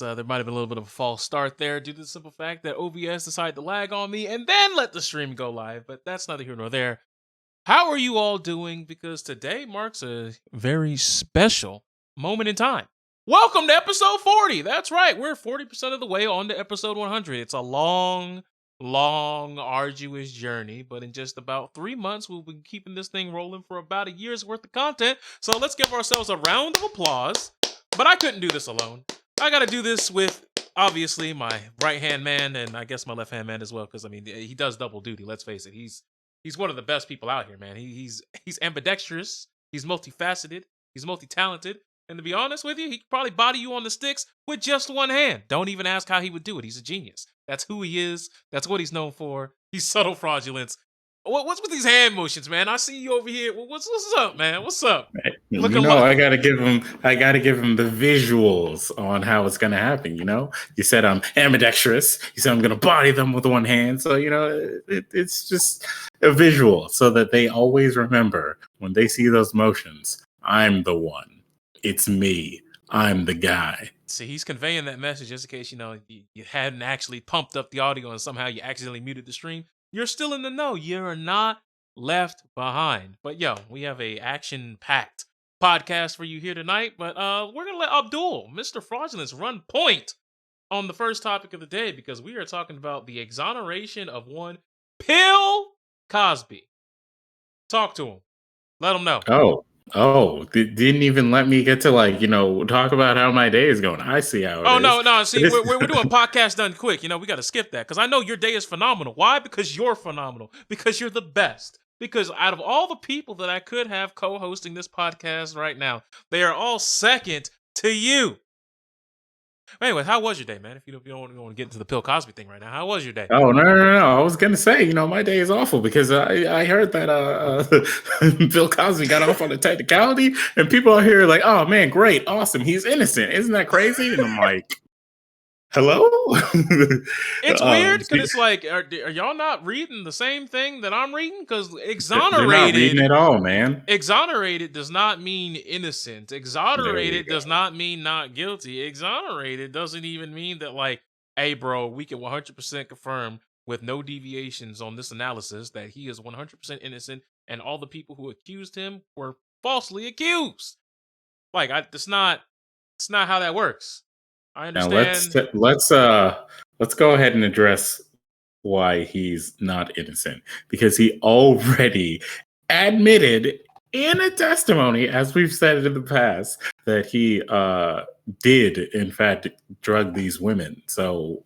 There might have been a little bit of a false start there due to the simple fact that OBS decided to lag on me and then let the stream go live, but that's neither here nor there. How are you all doing? Because today marks a very special moment in time. Welcome to episode 40. That's right. We're 40% of the way on to episode 100. It's a long, arduous journey, but in just about 3 months, we'll be keeping this thing rolling for about a year's worth of content. So let's give ourselves a round of applause. But I couldn't do this alone. I got to do this with, obviously, my right-hand man and I guess my left-hand man as well, because, I mean, he does double duty. Let's face it. He's one of the best people out here, man. He's ambidextrous. He's multifaceted. He's multi-talented. And to be honest with you, he could probably body you on the sticks with just one hand. Don't even ask how he would do it. He's a genius. That's who he is. That's what he's known for. He's subtle fraudulence. What's with these hand motions, man? I see you over here. What's up, man? What's up? I gotta give him the visuals on how it's gonna happen. You know, you said I'm ambidextrous. You said I'm gonna body them with one hand. So it's just a visual so that they always remember when they see those motions. I'm the one. It's me. I'm the guy. See, he's conveying that message just in case you hadn't actually pumped up the audio and somehow you accidentally muted the stream. You're still in the know. You're not left behind. But we have a action-packed podcast for you here tonight. But we're going to let Abdul, Mr. Fraudulence, run point on the first topic of the day because we are talking about the exoneration of one Bill Cosby. Talk to him. Let him know. Didn't even let me get to talk about how my day is going. I see how it is. No. See, we're doing podcast done quick. We got to skip that because I know your day is phenomenal. Why? Because you're phenomenal. Because you're the best. Because out of all the people that I could have co-hosting this podcast right now, they are all second to you. Anyway, how was your day, man? If you don't want to get into the Bill Cosby thing right now, how was your day? Oh, no. I was going to say, my day is awful because I heard that Bill Cosby got off on a technicality and people are here like, oh, man, great, awesome. He's innocent. Isn't that crazy? And I'm like, hello? It's weird because it's like, are y'all not reading the same thing that I'm reading? Because exonerated... They're not reading it all, man. Exonerated does not mean innocent. Exonerated does not mean not guilty. Exonerated doesn't even mean that hey, bro, we can 100% confirm with no deviations on this analysis that he is 100% innocent and all the people who accused him were falsely accused. It's not how that works. I understand. Now let's go ahead and address why he's not innocent because he already admitted in a testimony, as we've said in the past, that he did in fact drug these women. So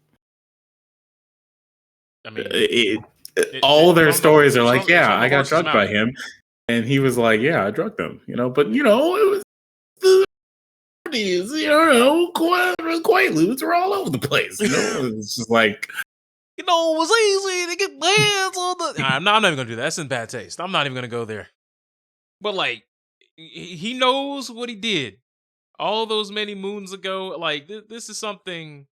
I mean, all their stories are like, yeah, I got drugged by him, and he was like, yeah, I drugged them. But it was. Quaaludes were all over the place. It's just like, it was easy to get hands on the. I'm not even gonna do that. That's in bad taste. I'm not even gonna go there. But he knows what he did all those many moons ago. This is something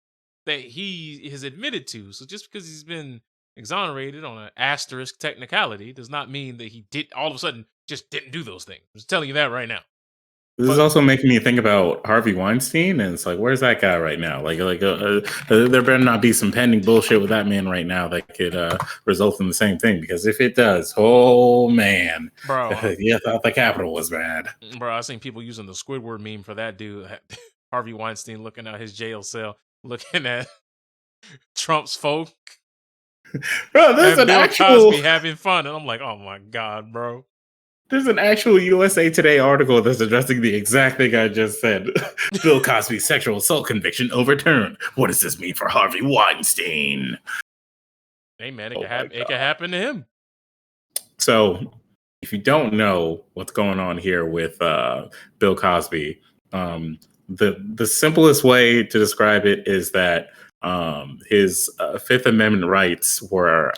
that he has admitted to. So just because he's been exonerated on an asterisk technicality does not mean that he did all of a sudden just didn't do those things. I'm just telling you that right now. This is also making me think about Harvey Weinstein, and it's like, where's that guy right now? There better not be some pending bullshit with that man right now that could result in the same thing. Because if it does, oh man, bro, yeah, I thought the Capitol was bad, bro. I've seen people using the Squidward meme for that dude, Harvey Weinstein, looking at his jail cell, looking at Trump's folk. Bro, there's an Bill actual Cosby having fun, and I'm like, oh my god, bro. There's an actual USA Today article that's addressing the exact thing I just said. Bill Cosby's sexual assault conviction overturned. What does this mean for Harvey Weinstein? Hey, man, it could happen to him. So, if you don't know what's going on here with Bill Cosby, the simplest way to describe it is that his Fifth Amendment rights were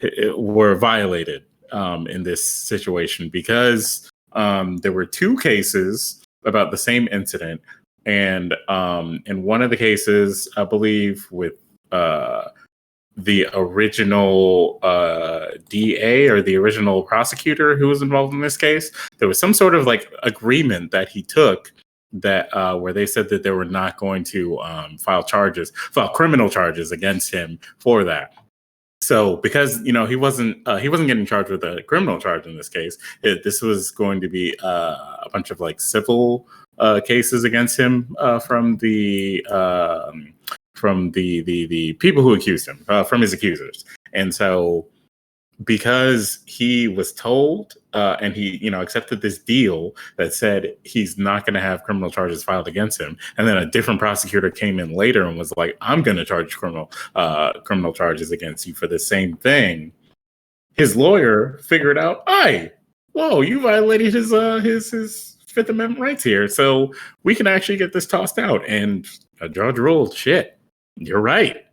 violated. In this situation because there were two cases about the same incident, and in one of the cases, I believe with the original DA or the original prosecutor who was involved in this case, there was some sort of agreement that he took that where they said that they were not going to file criminal charges against him for that. So because he wasn't getting charged with a criminal charge in this case, this was going to be a bunch of like civil cases against him from the people who accused him, from his accusers. And so because he was told and he accepted this deal that said he's not going to have criminal charges filed against him, and then a different prosecutor came in later and was like, I'm going to charge criminal charges against you for the same thing. His lawyer figured out, whoa, you violated his Fifth Amendment rights here, so we can actually get this tossed out. And a judge ruled, shit, you're right.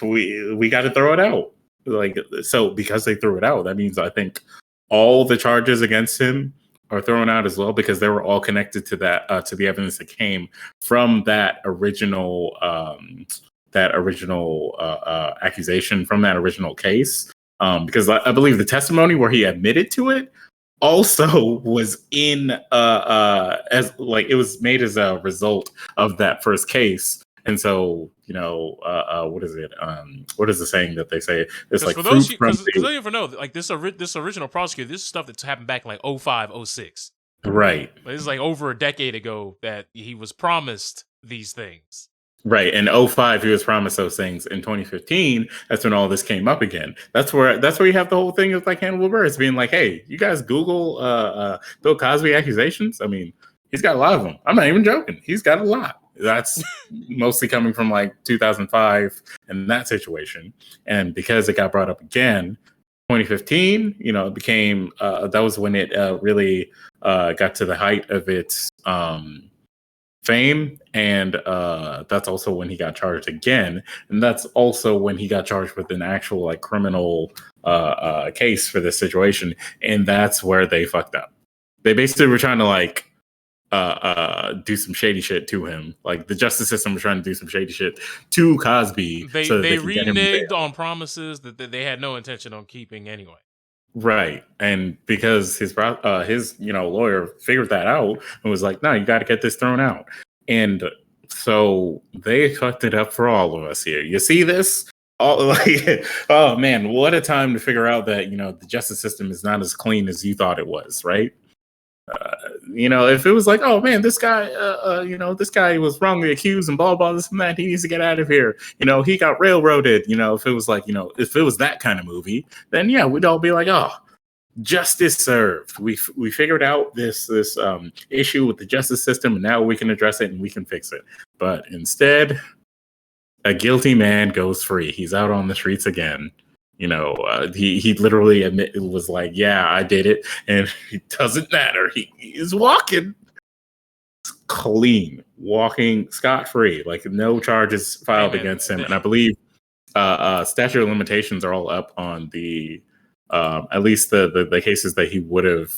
We got to throw it out. Like, so because they threw it out, that means I think all the charges against him are thrown out as well, because they were all connected to that to the evidence that came from that original accusation, from that original case. Because I believe the testimony where he admitted to it also was in as like it was made as a result of that first case. And so, what is it? What is the saying that they say? It's like, for those because they don't even know, like this original prosecutor, this is stuff that's happened back in like 05, 06. Right. This is like over a decade ago that he was promised these things. Right. In 05, he was promised those things. In 2015, that's when all this came up again. That's where you have the whole thing of like Hannibal Buress being like, hey, you guys Google Bill Cosby accusations? I mean, he's got a lot of them. I'm not even joking. He's got a lot. That's mostly coming from like 2005 and that situation. And because it got brought up again, 2015, it became, that was when it really got to the height of its fame. And that's also when he got charged again. And that's also when he got charged with an actual like criminal case for this situation. And that's where they fucked up. They basically were trying to like, do some shady shit to him. Like the justice system was trying to do some shady shit to Cosby. They reneged on promises that they had no intention on keeping anyway. Right. And because his lawyer figured that out and was like, no, you got to get this thrown out. And so they fucked it up for all of us here. You see this? Oh man, what a time to figure out that, the justice system is not as clean as you thought it was, right? If it was like, oh man, this guy, this guy was wrongly accused and blah, blah, this and that, he needs to get out of here. He got railroaded. If it was like, if it was that kind of movie, then yeah, we'd all be like, oh, justice served. We figured out this issue with the justice system, and now we can address it and we can fix it. But instead, a guilty man goes free. He's out on the streets again. He literally was like, yeah, I did it, and it doesn't matter. He is walking clean, walking scot-free, like no charges filed against him. And I believe statute of limitations are all up on the at least the cases that he would have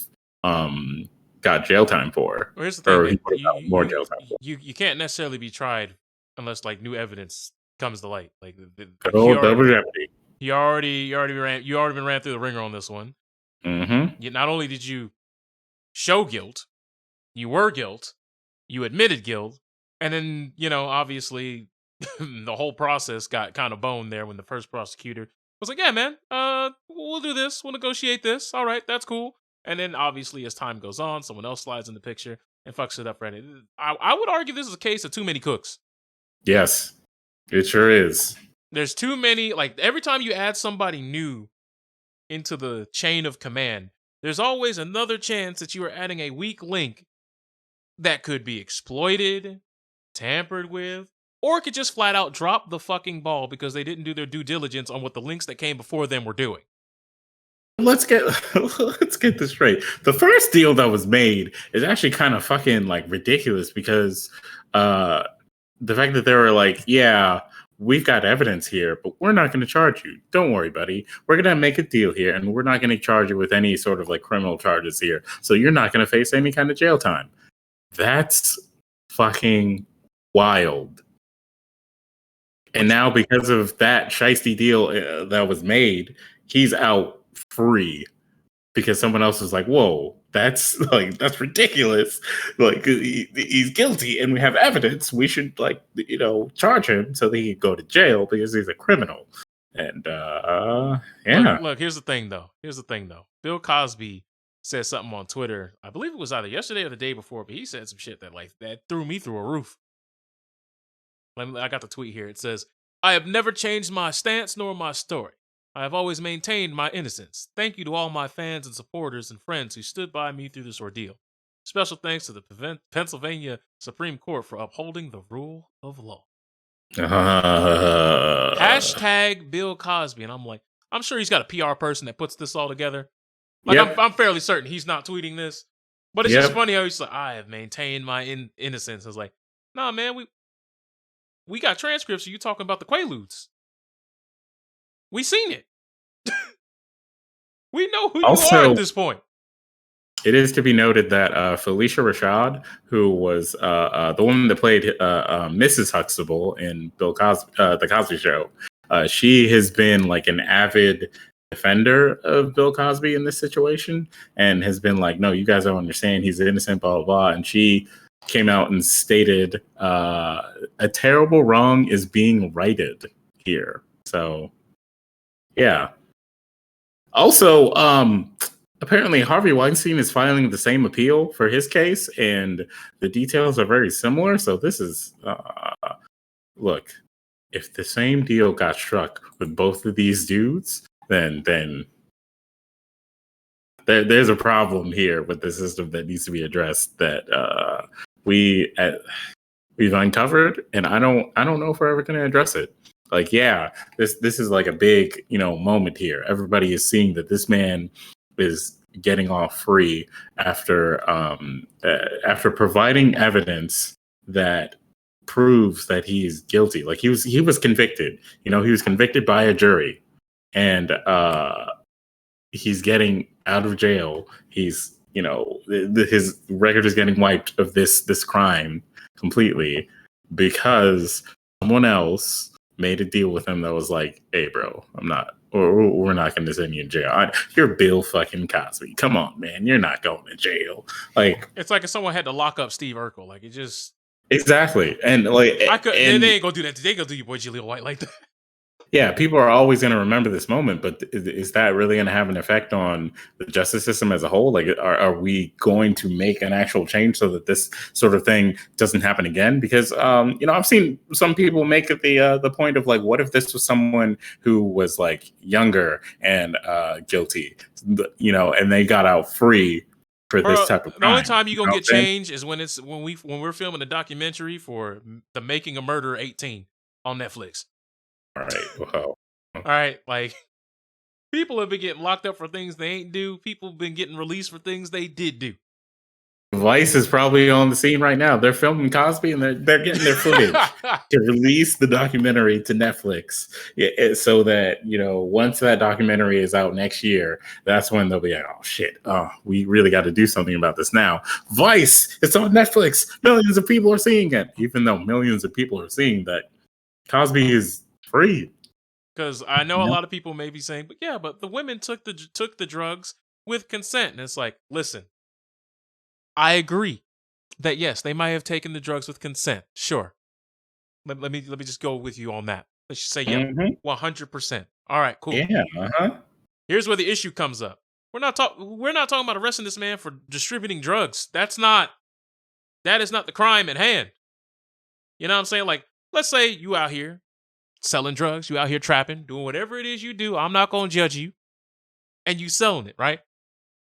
got jail time for. Well, here's the thing, more jail time for. You can't necessarily be tried unless like new evidence comes to light. Like double jeopardy. You already been ran through the ringer on this one. Mm-hmm. Not only did you show guilt, you were guilt, you admitted guilt, and then obviously the whole process got kind of boned there when the first prosecutor was like, "Yeah, man, we'll do this, we'll negotiate this. All right, that's cool." And then obviously as time goes on, someone else slides in the picture and fucks it up. Right? I would argue this is a case of too many cooks. Yes, it sure is. There's too many, like every time you add somebody new into the chain of command, there's always another chance that you are adding a weak link that could be exploited, tampered with, or could just flat out drop the fucking ball because they didn't do their due diligence on what the links that came before them were doing. Let's get this straight. The first deal that was made is actually kind of fucking like ridiculous because the fact that they were like, yeah, we've got evidence here, but we're not going to charge you. Don't worry, buddy. We're going to make a deal here, and we're not going to charge you with any sort of like criminal charges here. So you're not going to face any kind of jail time. That's fucking wild. And now because of that shiesty deal that was made, he's out free because someone else was like, whoa, That's that's ridiculous. Like he's guilty, and we have evidence. We should charge him so that he can go to jail because he's a criminal. And Look, yeah, look. Here's the thing, though. Bill Cosby said something on Twitter. I believe it was either yesterday or the day before, but he said some shit that threw me through a roof. I got the tweet here. It says, "I have never changed my stance nor my story. I have always maintained my innocence. Thank you to all my fans and supporters and friends who stood by me through this ordeal. Special thanks to the Pennsylvania Supreme Court for upholding the rule of law." Hashtag Bill Cosby. And I'm like, I'm sure he's got a PR person that puts this all together. Like, yep, I'm fairly certain he's not tweeting this. But it's just yep. funny how he's like, "I have maintained my innocence." I was like, nah, man, we got transcripts of you talking about the Quaaludes. We seen it. We know who you are Also, at this point. it is to be noted that Felicia Rashad, who was the woman that played Mrs. Huxtable in The Cosby Show, she has been like an avid defender of Bill Cosby in this situation, and has been like, "No, you guys don't understand. He's innocent." Blah blah blah. And she came out and stated, "A terrible wrong is being righted here." So, yeah. Also, apparently Harvey Weinstein is filing the same appeal for his case, and the details are very similar. So this is, look, if the same deal got struck with both of these dudes, then there's a problem here with the system that needs to be addressed. That we've uncovered, and I don't know if we're ever going to address it. Like, yeah, this is like a big moment here. Everybody is seeing that this man is getting off free after providing evidence that proves that he's guilty. Like he was convicted. He was convicted by a jury, and he's getting out of jail. He's his record is getting wiped of this crime completely because someone else made a deal with him that was like, "Hey, bro, we're not going to send you in jail. You're Bill fucking Cosby. Come on, man. You're not going to jail." Like, It's like if someone had to lock up Steve Urkel. Like, it just exactly. And like, they ain't gonna do that. They gonna do your boy Jaleel White like that. yeah, people are always going to remember this moment, but is that really going to have an effect on the justice system as a whole? Like, are we going to make an actual change so that this sort of thing doesn't happen again? Because, I've seen some people make the point of like, what if this was someone who was like younger and guilty, and they got out free for this type of crime? The only time you're gonna get what I'm saying? change is when we're filming a documentary for The Making a Murderer 18 on Netflix. All right. Well, All right, like, people have been getting locked up for things they ain't do. People have been getting released for things they did do. Vice is probably on the scene right now. They're filming Cosby, and they're getting their footage to release the documentary to Netflix, so that once that documentary is out next year, that's when they'll be like, "Oh shit, we really got to do something about this now." Vice, it's on Netflix. Millions of people are seeing it, even though millions of people are seeing that Cosby is free. Because I know a lot of people may be saying, but the women took the drugs with consent, and it's like, listen, I agree that yes, they might have taken the drugs with consent. Sure, let me just go with you on that. Let's just say, yep, 100%. All right, cool. Yeah. Here's where the issue comes up. We're not talking about arresting this man for distributing drugs. That is not the crime at hand. You know what I'm saying? Like, let's say you out here selling drugs, you out here trapping, doing whatever it is you do. I'm not gonna judge you, and you selling it, right?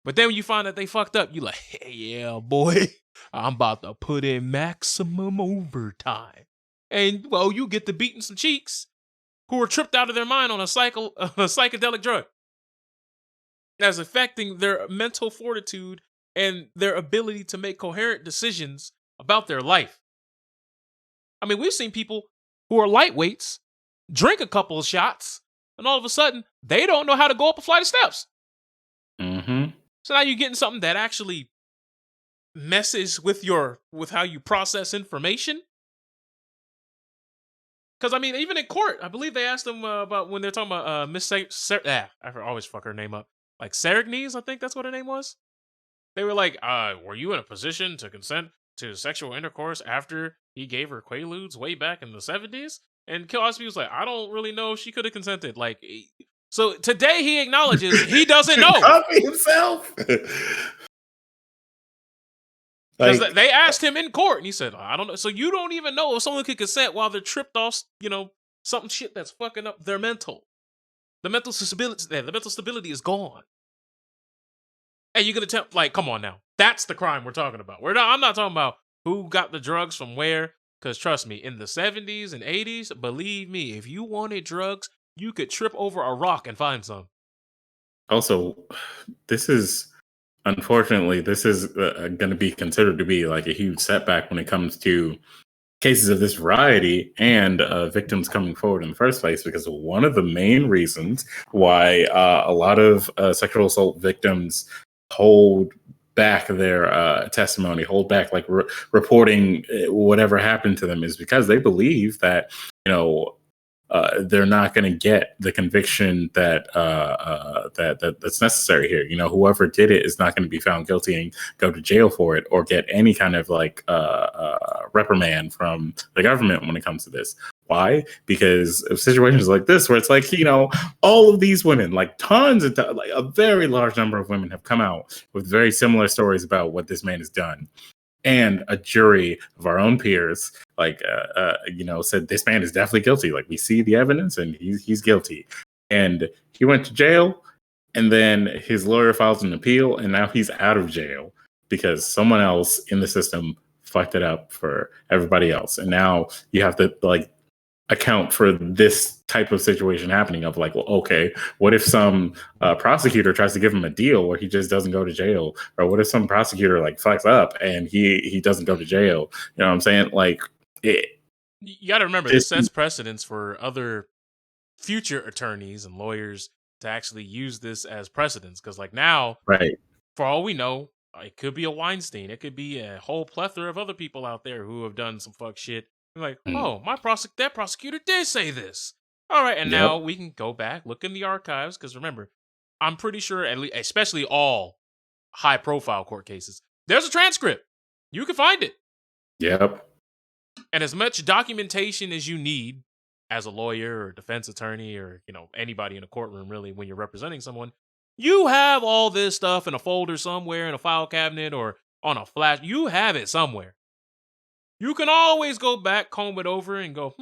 But then when you find that they fucked up, you like, hey, yeah, boy, I'm about to put in maximum overtime. And, well, you get to beating some cheeks who are tripped out of their mind on a psychedelic drug that's affecting their mental fortitude and their ability to make coherent decisions about their life. I mean, we've seen people who are lightweights drink a couple of shots, and all of a sudden, they don't know how to go up a flight of steps. Mm-hmm. So now you're getting something that actually messes with how you process information. Because, I mean, even in court, I believe they asked them about when they're talking about Miss I always fuck her name up. Like Serignes, I think that's what her name was. They were like, were you in a position to consent to sexual intercourse after he gave her quaaludes way back in the 70s? And Cosby was like, I don't really know if she could have consented. So today he acknowledges he doesn't know. Copy himself. Because Like, they asked him in court, and he said, I don't know. So you don't even know if someone could consent while they're tripped off, something shit that's fucking up their mental. The mental stability is gone. And you're gonna tell, come on now. That's the crime we're talking about. I'm not talking about who got the drugs from where. Because trust me, in the 70s and 80s, believe me, if you wanted drugs, you could trip over a rock and find some. also, unfortunately, this is going to be considered to be like a huge setback when it comes to cases of this variety and victims coming forward in the first place, because one of the main reasons why a lot of sexual assault victims hold back their testimony, hold back reporting whatever happened to them, is because they believe that they're not going to get the conviction that's necessary here. Whoever did it is not going to be found guilty and go to jail for it, or get any kind of reprimand from the government when it comes to this. Why? Because of situations like this, where it's all of these women, a very large number of women have come out with very similar stories about what this man has done. And a jury of our own peers, said this man is definitely guilty. Like, we see the evidence, and he's guilty. And he went to jail, and then his lawyer files an appeal, and now he's out of jail because someone else in the system fucked it up for everybody else. And now you have to account for this type of situation happening of okay, what if some prosecutor tries to give him a deal where he just doesn't go to jail? Or what if some prosecutor fucks up and he doesn't go to jail? You know what I'm saying? You got to remember, this sets precedents for other future attorneys and lawyers to actually use this as precedents. Because now, right, for all we know, it could be a Weinstein. It could be a whole plethora of other people out there who have done some fuck shit. Oh, that prosecutor did say this. All right, and now we can go back, look in the archives, because remember, I'm pretty sure, especially all high-profile court cases, there's a transcript. You can find it. Yep. And as much documentation as you need as a lawyer or defense attorney or anybody in a courtroom, really, when you're representing someone, you have all this stuff in a folder somewhere, in a file cabinet, or on a flash. You have it somewhere. You can always go back, comb it over, and go,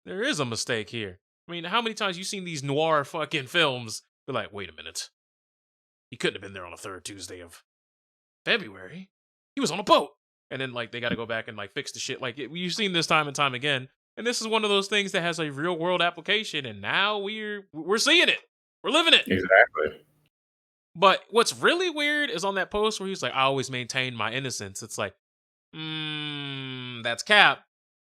there is a mistake here. I mean, how many times you seen these noir fucking films? Be like, wait a minute. He couldn't have been there on the third Tuesday of February. He was on a boat. And then, they got to go back and, fix the shit. You've seen this time and time again. And this is one of those things that has a real-world application, and now we're seeing it. We're living it. Exactly. But what's really weird is on that post where he's like, I always maintain my innocence. It's like, that's cap.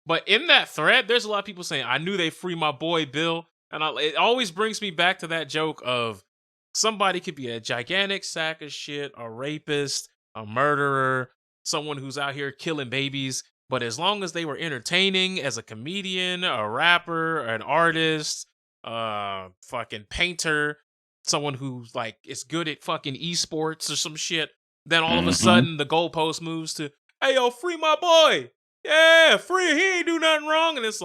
But in that thread, there's a lot of people saying, I knew they free my boy Bill. And it always brings me back to that joke of somebody could be a gigantic sack of shit, a rapist, a murderer, someone who's out here killing babies. But as long as they were entertaining as a comedian, a rapper, an artist, fucking painter, someone who's is good at fucking esports or some shit, then all of a sudden the goalpost moves to, hey, yo, free my boy. Yeah, free. He ain't do nothing wrong. And it's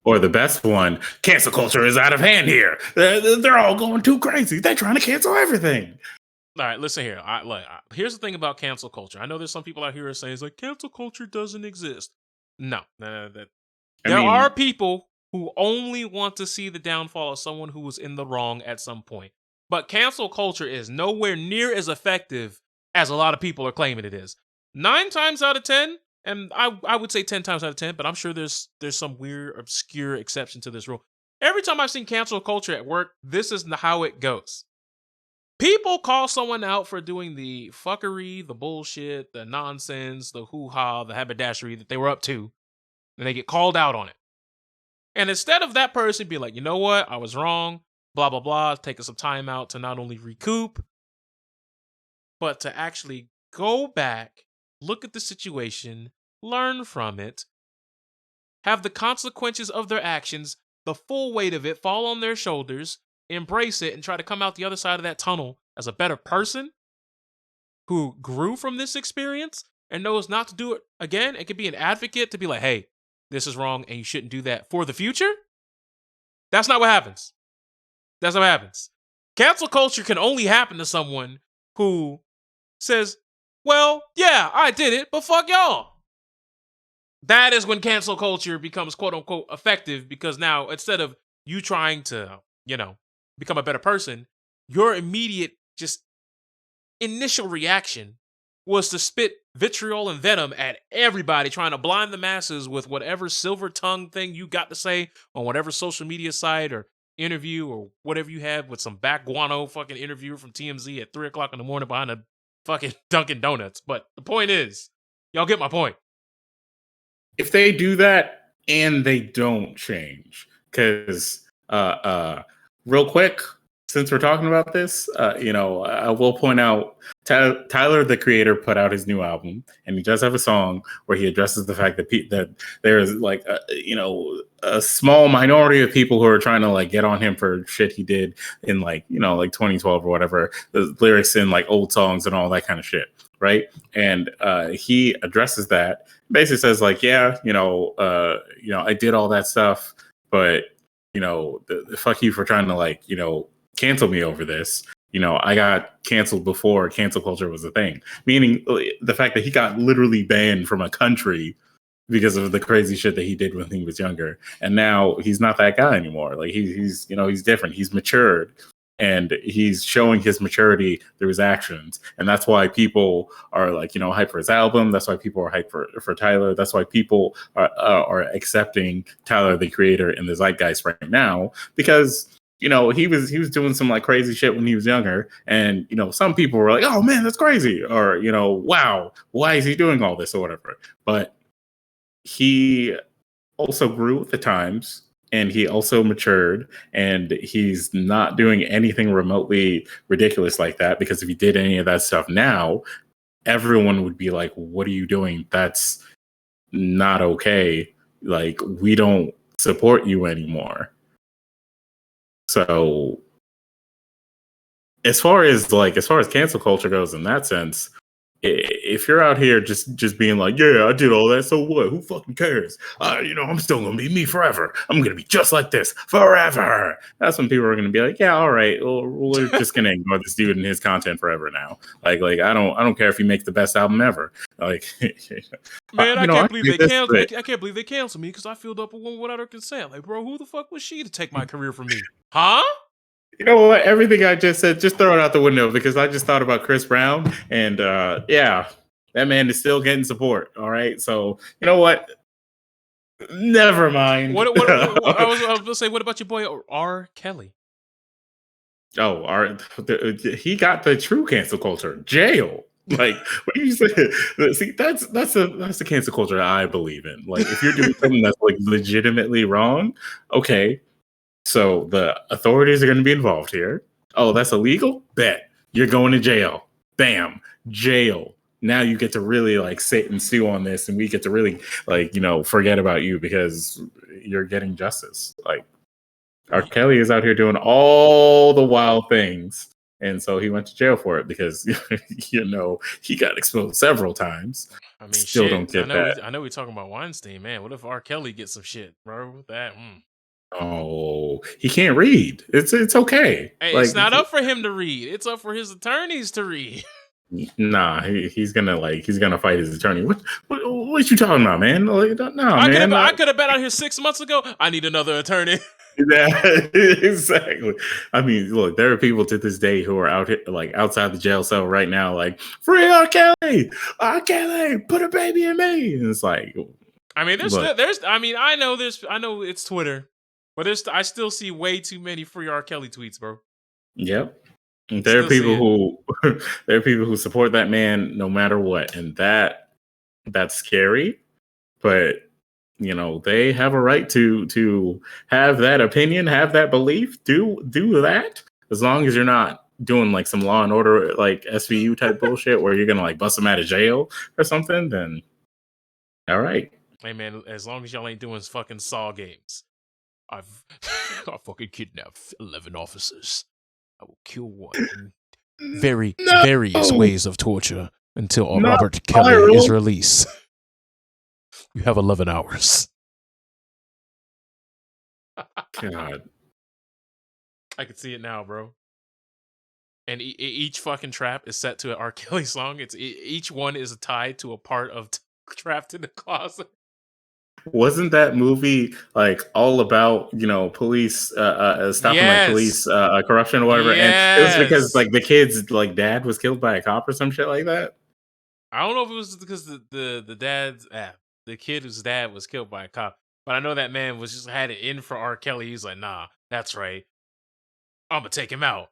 or the best one, cancel culture is out of hand here. They're all going too crazy. They're trying to cancel everything. All right, listen here. Here's the thing about cancel culture. I know there's some people out here who are saying cancel culture doesn't exist. No. There are people who only want to see the downfall of someone who was in the wrong at some point. But cancel culture is nowhere near as effective as a lot of people are claiming it is. 9 times out of 10, and I would say 10 times out of 10, but I'm sure there's some weird, obscure exception to this rule. Every time I've seen cancel culture at work, this is how it goes. People call someone out for doing the fuckery, the bullshit, the nonsense, the hoo-ha, the haberdashery that they were up to, and they get called out on it. And instead of that person being like, you know what, I was wrong, blah, blah, blah, taking some time out to not only recoup, but to actually go back, look at the situation, learn from it, have the consequences of their actions, the full weight of it fall on their shoulders, embrace it, and try to come out the other side of that tunnel as a better person, who grew from this experience and knows not to do it again and can be an advocate to be like, hey, this is wrong and you shouldn't do that for the future. That's not what happens. That's not what happens. Cancel culture can only happen to someone who says, well, yeah, I did it, but fuck y'all. That is when cancel culture becomes quote unquote effective, because now instead of you trying to, become a better person, your immediate just initial reaction was to spit vitriol and venom at everybody, trying to blind the masses with whatever silver tongue thing you got to say on whatever social media site or interview or whatever you have with some back guano fucking interviewer from TMZ at 3:00 in the morning behind a fucking Dunkin' Donuts. But the point is, y'all get my point. If they do that and they don't change, because real quick, since we're talking about this, I will point out Tyler, the creator, put out his new album, and he does have a song where he addresses the fact that that there is like a small minority of people who are trying to like get on him for shit he did in like 2012 or whatever, the lyrics in like old songs and all that kind of shit, right? And he addresses that, basically says like, yeah, I did all that stuff, but fuck you for trying to like cancel me over this. I got canceled before cancel culture was a thing. Meaning the fact that he got literally banned from a country because of the crazy shit that he did when he was younger. And now he's not that guy anymore. Like he's different. He's matured. And he's showing his maturity through his actions. And that's why people are like, hyped for his album. That's why people are hyped for Tyler. That's why people are accepting Tyler, the creator, in the zeitgeist right now. Because he was doing some like crazy shit when he was younger, and some people were like, "Oh man, that's crazy," or "Wow, why is he doing all this?" or whatever. But he also grew with the times, and he also matured, and he's not doing anything remotely ridiculous like that. Because if he did any of that stuff now, everyone would be like, "What are you doing? That's not okay. Like, we don't support you anymore." So as far as cancel culture goes in that sense, if you're out here just being like, yeah, I did all that, so what? Who fucking cares? I'm still gonna be me forever. I'm gonna be just like this forever. That's when people are gonna be like, yeah, all right, well, we're just gonna ignore this dude and his content forever now. Like I don't care if he makes the best album ever. Like, man, I can't believe they canceled. I can't believe they canceled me because I filled up a woman without her consent. Like, bro, who the fuck was she to take my career from me? Huh? You know what? Everything I just said, just throw it out the window, because I just thought about Chris Brown, and yeah, that man is still getting support. All right, so you know what? Never mind. What I was going to say, what about your boy R. Kelly? Oh, he got the true cancel culture, jail. Like, what do you say? See, that's the cancel culture I believe in. Like, if you're doing something that's like legitimately wrong, okay. So the authorities are going to be involved here. Oh, that's illegal? Bet. You're going to jail. Bam. Jail. Now you get to really like sit and stew on this, and we get to really like, forget about you because you're getting justice. Like, R. Kelly is out here doing all the wild things. And so he went to jail for it because, he got exposed several times. I mean, still shit. don't get that. I know we're talking about Weinstein, man. What if R. Kelly gets some shit, bro? Oh, he can't read. It's okay. Hey, like, it's not up for him to read. It's up for his attorneys to read. Nah, he's gonna fight his attorney. What you talking about, man? Like, man. I could have been out here 6 months ago. I need another attorney. Yeah, exactly. I mean, look, there are people to this day who are out here, like outside the jail cell right now, like, free R. Kelly, put a baby in me. And it's like, I mean, I know it's Twitter, but I still see way too many free R. Kelly tweets, bro. Yep. There are people who support that man no matter what, and that's scary. But they have a right to have that opinion, have that belief, do that, as long as you're not doing like some Law and Order like SVU type bullshit where you're gonna like bust them out of jail or something. Then all right. Hey man, as long as y'all ain't doing fucking Saw games, I fucking kidnapped 11 officers. I will kill one various ways of torture until Not Robert Kelly is viral. released. You have 11 hours. God. I can see it now, bro. And each fucking trap is set to an R. Kelly song. Each one is tied to a part of Trapped in the Closet. Wasn't that movie like all about police stopping like police corruption or whatever? And it was because like the kid's like dad was killed by a cop or some shit like that. I don't know if it was because the kid whose dad was killed by a cop, but I know that man was just had it in for R. Kelly. He's like, nah, that's right. I'm gonna take him out.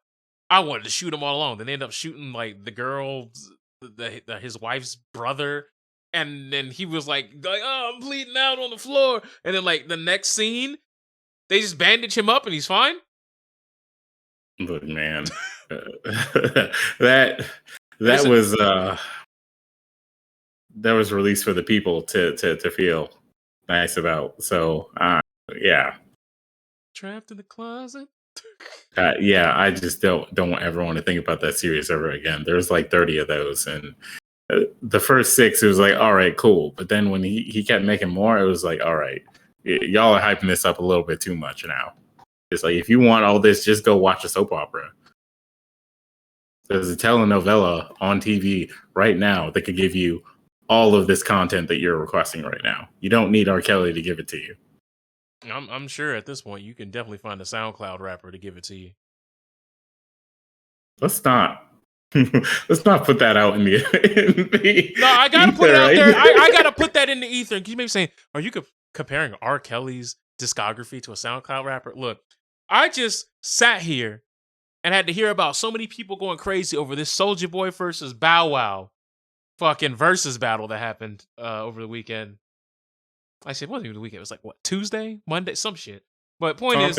I wanted to shoot him all along. Then they end up shooting like the girl, his wife's brother, and then he was like, oh, I'm bleeding out on the floor. And then like the next scene, they just bandage him up and he's fine. But man, that was released for the people to feel nice about. So yeah. Trapped in the Closet. Yeah, I just don't ever want to think about that series ever again. There's like 30 of those, and the first 6, it was like, all right, cool. But then when he kept making more, it was like, all right, y'all are hyping this up a little bit too much now. It's like, if you want all this, just go watch a soap opera. There's a telenovela on TV right now that could give you all of this content that you're requesting right now. You don't need R. Kelly to give it to you. I'm sure at this point you can definitely find a SoundCloud rapper to give it to you. Let's not put that out in the no, I gotta put it out there. I gotta put that in the ether. You may be saying, are you comparing R. Kelly's discography to a SoundCloud rapper? Look, I just sat here and had to hear about so many people going crazy over this Soulja Boy versus Bow Wow fucking versus battle that happened over the weekend. I said, it wasn't even the weekend. It was like, what, Tuesday? Monday? Some shit. But point is,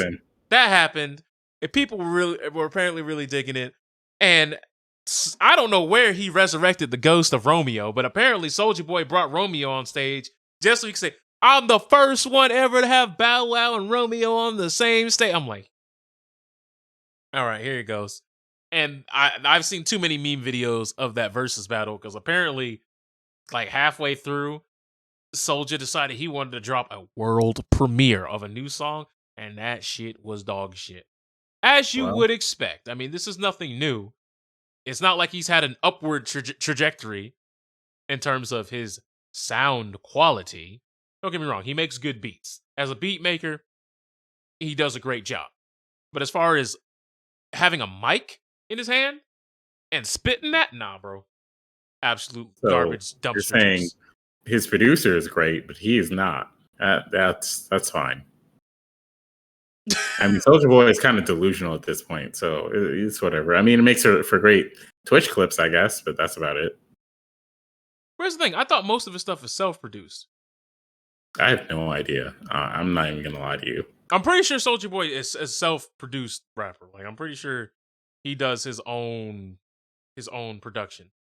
that happened. And people were apparently really digging it. And I don't know where he resurrected the ghost of Romeo, but apparently Soulja Boy brought Romeo on stage just so he could say, I'm the first one ever to have Bow Wow and Romeo on the same stage. I'm like, all right, here it goes. And I've seen too many meme videos of that versus battle because apparently, like halfway through, Soulja decided he wanted to drop a world premiere of a new song, and that shit was dog shit. As you would expect. I mean, this is nothing new. It's not like he's had an upward trajectory in terms of his sound quality. Don't get me wrong, he makes good beats. As a beat maker, he does a great job. But as far as having a mic in his hand and spitting that, nah, bro. Absolute garbage dumpster. You're saying his producer is great, but he is not. That's fine. I mean, Soulja Boy is kind of delusional at this point, so it's whatever. I mean, it makes for great Twitch clips, I guess, but that's about it. Where's the thing? I thought most of his stuff is self-produced. I have no idea. I'm not even gonna lie to you. I'm pretty sure Soulja Boy is a self-produced rapper. Like, I'm pretty sure he does his own production.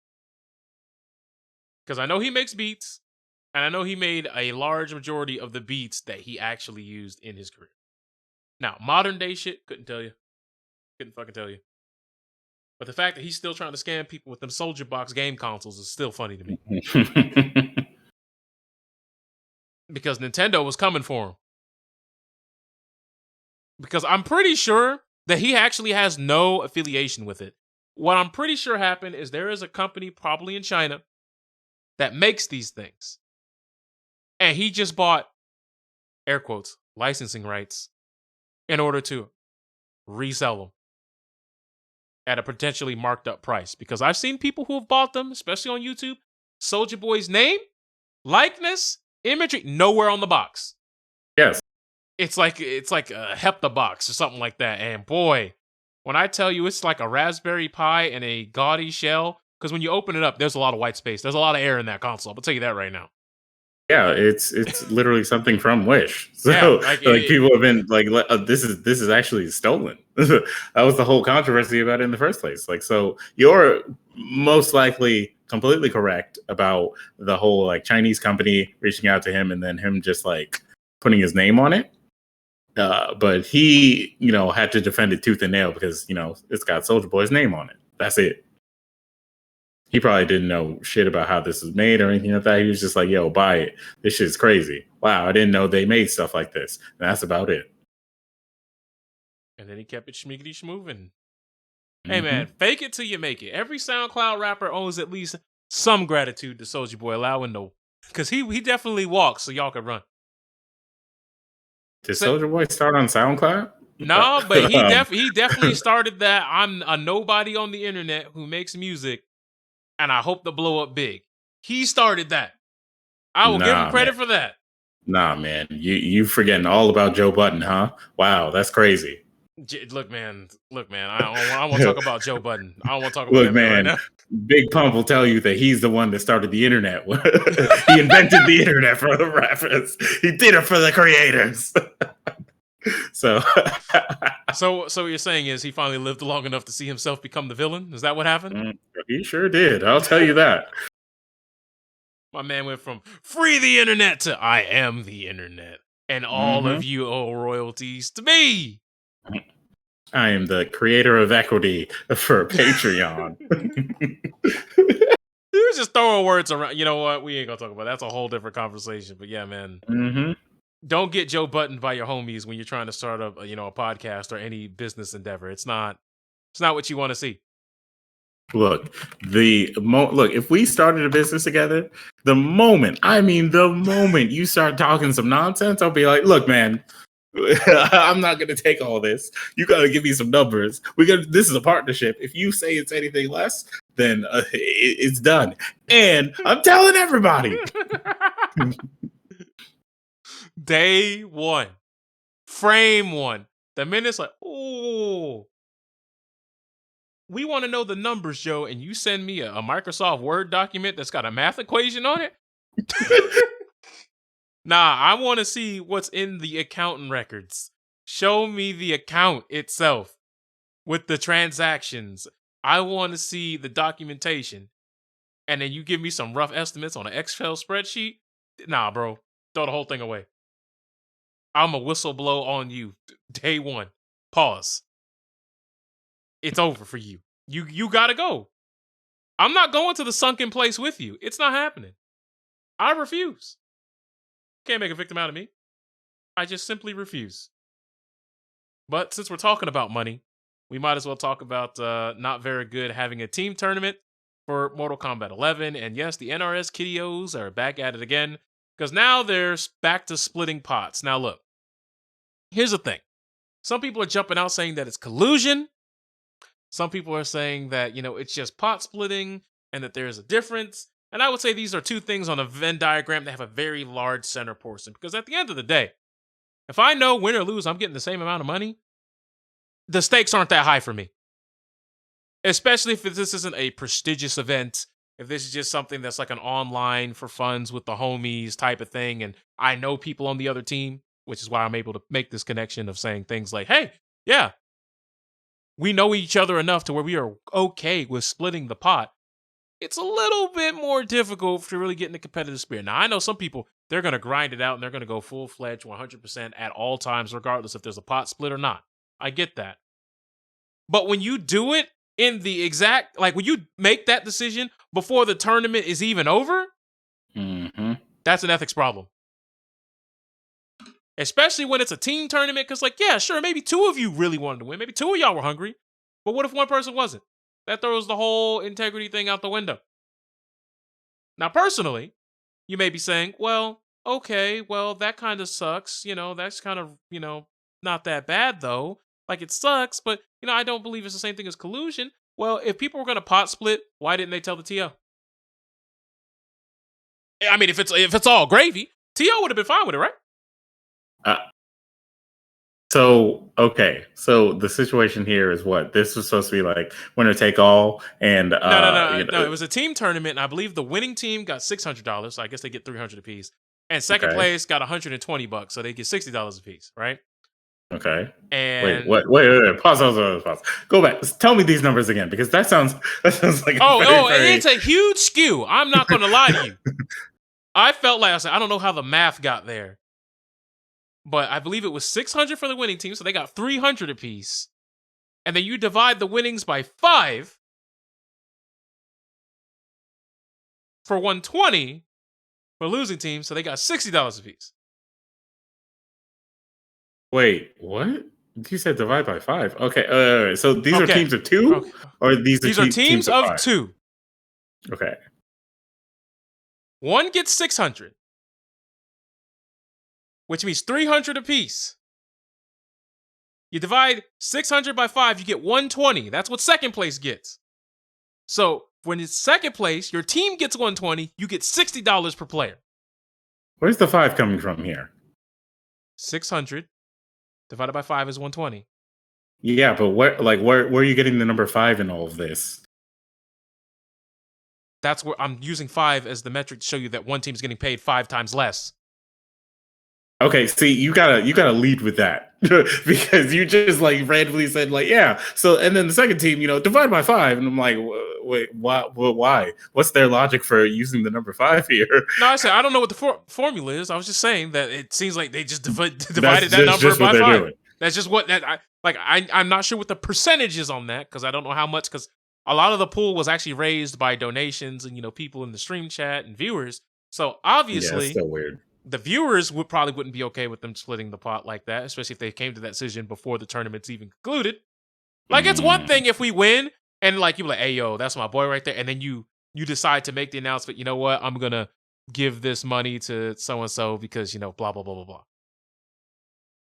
Because I know he makes beats, and I know he made a large majority of the beats that he actually used in his career. Now, modern day shit, couldn't tell you. Couldn't fucking tell you. But the fact that he's still trying to scam people with them Soulja Box game consoles is still funny to me. Because Nintendo was coming for him. Because I'm pretty sure that he actually has no affiliation with it. What I'm pretty sure happened is there is a company, probably in China, that makes these things. And he just bought, air quotes, licensing rights in order to resell them at a potentially marked up price. Because I've seen people who have bought them, especially on YouTube, Soulja Boy's name, likeness, imagery, nowhere on the box. Yes. It's like a Hepta box or something like that. And boy, when I tell you it's like a Raspberry Pi in a gaudy shell, because when you open it up, there's a lot of white space. There's a lot of air in that console. I'll tell you that right now. Yeah, it's literally something from Wish. So yeah, people have been like, this is actually stolen. That was the whole controversy about it in the first place. Like, so you're most likely completely correct about the whole like Chinese company reaching out to him and then him just like putting his name on it. But he, had to defend it tooth and nail because, it's got Soulja Boy's name on it. That's it. He probably didn't know shit about how this was made or anything like that. He was just like, yo, buy it. This shit's crazy. Wow, I didn't know they made stuff like this. And that's about it. And then he kept it schmiggity schmoving. Hey Mm-hmm. man, fake it till you make it. Every SoundCloud rapper owes at least some gratitude to Soulja Boy allowing no, because he definitely walks so y'all can run. Did Soulja Boy start on SoundCloud? No, but he definitely started that. I'm a nobody on the internet who makes music, and I hope to blow up big. He started that. I will give him credit for that. Nah, man, you forgetting all about Joe Budden, huh? Wow, that's crazy. Look, man. I want to talk about Joe Budden. I don't want to talk about that man right now. Big Pump will tell you that he's the one that started the internet. He invented the internet for the rappers. He did it for the creators. So what you're saying is he finally lived long enough to see himself become the villain? Is that what happened? He sure did. I'll tell you that. My man went from free the internet to I am the internet, and all of you owe royalties to me. I am the creator of equity for Patreon. He was just throwing words around. You know what? We ain't gonna talk about that. That's a whole different conversation. But yeah, man. Don't get Joe Budden by your homies when you're trying to start a podcast or any business endeavor. It's not what you want to see. Look, if we started a business together, the moment you start talking some nonsense, I'll be like, look, man, I'm not going to take all this. You got to give me some numbers. This is a partnership. If you say it's anything less, then it's done. And I'm telling everybody. Day one, frame one. The minute's like, oh, we want to know the numbers, Joe, and you send me a Microsoft Word document that's got a math equation on it? Nah, I want to see what's in the accounting records. Show me the account itself with the transactions. I want to see the documentation. And then you give me some rough estimates on an Excel spreadsheet? Nah, bro. Throw the whole thing away. I'm a whistleblow on you. Day one. Pause. It's over for you. You gotta go. I'm not going to the sunken place with you. It's not happening. I refuse. Can't make a victim out of me. I just simply refuse. But since we're talking about money, we might as well talk about Not Very Good having a team tournament for Mortal Kombat 11. And yes, the NRS Kiddios are back at it again, because now they're back to splitting pots. Now look, here's the thing. Some people are jumping out saying that it's collusion. Some people are saying that, it's just pot splitting and that there's a difference. And I would say these are two things on a Venn diagram that have a very large center portion. Because at the end of the day, if I know win or lose, I'm getting the same amount of money, the stakes aren't that high for me. Especially if this isn't a prestigious event, if this is just something that's like an online for funds with the homies type of thing, and I know people on the other team, which is why I'm able to make this connection of saying things like, hey, yeah, we know each other enough to where we are okay with splitting the pot. It's a little bit more difficult to really get in the competitive spirit. Now, I know some people, they're going to grind it out and they're going to go full-fledged 100% at all times, regardless if there's a pot split or not. I get that. But when you do it in the exact, like when you make that decision before the tournament is even over, that's an ethics problem. Especially when it's a team tournament, because yeah, sure, maybe two of you really wanted to win. Maybe two of y'all were hungry. But what if one person wasn't? That throws the whole integrity thing out the window. Now, personally, you may be saying, well, okay, well, that kind of sucks. That's kind of, not that bad, though. Like, it sucks, but, I don't believe it's the same thing as collusion. Well, if people were going to pot split, why didn't they tell the TO? I mean, if it's all gravy, TO would have been fine with it, right? So the situation here is what? This was supposed to be like winner take all, and no. It was a team tournament, and I believe the winning team got $600. So I guess they get $300 apiece, and second place got $120, so they get $60 apiece, right? Okay. And wait. Pause. Go back. Tell me these numbers again, because that sounds like it's a huge skew. I'm not going to lie to you. I felt like I don't know how the math got there. But I believe it was $600 for the winning team, so they got $300 apiece. And then you divide the winnings by 5, for 120 for losing team, so they got $60 apiece. Wait, what? You said divide by 5. Okay, so these are teams of 2? Okay. Or these are are teams of 5? 2. Okay. One gets 600, which means 300 apiece. You divide 600 by 5, you get 120. That's what second place gets. So when it's second place, your team gets 120, you get $60 per player. Where's the 5 coming from here? 600 divided by 5 is 120. Yeah, but where are you getting the number 5 in all of this? That's where I'm using 5 as the metric to show you that one team is getting paid 5 times less. Okay, see, you gotta lead with that because you just like randomly said like, yeah. So and then the second team, divide by 5, and I'm like, wait, why? What's their logic for using the number 5 here? No, I said I don't know what the formula is. I was just saying that it seems like they just divided That's that number just by what they're 5. doing. That's just what that I'm not sure what the percentage is on that because I don't know how much because a lot of the pool was actually raised by donations and people in the stream chat and viewers. So obviously, yeah, it's so weird. The viewers wouldn't be okay with them splitting the pot like that, especially if they came to that decision before the tournament's even concluded. Like, it's one thing if we win and like you're like, hey yo, that's my boy right there, and then you decide to make the announcement, you know what, I'm gonna give this money to so and so because blah blah blah blah blah.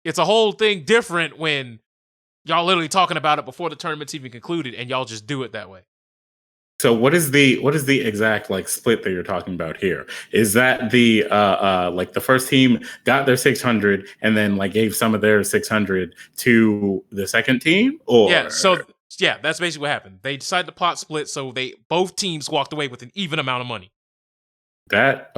It's a whole thing different when y'all literally talking about it before the tournament's even concluded and y'all just do it that way. So what is the exact like split that you're talking about here? Is that the like the first team got their 600 and then like gave some of their 600 to the second team? Or yeah, that's basically what happened. They decided the pot split, so both teams walked away with an even amount of money. But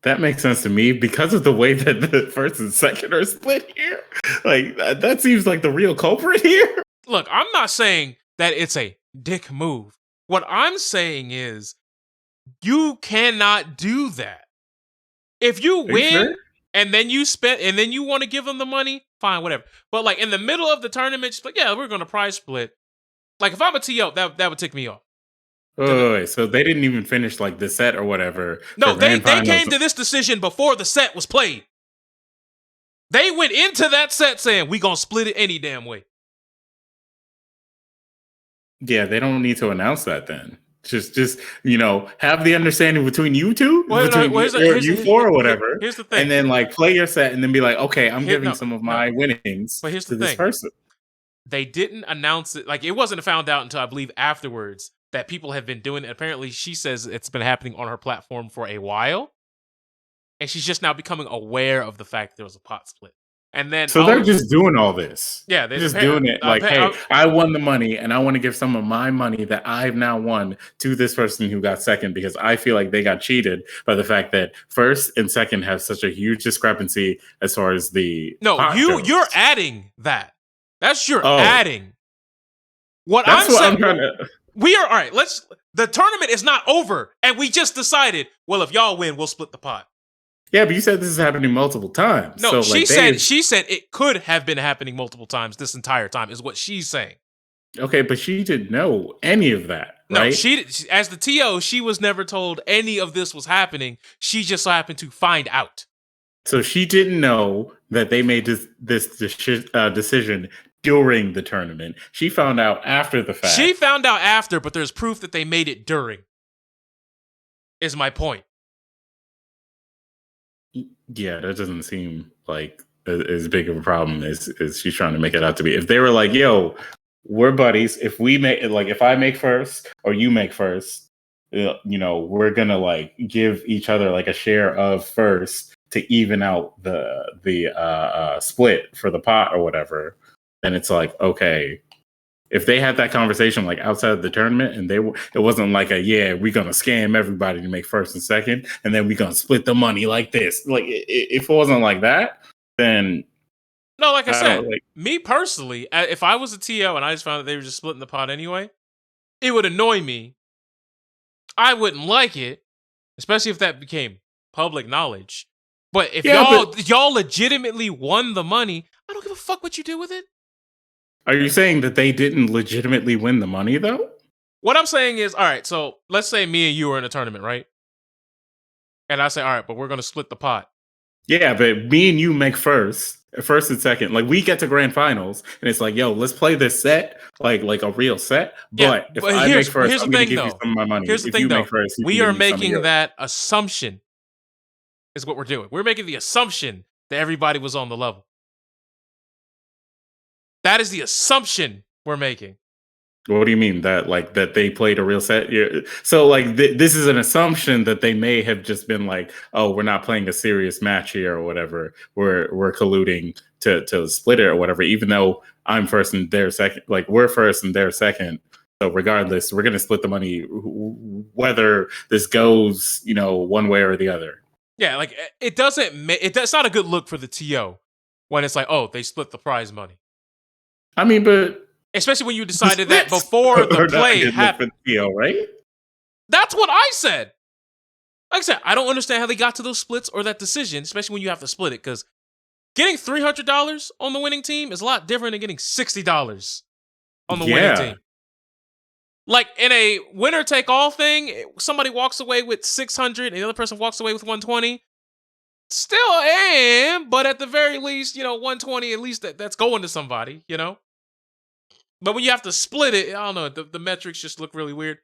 that makes sense to me because of the way that the first and second are split here. Like that seems like the real culprit here. Look, I'm not saying that it's a dick move. What I'm saying is you cannot do that. If you win and then you spend and then you want to give them the money, fine, whatever. But like in the middle of the tournament, just like, yeah, we're gonna prize split. Like if I'm a TO, that would tick me off. Oh, so they didn't even finish like the set or whatever. No, they came to this decision before the set was played. They went into that set saying we gonna split it any damn way. Yeah, they don't need to announce that then. Just have the understanding between you two, you four or whatever. Here's the thing. And then like play your set and then be like, okay, I'm giving some of my winnings but here's to the this thing. person. They didn't announce it. Like it wasn't found out until I believe afterwards that people have been doing it. Apparently, she says it's been happening on her platform for a while. And she's just now becoming aware of the fact that there was a pot split. And then they're just doing all this. Yeah, they're just doing it. Like, hey, I won the money, and I want to give some of my money that I've now won to this person who got second because I feel like they got cheated by the fact that first and second have such a huge discrepancy as far as the you're adding that. That's adding. That's what I'm trying to. We are all right. The tournament is not over, and we just decided. Well, if y'all win, we'll split the pot. Yeah, but you said this is happening multiple times. No, she said it could have been happening multiple times this entire time, is what she's saying. Okay, but she didn't know any of that, right? No, she as the TO, she was never told any of this was happening. She just happened to find out. So she didn't know that they made this decision during the tournament. She found out after the fact. She found out after, but there's proof that they made it during. Is my point. Yeah, that doesn't seem like as big of a problem as she's trying to make it out to be. If they were like, yo, we're buddies. If we make like, if I make first or you make first, we're gonna like give each other like a share of first to even out the split for the pot or whatever. Then it's like, okay, if they had that conversation like outside of the tournament and it wasn't like we're gonna scam everybody to make first and second and then we're gonna split the money like this. Like if it wasn't like that, then no, like I said, me personally, if I was a TO and I just found that they were just splitting the pot anyway, it would annoy me. I wouldn't like it, especially if that became public knowledge. But if y'all legitimately won the money, I don't give a fuck what you do with it. Are you saying that they didn't legitimately win the money, though? What I'm saying is, all right, so let's say me and you are in a tournament, right? And I say, all right, but we're going to split the pot. Yeah, but me and you make first and second. Like we get to grand finals, and it's like, yo, let's play this set like a real set. Yeah, But if but I make first, here's the I'm going to thing, give you though. some of my money. Here's the If thing, you make though. first, you can We are give me some of making yours. that assumption is what we're doing. We're making the assumption that everybody was on the level. That is the assumption we're making. What do you mean that they played a real set? Yeah. So like this is an assumption that they may have just been like, oh, we're not playing a serious match here or whatever. We're colluding to split it or whatever. Even though I'm first and they're second, like we're first and they're second. So regardless, we're gonna split the money whether this goes one way or the other. Yeah, like it doesn't. It's not a good look for the TO when it's like, oh, they split the prize money. I mean, but especially when you decided that before the play happened. Right? That's what I said. Like I said, I don't understand how they got to those splits or that decision, especially when you have to split it, because getting $300 on the winning team is a lot different than getting $60 on the winning team. Like in a winner take all thing, somebody walks away with 600 and the other person walks away with 120. Still but at the very least, 120, at least that's going to somebody, But when you have to split it, I don't know, the metrics just look really weird.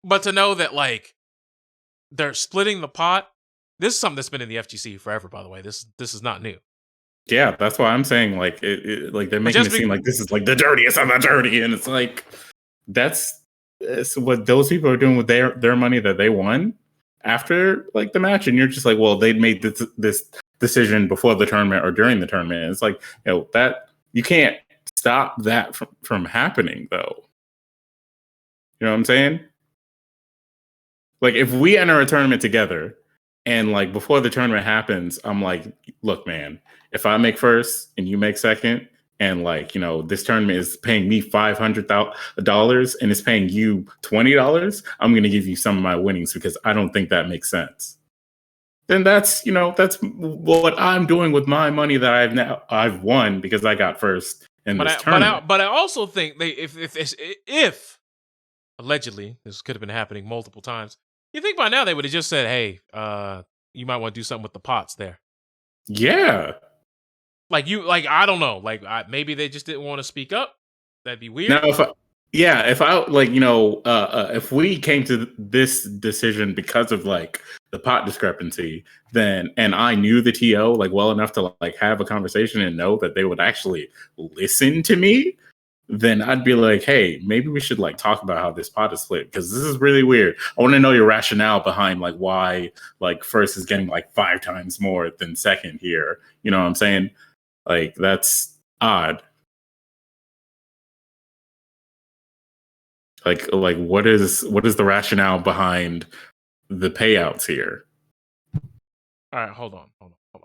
But to know that, like, they're splitting the pot, this is something that's been in the FGC forever, by the way. This is not new. Yeah, that's why I'm saying, like, like they're making it seem like this is like the dirtiest of the dirty, and it's like that's what those people are doing with their money that they won after like the match, and you're just like, well, they made this decision before the tournament or during the tournament. And it's like, that you can't stop that from happening, though. You know what I'm saying? Like, if we enter a tournament together and like before the tournament happens, I'm like, look, man, if I make first and you make second, and like, this tournament is paying me $500 and it's paying you $20, I'm going to give you some of my winnings because I don't think that makes sense. Then that's what I'm doing with my money that I've won because I got first in this tournament. But I also think if allegedly this could have been happening multiple times, you think by now they would have just said, hey, you might want to do something with the pots there. Yeah. I don't know. Maybe they just didn't want to speak up. That'd be weird. Now, if we came to this decision because of like the pot discrepancy, then and I knew the TO like well enough to like have a conversation and know that they would actually listen to me, then I'd be like, hey, maybe we should like talk about how this pot is split because this is really weird. I want to know your rationale behind like why like first is getting like 5 times more than second here. You know what I'm saying? Like that's odd. Like what is the rationale behind the payouts here? All right, hold on.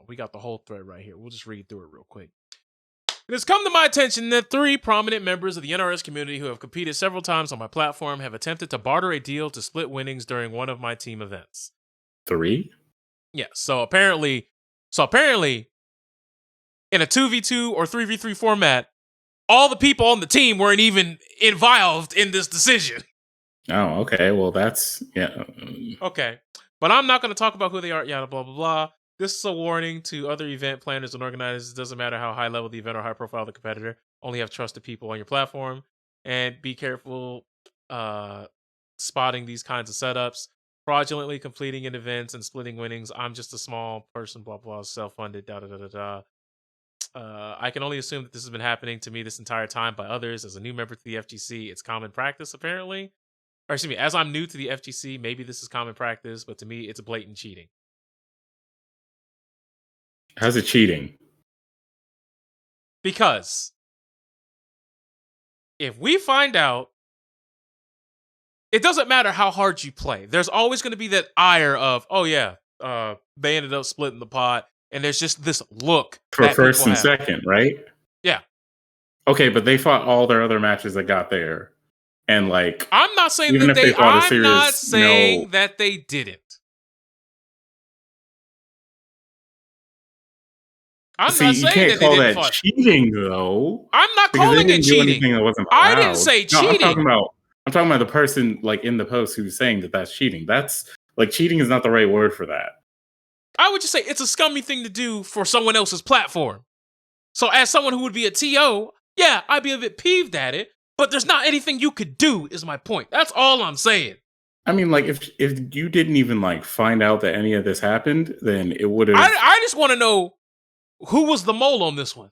We got the whole thread right here. We'll just read through it real quick. It has come to my attention that 3 prominent members of the NRS community who have competed several times on my platform have attempted to barter a deal to split winnings during one of my team events. 3? Yeah, so apparently in a 2v2 or 3v3 format, all the people on the team weren't even involved in this decision. Oh, okay. Well, that's, yeah. Okay. But I'm not going to talk about who they are, yada, blah, blah, blah. This is a warning to other event planners and organizers. It doesn't matter how high level the event or high profile the competitor. Only have trusted people on your platform. And be careful spotting these kinds of setups. Fraudulently completing in events and splitting winnings. I'm just a small person, blah, blah, self-funded, da, da, da, da, da. I can only assume that this has been happening to me this entire time by others. As a new member to the FGC, it's common practice, apparently. Or excuse me, as I'm new to the FGC, maybe this is common practice, but to me, it's blatant cheating. How's it cheating? Because if we find out, it doesn't matter how hard you play. There's always going to be that ire of, oh yeah, they ended up splitting the pot. And there's just this look for first and second, right? Yeah. Okay, but they fought all their other matches that got there, and like I'm not saying that they. I'm not saying that they didn't. I'm See, not you saying can't that they call didn't that fight. cheating though, I'm not because they calling it didn't do cheating. anything that wasn't I didn't allowed. say No, cheating. I'm talking about the person like in the post who's saying that that's cheating. That's like cheating is not the right word for that. I would just say it's a scummy thing to do for someone else's platform. So as someone who would be a TO, yeah, I'd be a bit peeved at it, but there's not anything you could do, is my point. That's all I'm saying. I mean, like if you didn't even like find out that any of this happened, then it would have I just want to know who was the mole on this one.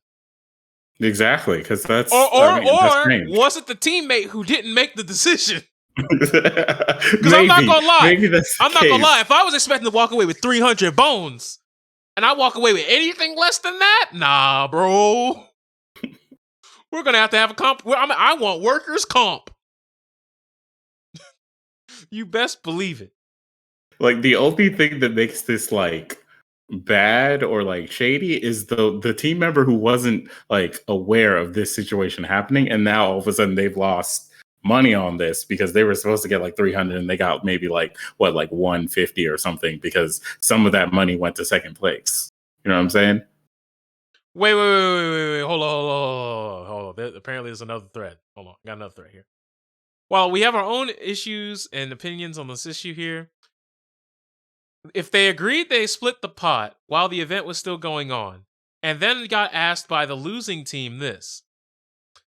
exactly, because that's that's Or strange. was it the teammate who didn't make the decision? Because Maybe, I'm not gonna lie. maybe that's the I'm not gonna case. lie. If I was expecting to walk away with 300 bones, and I walk away with anything less than that, nah, bro. We're gonna have a comp. I want workers' comp. You best believe it. Like the only thing that makes this like bad or like shady is the team member who wasn't like aware of this situation happening, and now all of a sudden they've lost money on this because they were supposed to get like 300 and they got maybe like 150 or something because some of that money went to second place. You know what I'm saying? Wait. Hold on. Apparently, there's another thread. Hold on. Got another thread here. While we have our own issues and opinions on this issue here, if they agreed they split the pot while the event was still going on, and then got asked by the losing team this.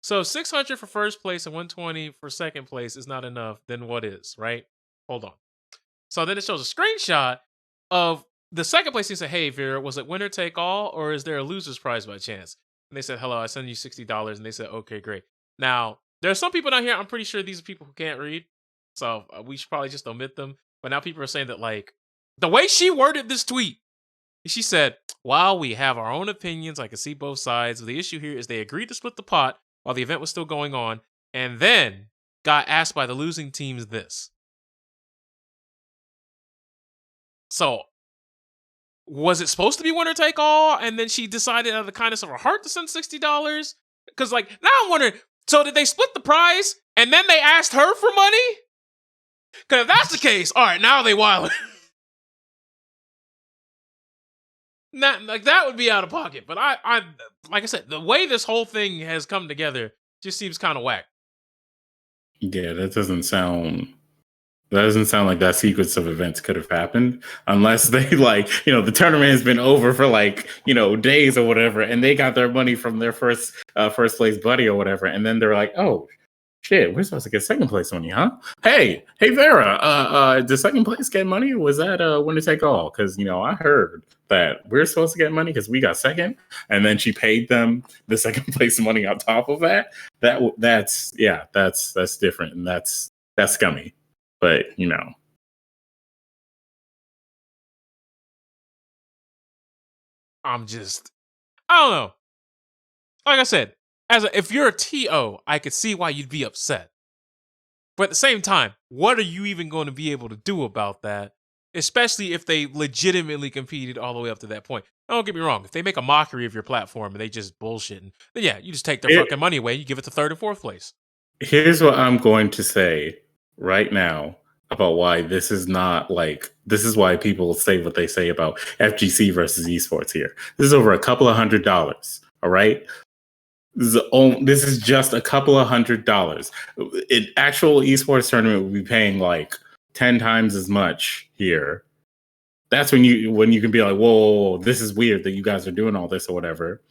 So 600 for first place and 120 for second place is not enough, then what is, right? Hold on. So then it shows a screenshot of the second place. He said, hey, Vera, was it winner take all or is there a loser's prize by chance? And they said, hello, I send you $60. And they said, okay, great. Now, there are some people down here, I'm pretty sure these are people who can't read. So we should probably just omit them. But now people are saying that, like, the way she worded this tweet, she said, while we have our own opinions, I can see both sides. The issue here is they agreed to split the pot while the event was still going on, and then got asked by the losing teams this. So, was it supposed to be winner take all? And then she decided out of the kindness of her heart to send $60? Because, like, now I'm wondering, so did they split the prize and then they asked her for money? Because if that's the case, all right, now they wilding. That would be out of pocket. But I like I said, the way this whole thing has come together just seems kind of whack. Yeah, that doesn't sound like that sequence of events could have happened unless they like, the tournament has been over for like, days or whatever, and they got their money from their first place buddy or whatever, and then they're like, oh shit, we're supposed to get second place money, huh? Hey Vera, did second place get money? Or was that winner take all? Because I heard that we're supposed to get money because we got second, and then she paid them the second place money on top of that. That's different, and that's scummy. But I don't know. Like I said, if you're a TO, I could see why you'd be upset. But at the same time, what are you even going to be able to do about that? Especially if they legitimately competed all the way up to that point. Don't get me wrong. If they make a mockery of your platform and they just bullshitting, then yeah, you just take their fucking money away. You give it to third and fourth place. Here's what I'm going to say right now about why this is why people say what they say about FGC versus esports here. This is over a couple of $100. All right. This is just a couple of $100. An actual esports tournament would be paying like 10 times as much here. That's when you can be like, whoa, this is weird that you guys are doing all this or whatever.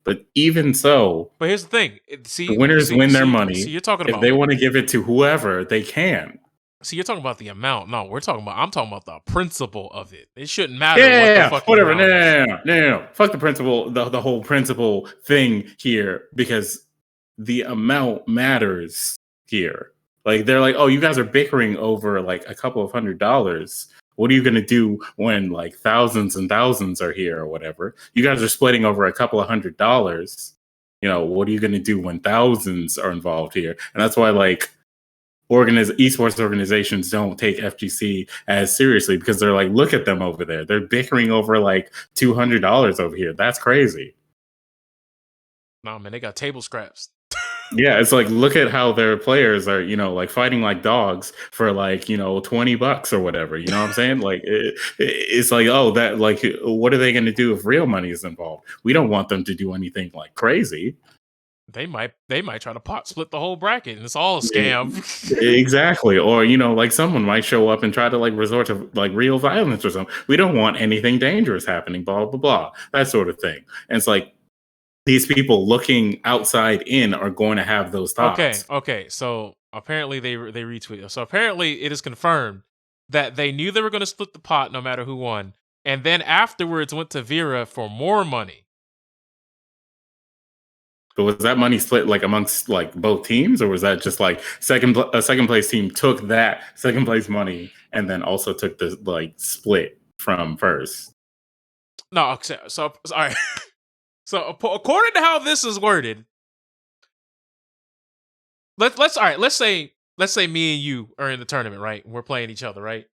But even so, but here's the thing: the winners win their money. You're talking about if they want to give it to whoever, they can. See, you're talking about the amount. No, I'm talking about the principle of it. It shouldn't matter. Whatever. No. Fuck the principle. The whole principle thing here, because the amount matters here. Like they're like, oh, you guys are bickering over like a couple of $100. What are you going to do when like thousands and thousands are here or whatever? You guys are splitting over a couple of $100. What are you going to do when thousands are involved here? And that's why like esports organizations don't take FGC as seriously, because they're like, look at them over there. They're bickering over like $200 over here. That's crazy. Nah, man, they got table scraps. Yeah, it's like look at how their players are, like fighting like dogs for like, $20 or whatever. You know what I'm saying? Like it's like, oh, that like what are they going to do if real money is involved? We don't want them to do anything like crazy. They might try to pot split the whole bracket and it's all a Yeah, scam. exactly. Or, like someone might show up and try to like resort to like real violence or something. We don't want anything dangerous happening, blah, blah, blah. That sort of thing. And it's like these people looking outside in are going to have those thoughts. Okay. So apparently they retweeted. So apparently it is confirmed that they knew they were going to split the pot no matter who won, and then afterwards went to Vera for more money. But was that money split like amongst like both teams, or was that just like a second place team took that second place money and then also took the like split from first? No, so all right. So according to how this is worded, let's all right. Let's say me and you are in the tournament, right? We're playing each other, right?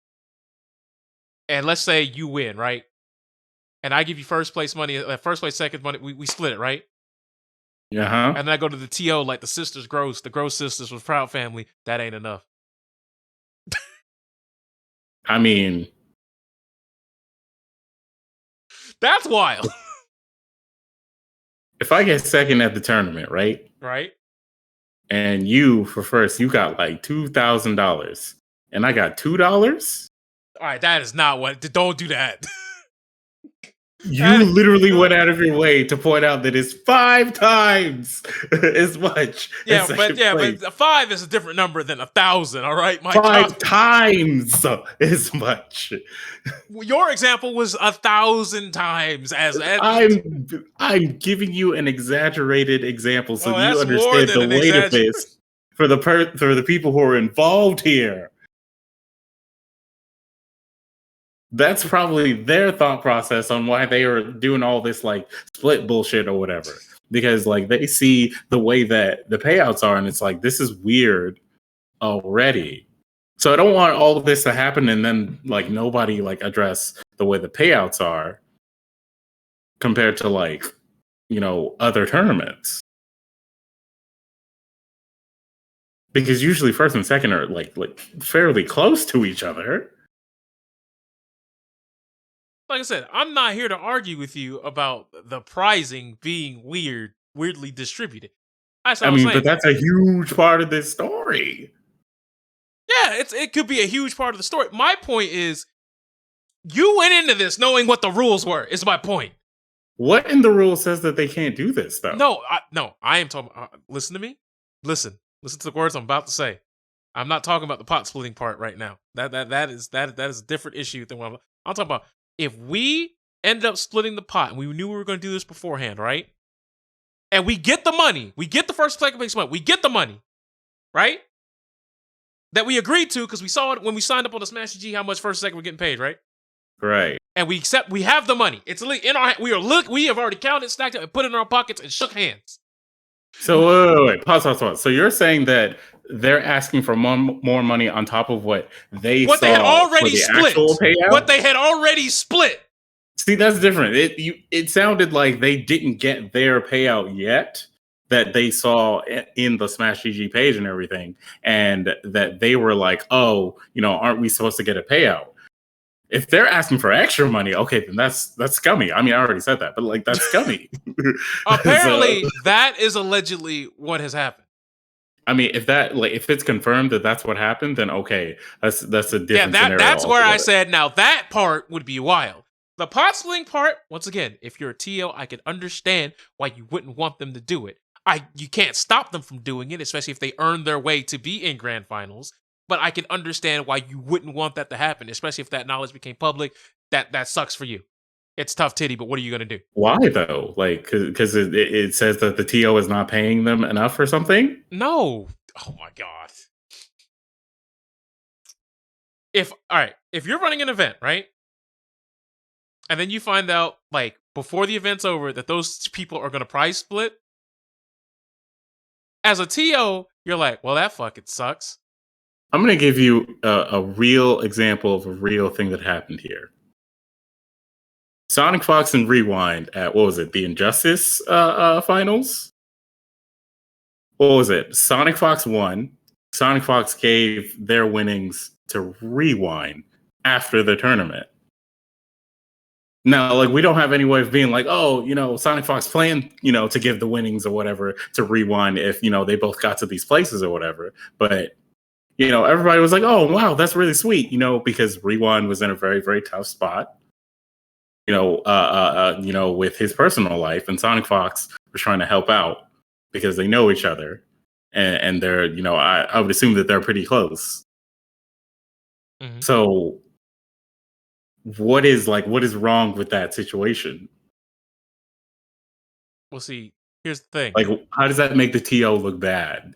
And let's say you win, right? And I give you first place money, first place, second money. We split it, right? Yeah, huh? And then I go to the TO like the Gross sisters with Proud Family. That ain't enough. I mean, that's wild. If I get second at the tournament, right? Right. And you for first, you got like $2,000, and I got $2. All right, that is not what. Don't do that. You literally went out of your way to point out that it's 5 times as much. Yeah, but 5 is a different number than 1,000. All right, 5 times as much. Your example was 1,000 times as I'm giving you an exaggerated example so you understand the weight of this for the people who are involved here. That's probably their thought process on why they are doing all this like split bullshit or whatever. Because like they see the way that the payouts are and it's like, this is weird already. So I don't want all of this to happen and then like nobody like address the way the payouts are compared to like, other tournaments. Because usually first and second are like fairly close to each other. Like I said, I'm not here to argue with you about the prizing being weirdly distributed. But that's a huge part of this story. Yeah, it could be a huge part of the story. My point is, you went into this knowing what the rules were. Is my point. What in the rule says that they can't do this though? No, I am talking. Listen to me. Listen to the words I'm about to say. I'm not talking about the pot splitting part right now. That is a different issue than what I'm talking about. If we ended up splitting the pot and we knew we were going to do this beforehand, right? And we get the money, we get the first second place money, we get the money, right? That we agreed to because we saw it when we signed up on the Smash G how much first second we're getting paid, right? Right. And we have the money. It's in our we have already counted, stacked it, and put it in our pockets and shook hands. So wait. Pause. So you're saying that they're asking for more money on top of what they had already split. Actual payout? What they had already split. See, that's different. It sounded like they didn't get their payout yet that they saw in the Smash GG page and everything, and that they were like, "Oh, aren't we supposed to get a payout?" If they're asking for extra money, okay, then that's scummy. I mean, I already said that, but like that's scummy. Apparently, that is allegedly what has happened. I mean, if it's confirmed that that's what happened, then okay, that's a different scenario. That's where I said now that part would be wild. The pot splitting part, once again, if you're a TO, I can understand why you wouldn't want them to do it. You can't stop them from doing it, especially if they earn their way to be in grand finals. But I can understand why you wouldn't want that to happen, especially if that knowledge became public. That sucks for you. It's tough titty, but what are you going to do? Why though? Like, because it says that the TO is not paying them enough or something? No. Oh my God. If you're running an event, right? And then you find out, like, before the event's over, that those people are going to prize split. As a TO, you're like, well, that fucking sucks. I'm going to give you a real example of a real thing that happened here. Sonic Fox and Rewind at, what was it, the Injustice finals? what was it? Sonic Fox won. Sonic Fox gave their winnings to Rewind after the tournament. Now, like, we don't have any way of being like, oh, Sonic Fox planned, to give the winnings or whatever to Rewind if, they both got to these places or whatever. But, everybody was like, oh, wow, that's really sweet, because Rewind was in a very, very tough spot, with his personal life. And Sonic Fox was trying to help out because they know each other. And they're, I would assume that they're pretty close. Mm-hmm. So what is wrong with that situation? Well, see, here's the thing. Like, how does that make the TO look bad?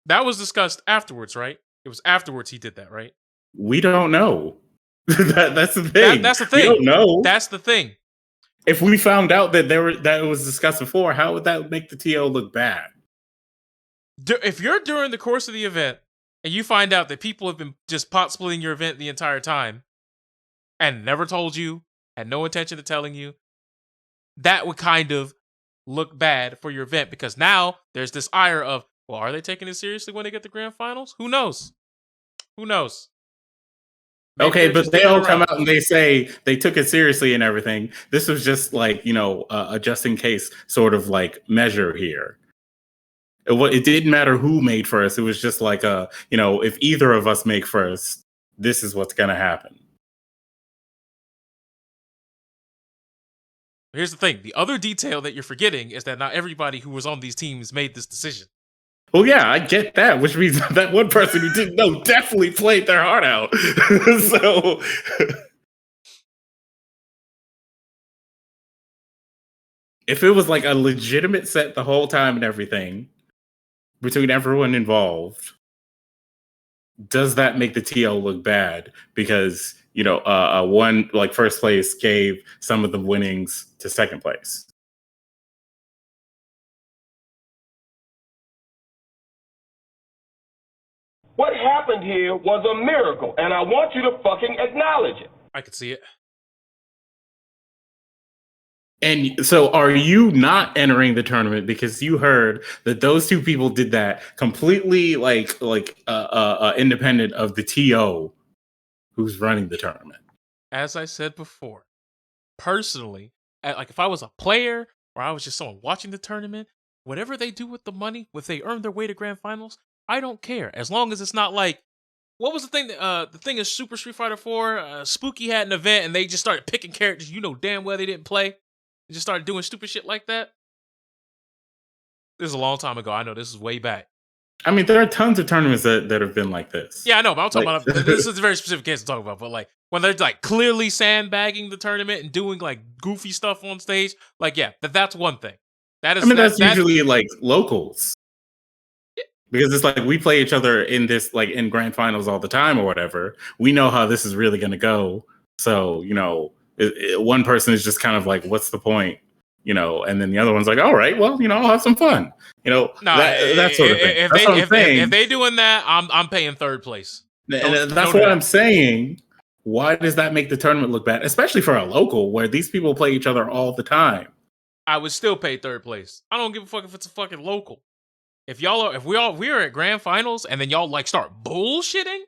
That was discussed afterwards, right? It was afterwards he did that, right? We don't know. That's the thing. That's the thing. We don't know. That's the thing. If we found out that that it was discussed before, how would that make the TO look bad? If you're during the course of the event and you find out that people have been just pot splitting your event the entire time and never told you, had no intention of telling you, that would kind of look bad for your event, because now there's this ire of, well, are they taking it seriously when they get the grand finals? Who knows? Maybe okay, but they all come out and they say they took it seriously and everything. This was just like, a just in case sort of like measure here. It didn't matter who made first. It was just like, if either of us make first, this is what's going to happen. Here's the thing. The other detail that you're forgetting is that not everybody who was on these teams made this decision. Well, yeah, I get that, which means that one person who didn't know definitely played their heart out. So, if it was like a legitimate set the whole time and everything between everyone involved, does that make the TL look bad? Because, one, like, first place gave some of the winnings to second place. What happened here was a miracle, and I want you to fucking acknowledge it. I could see it. And so are you not entering the tournament because you heard that those two people did that completely independent of the TO who's running the tournament? As I said before, personally, like if I was a player or I was just someone watching the tournament, whatever they do with the money, if they earn their way to grand finals, I don't care. As long as it's not like, what was the thing? The thing is Super Street Fighter 4. Spooky had an event and they just started picking characters damn well they didn't play. They just started doing stupid shit like that. This is a long time ago. I know this is way back. I mean, there are tons of tournaments that have been like this. Yeah, I know, but I'm talking about this is a very specific case to talk about. But like when they're like clearly sandbagging the tournament and doing like goofy stuff on stage, like that's one thing. That is. I mean, that's usually like locals. Because it's like we play each other in this, like in grand finals all the time or whatever. We know how this is really going to go. So, one person is just kind of like, what's the point? And then the other one's like, all right, well, I'll have some fun. That sort of thing. If they doing that, I'm paying third place. That's what I'm saying. Why does that make the tournament look bad? Especially for a local where these people play each other all the time. I would still pay third place. I don't give a fuck if it's a fucking local. If we're at grand finals and then y'all like start bullshitting,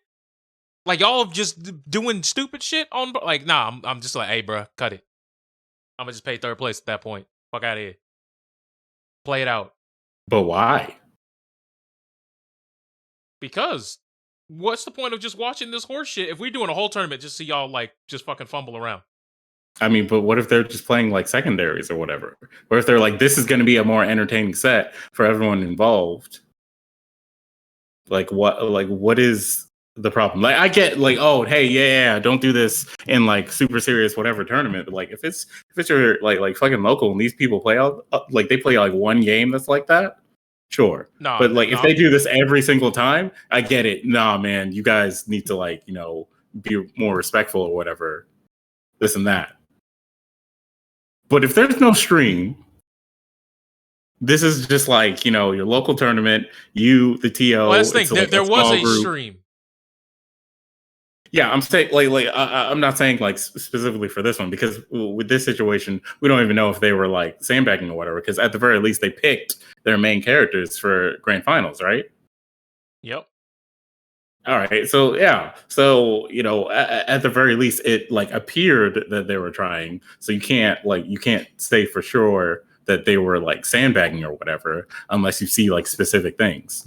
like y'all just doing stupid shit on, like, nah, I'm just like, hey, bro, cut it. I'm gonna just pay third place at that point. Fuck out of here. Play it out. But why? Because what's the point of just watching this horse shit if we're doing a whole tournament just so y'all like just fucking fumble around? I mean, but what if they're just playing like secondaries or whatever? Or if they're like, this is going to be a more entertaining set for everyone involved? What is the problem? Like, I get like, oh, hey, yeah, don't do this in like super serious whatever tournament. But like, if it's your like fucking local and these people play they play like one game that's like that, sure. No, but like if they do this every single time, I get it. Nah, man, you guys need to like be more respectful or whatever, this and that. But if there's no stream, this is just like, your local tournament, the TO. Well, that's the thing. There was a stream. Yeah, I'm saying I'm not saying like specifically for this one because with this situation, we don't even know if they were like sandbagging or whatever. Because at the very least, they picked their main characters for grand finals, right? Yep. All right, so yeah, so at the very least, it like appeared that they were trying. So you can't say for sure that they were like sandbagging or whatever unless you see like specific things.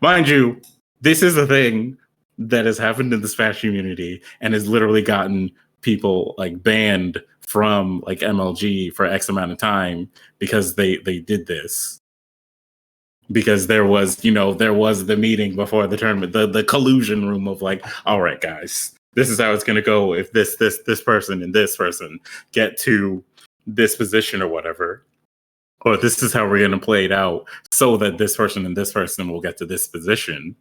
Mind you, this is a thing that has happened in the Smash community and has literally gotten people like banned from like MLG for X amount of time because they did this. Because there was the meeting before the tournament, the collusion room of like, all right, guys, this is how it's gonna go if this person and this person get to this position or whatever. Or this is how we're gonna play it out so that this person and this person will get to this position.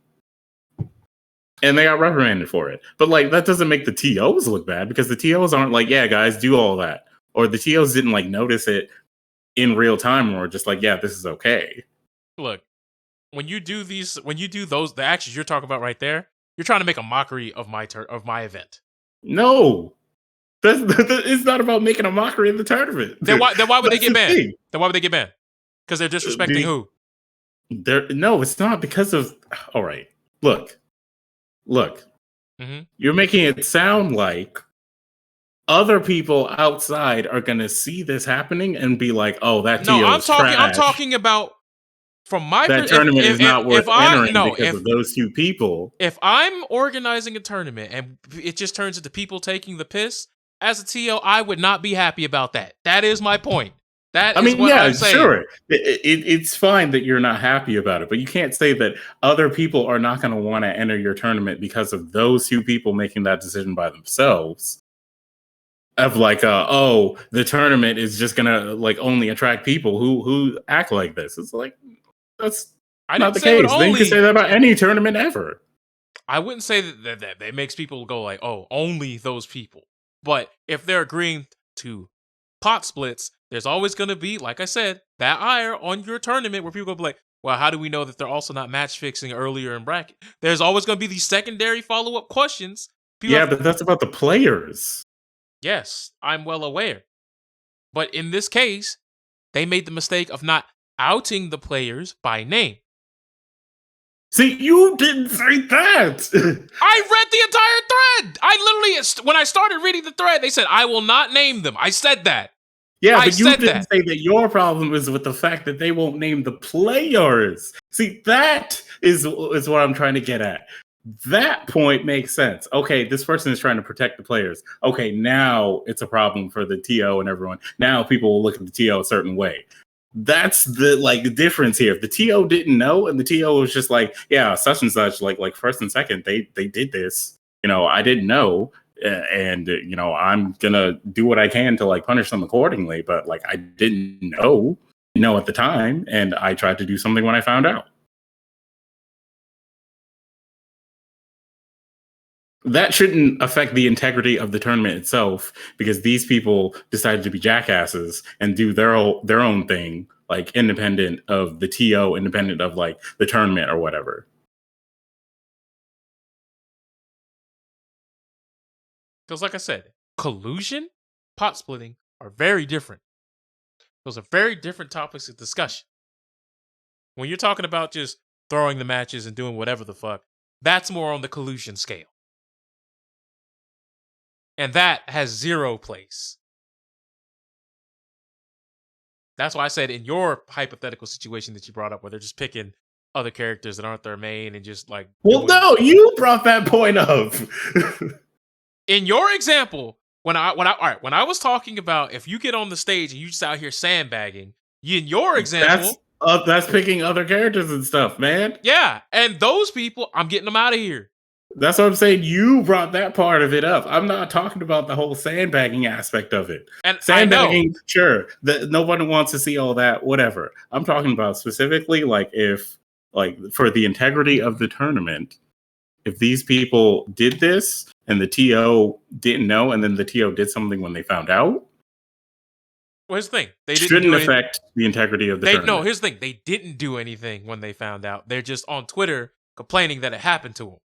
And they got reprimanded for it. But like that doesn't make the TOs look bad because the TOs aren't like, yeah, guys, do all that. Or the TOs didn't like notice it in real time or just like, yeah, this is okay. Look, when you do the actions you're talking about right there, you're trying to make a mockery of my event. No. It's not about making a mockery of the tournament. Then why would they get banned? Then why would they get banned? Because they're disrespecting who? No, it's not because of. All right, look. Mm-hmm. You're making it sound like other people outside are going to see this happening and be like, "Oh, that TO is trash." I'm talking about from my that tournament is not worth entering because of those two people. If I'm organizing a tournament and it just turns into people taking the piss, as a TO, I would not be happy about that. That is my point. I'm saying. Sure. It's fine that you're not happy about it, but you can't say that other people are not going to want to enter your tournament because of those two people making that decision by themselves. Of like, the tournament is just going to like only attract people who act like this. It's like that's not the case. Then you can say that about any tournament ever. I wouldn't say that makes people go like, oh, only those people. But if they're agreeing to pot splits, there's always going to be, like I said, that ire on your tournament where people go like, well, how do we know that they're also not match fixing earlier in bracket? There's always going to be these secondary follow-up questions. But that's about the players. Yes, I'm well aware. But in this case, they made the mistake of not outing the players by name. See, you didn't say that. I read the entire thread. I literally, when I started reading the thread, they said, I will not name them. I said that. Yeah, but you didn't say that your problem is with the fact that they won't name the players. See, that is what I'm trying to get at. That point makes sense. Okay, this person is trying to protect the players. Okay, now it's a problem for the TO and everyone. Now people will look at the TO a certain way. That's the difference here. If the TO didn't know and the TO was just like, yeah, such and such, like first and second, they did this. I didn't know. And I'm gonna do what I can to like punish them accordingly, but like I didn't know at the time, and I tried to do something when I found out. That shouldn't affect the integrity of the tournament itself, because these people decided to be jackasses and do their own thing, like independent of the TO, independent of like the tournament or whatever. Because like I said, collusion, pot splitting are very different. Those are very different topics of discussion. When you're talking about just throwing the matches and doing whatever the fuck, that's more on the collusion scale. And that has zero place. That's why I said in your hypothetical situation that you brought up where they're just picking other characters that aren't their main and just like... Well, no, you brought that point up. In your example, when I was talking about if you get on the stage and you just out here sandbagging, in your example, that's picking other characters and stuff, man. Yeah, and those people, I'm getting them out of here. That's what I'm saying. You brought that part of it up. I'm not talking about the whole sandbagging aspect of it. And sandbagging, sure, nobody wants to see all that. Whatever. I'm talking about specifically, like if, like for the integrity of the tournament, if these people did this and the TO didn't know, and then the TO did something when they found out. Well, here's the thing. They shouldn't affect the integrity of the tournament. No, here's the thing. They didn't do anything when they found out. They're just on Twitter complaining that it happened to them.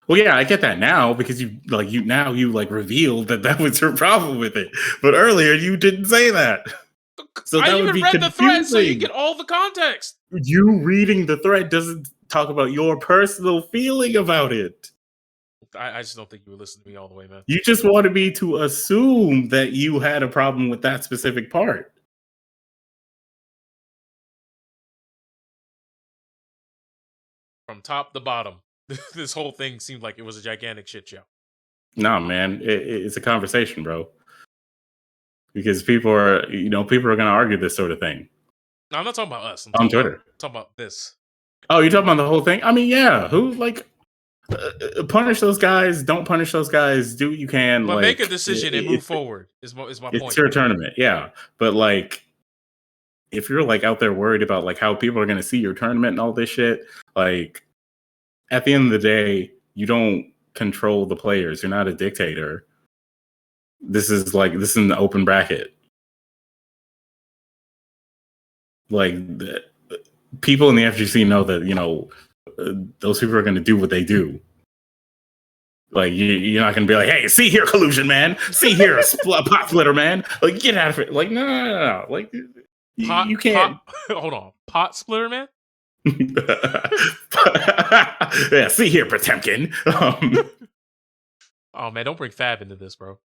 Well, yeah, I get that now because you revealed that was your problem with it. But earlier you didn't say that. So I that would even be read the thread so you confusing. get all the context. You reading the thread doesn't talk about your personal feeling about it. I just don't think you would listen to me all the way, man. You just wanted me to assume that you had a problem with that specific part. From top to bottom, this whole thing seemed like it was a gigantic shit show. Nah, man, it's a conversation, bro. Because people are going to argue this sort of thing. No, I'm not talking about us. I'm on talking Twitter. talking about this. Oh, you're talking about the whole thing? I mean, yeah. Who punish those guys? Don't punish those guys. Do what you can. But make a decision and move forward. Is my point. It's your tournament, yeah. But if you're out there worried about how people are going to see your tournament and all this shit, at the end of the day, you don't control the players. You're not a dictator. This is an open bracket. People in the FGC know that those people are going to do what they do. You're not going to be like, hey, see here, collusion, man. See here, pot splitter, man. Get out of it. No. You can't. Hold on, pot splitter, man. Yeah, see here, Potemkin. Oh man, don't bring Fab into this, bro.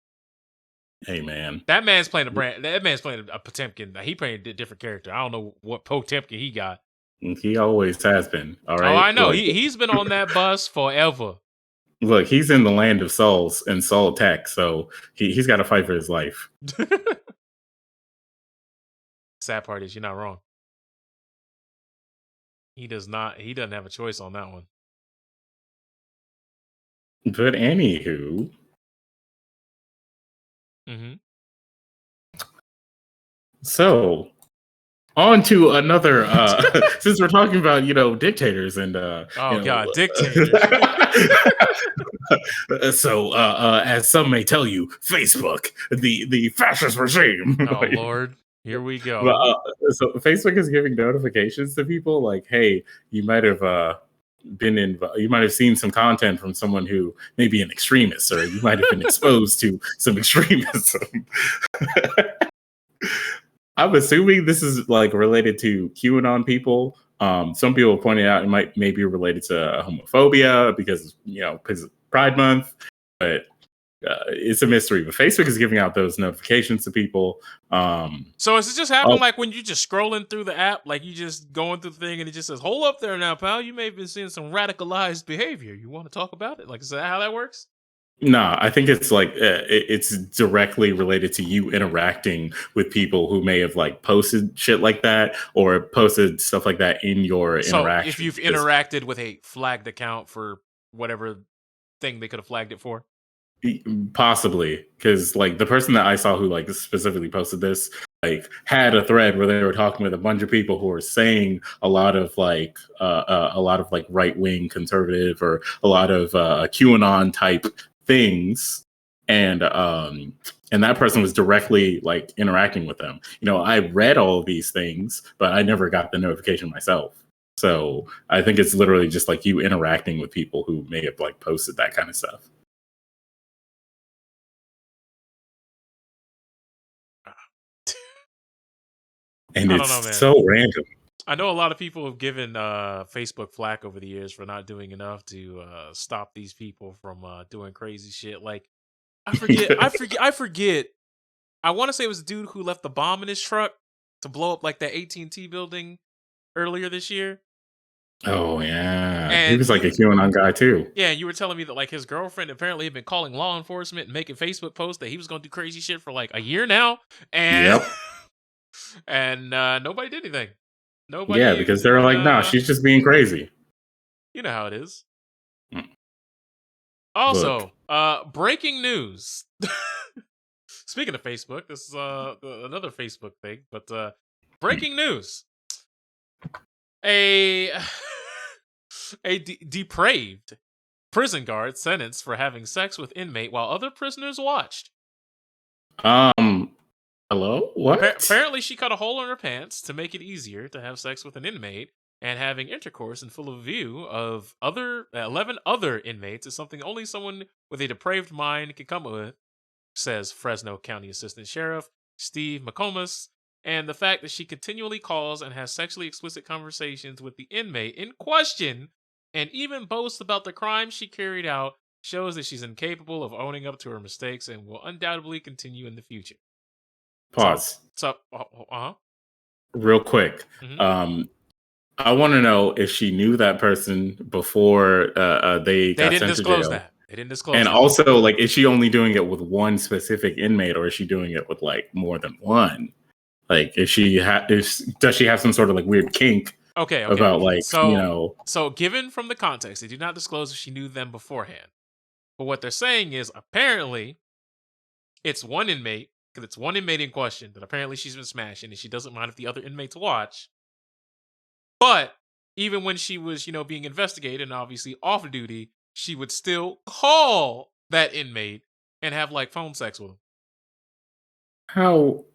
Hey man, that man's playing a Potemkin. He playing a different character. I don't know what Potemkin he got. He always has been. All right. Oh, I know. He's been on that bus forever. Look, he's in the land of souls and soul tech, so he's got to fight for his life. Sad part is you're not wrong. He doesn't have a choice on that one. But anywho. Mm-hmm. So, on to another. Since we're talking about dictators and dictators. So, as some may tell you, Facebook, the fascist regime. Oh Lord, here we go. So Facebook is giving notifications to people hey, you might have you might have seen some content from someone who may be an extremist, or you might have been exposed to some extremism. I'm assuming this is related to QAnon people. Some people pointed out it may be related to homophobia because Pride Month, but it's a mystery. But Facebook is giving out those notifications to people. So is it just happening when you just scrolling through the app, you just going through the thing and it just says, "Hold up there now, pal. You may have been seeing some radicalized behavior. You want to talk about it?" Is that how that works? No, I think it's it's directly related to you interacting with people who may have posted shit like that or posted stuff like that in your interaction. If you've interacted with a flagged account for whatever thing they could have flagged it for, possibly, because the person that I saw who specifically posted this had a thread where they were talking with a bunch of people who were saying a lot of right wing conservative or a lot of QAnon type things, and that person was directly interacting with them. I read all of these things, but I never got the notification myself. So I think it's literally just you interacting with people who may have posted that kind of stuff. And it's so random. I know a lot of people have given Facebook flack over the years for not doing enough to stop these people from doing crazy shit. I forget. I want to say it was a dude who left the bomb in his truck to blow up that AT&T building earlier this year. Oh yeah, and he was a QAnon guy too. Yeah, you were telling me that his girlfriend apparently had been calling law enforcement and making Facebook posts that he was going to do crazy shit for a year now, and and nobody did anything. Nobody. Yeah, because they were nah, she's just being crazy. You know how it is. Also, breaking news. Speaking of Facebook, this is another Facebook thing, but breaking news. A depraved prison guard sentenced for having sex with inmate while other prisoners watched. Hello? What? Apparently, she cut a hole in her pants to make it easier to have sex with an inmate and having intercourse in full view of other 11 other inmates is something only someone with a depraved mind can come up with, says Fresno County Assistant Sheriff Steve McComas. And the fact that she continually calls and has sexually explicit conversations with the inmate in question and even boasts about the crimes she carried out shows that she's incapable of owning up to her mistakes and will undoubtedly continue in the future. Pause. Uh-huh. Real quick. Mhm. I want to know if she knew that person before they got didn't sent to disclose jail. that. They didn't disclose And that. also, like, is she only doing it with one specific inmate, or is she doing it with like more than one? Like, does she have some sort of like weird kink Okay. about like So given from the context, they do not disclose if she knew them beforehand. But what they're saying is apparently it's one inmate, because it's one inmate in question that apparently she's been smashing, and she doesn't mind if the other inmates watch. But even when she was, being investigated and obviously off duty, she would still call that inmate and have like phone sex with him. how.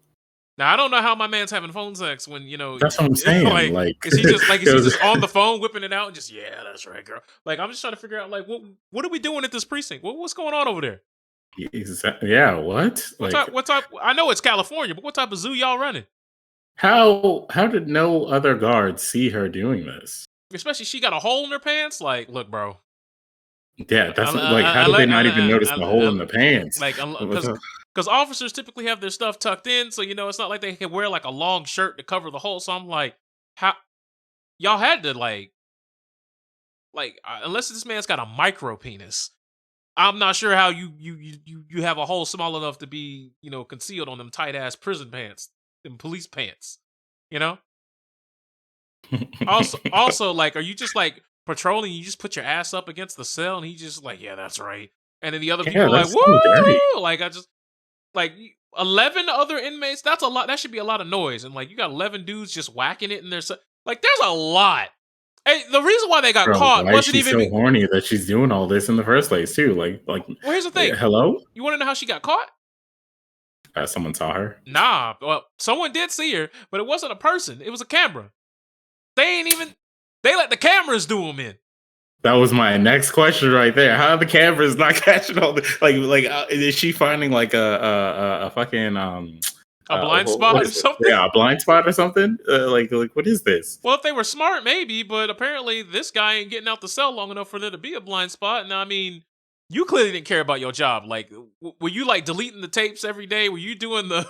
Now I don't know how my man's having phone sex when That's what I'm saying. Like, is he just on the phone whipping it out and just that's right, girl. Like I'm just trying to figure out like what are we doing at this precinct? What's going on over there? Yeah, what? What type? I know it's California, but what type of zoo y'all running? How did no other guards see her doing this? Especially she got a hole in her pants. Like, look, bro. Yeah, that's like, how did they not even notice the hole in the pants? Like, because officers typically have their stuff tucked in, so it's not like they can wear like a long shirt to cover the hole. So I'm like, how y'all had to like unless this man's got a micro penis, I'm not sure how you have a hole small enough to be concealed on them tight ass prison pants, them police pants, you know. Also, like, are you just like patrolling? You just put your ass up against the cell, and he just like, yeah, that's right. And then the other people are like, that's so dirty. woo! Like, I just like 11 other inmates. That's a lot. That should be a lot of noise. And like, you got 11 dudes just whacking it in their like. There's a lot. Hey, the reason why they got caught wasn't even so horny that she's doing all this in the first place too. Like. Well, here's the thing. Hello. You want to know how she got caught? Someone saw her. Nah. Well, someone did see her, but it wasn't a person. It was a camera. They let the cameras do them in. That was my next question right there. How are the cameras not catching all the is she finding like a fucking a blind spot or something? Yeah, a blind spot or something. Like what is this? Well, if they were smart, maybe. But apparently, this guy ain't getting out the cell long enough for there to be a blind spot. Now, I mean, you clearly didn't care about your job. Like, were you like deleting the tapes every day? Were you doing the?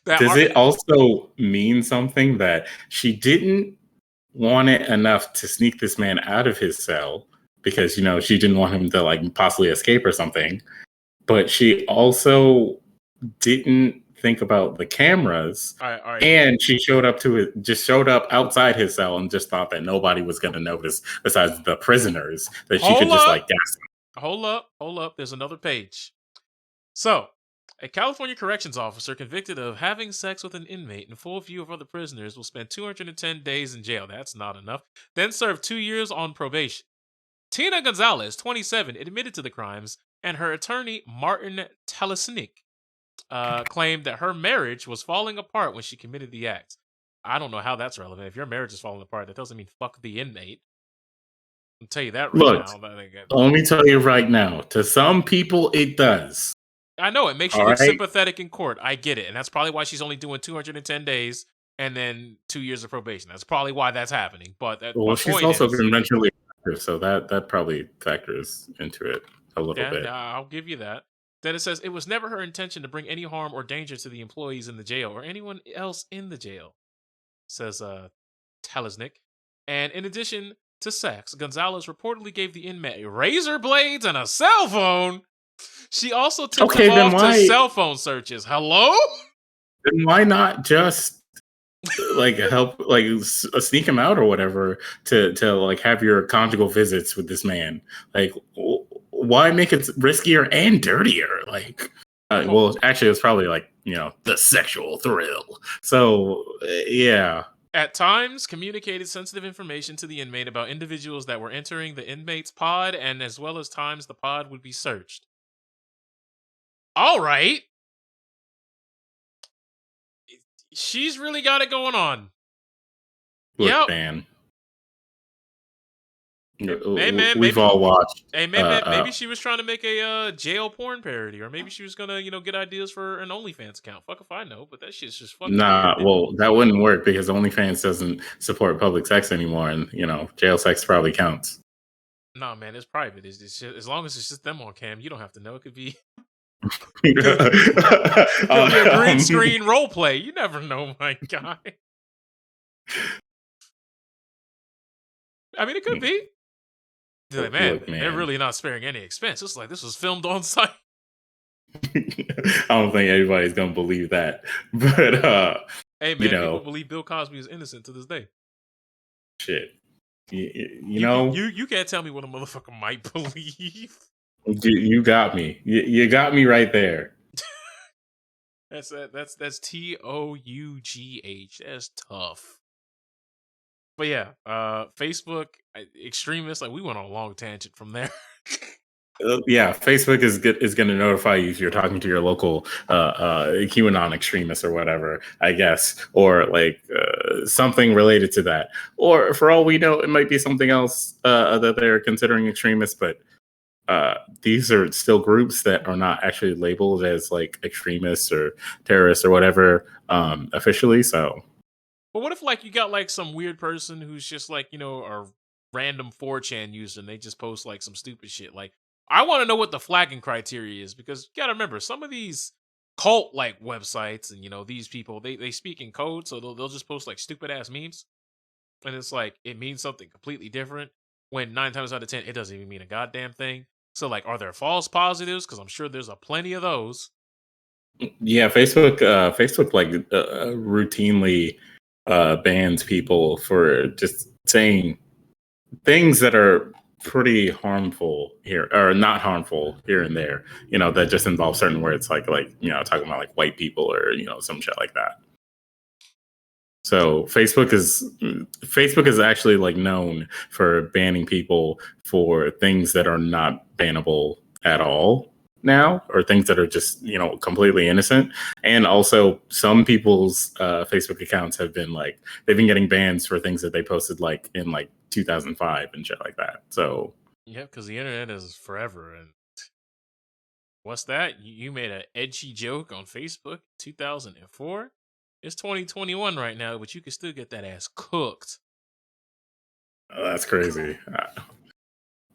Does it also mean something that she didn't want it enough to sneak this man out of his cell because she didn't want him to like possibly escape or something, but she also didn't think about the cameras, all right. And she showed up outside his cell and just thought that nobody was going to notice besides the prisoners, that she could just like gas them. Hold up. There's another page. So, a California corrections officer convicted of having sex with an inmate in full view of other prisoners will spend 210 days in jail. That's not enough. Then serve 2 years on probation. Tina Gonzalez, 27, admitted to the crimes, and her attorney, Martin Telesnik, claimed that her marriage was falling apart when she committed the acts. I don't know how that's relevant. If your marriage is falling apart, that doesn't mean fuck the inmate. I'll tell you that right now. Let me tell you right now. To some people, it does. I know, it makes you look sympathetic in court. I get it. And that's probably why she's only doing 210 days and then 2 years of probation. That's probably why that's happening. But she's also been mentally active, so that probably factors into it a little bit. Yeah, I'll give you that. Then it says, it was never her intention to bring any harm or danger to the employees in the jail or anyone else in the jail, says Telesnik. And in addition to sex, Gonzalez reportedly gave the inmate razor blades and a cell phone. She also tipped him off to cell phone searches. Hello? Then why not just like help, like sneak him out or whatever to like have your conjugal visits with this man? Like, why make it riskier and dirtier? Like, well, actually, it's probably like the sexual thrill. So yeah. At times, communicated sensitive information to the inmate about individuals that were entering the inmate's pod, and as well as times the pod would be searched. All right. She's really got it going on. Yep. man. Hey man, We've all watched. Hey, maybe she was trying to make a jail porn parody, or maybe she was gonna, get ideas for an OnlyFans account. Fuck if I know, but that shit's just fucking Nah, weird. well, that wouldn't work because OnlyFans doesn't support public sex anymore, and jail sex probably counts. Nah, man, it's private. It's just, as long as it's just them on cam, you don't have to know. It could be, it could be a green screen role play. You never know, my guy. I mean, it could be. Like, man, they're really not sparing any expense. It's like this was filmed on site. I don't think anybody's gonna believe that, but hey, man, people believe Bill Cosby is innocent to this day. Shit, you can't tell me what a motherfucker might believe. You got me. You got me right there. That's TOUGH. That's tough. But yeah, Facebook extremists. Like we went on a long tangent from there. Yeah, Facebook is going to notify you if you're talking to your local QAnon extremist or whatever, I guess, or like something related to that. Or for all we know, it might be something else that they're considering extremists, but these are still groups that are not actually labeled as like extremists or terrorists or whatever officially. So, but what if like you got like some weird person who's just like a random 4chan user and they just post like some stupid shit? Like I want to know what the flagging criteria is, because you gotta remember some of these cult like websites and these people they speak in code, so they'll just post like stupid ass memes, and it's like it means something completely different when 9 times out of 10 it doesn't even mean a goddamn thing. So like, are there false positives? Because I'm sure there's a plenty of those. Yeah, Facebook like routinely bans people for just saying things that are pretty harmful here, or not harmful here and there. That just involve certain words, like talking about like white people or some shit like that. So Facebook is actually like known for banning people for things that are not bannable at all now, or things that are just completely innocent. And also some people's Facebook accounts have been like they've been getting bans for things that they posted like in like 2005 and shit like that. So yeah, because the internet is forever. And what's that? You made an edgy joke on Facebook 2004. It's 2021 right now, but you can still get that ass cooked. That's crazy.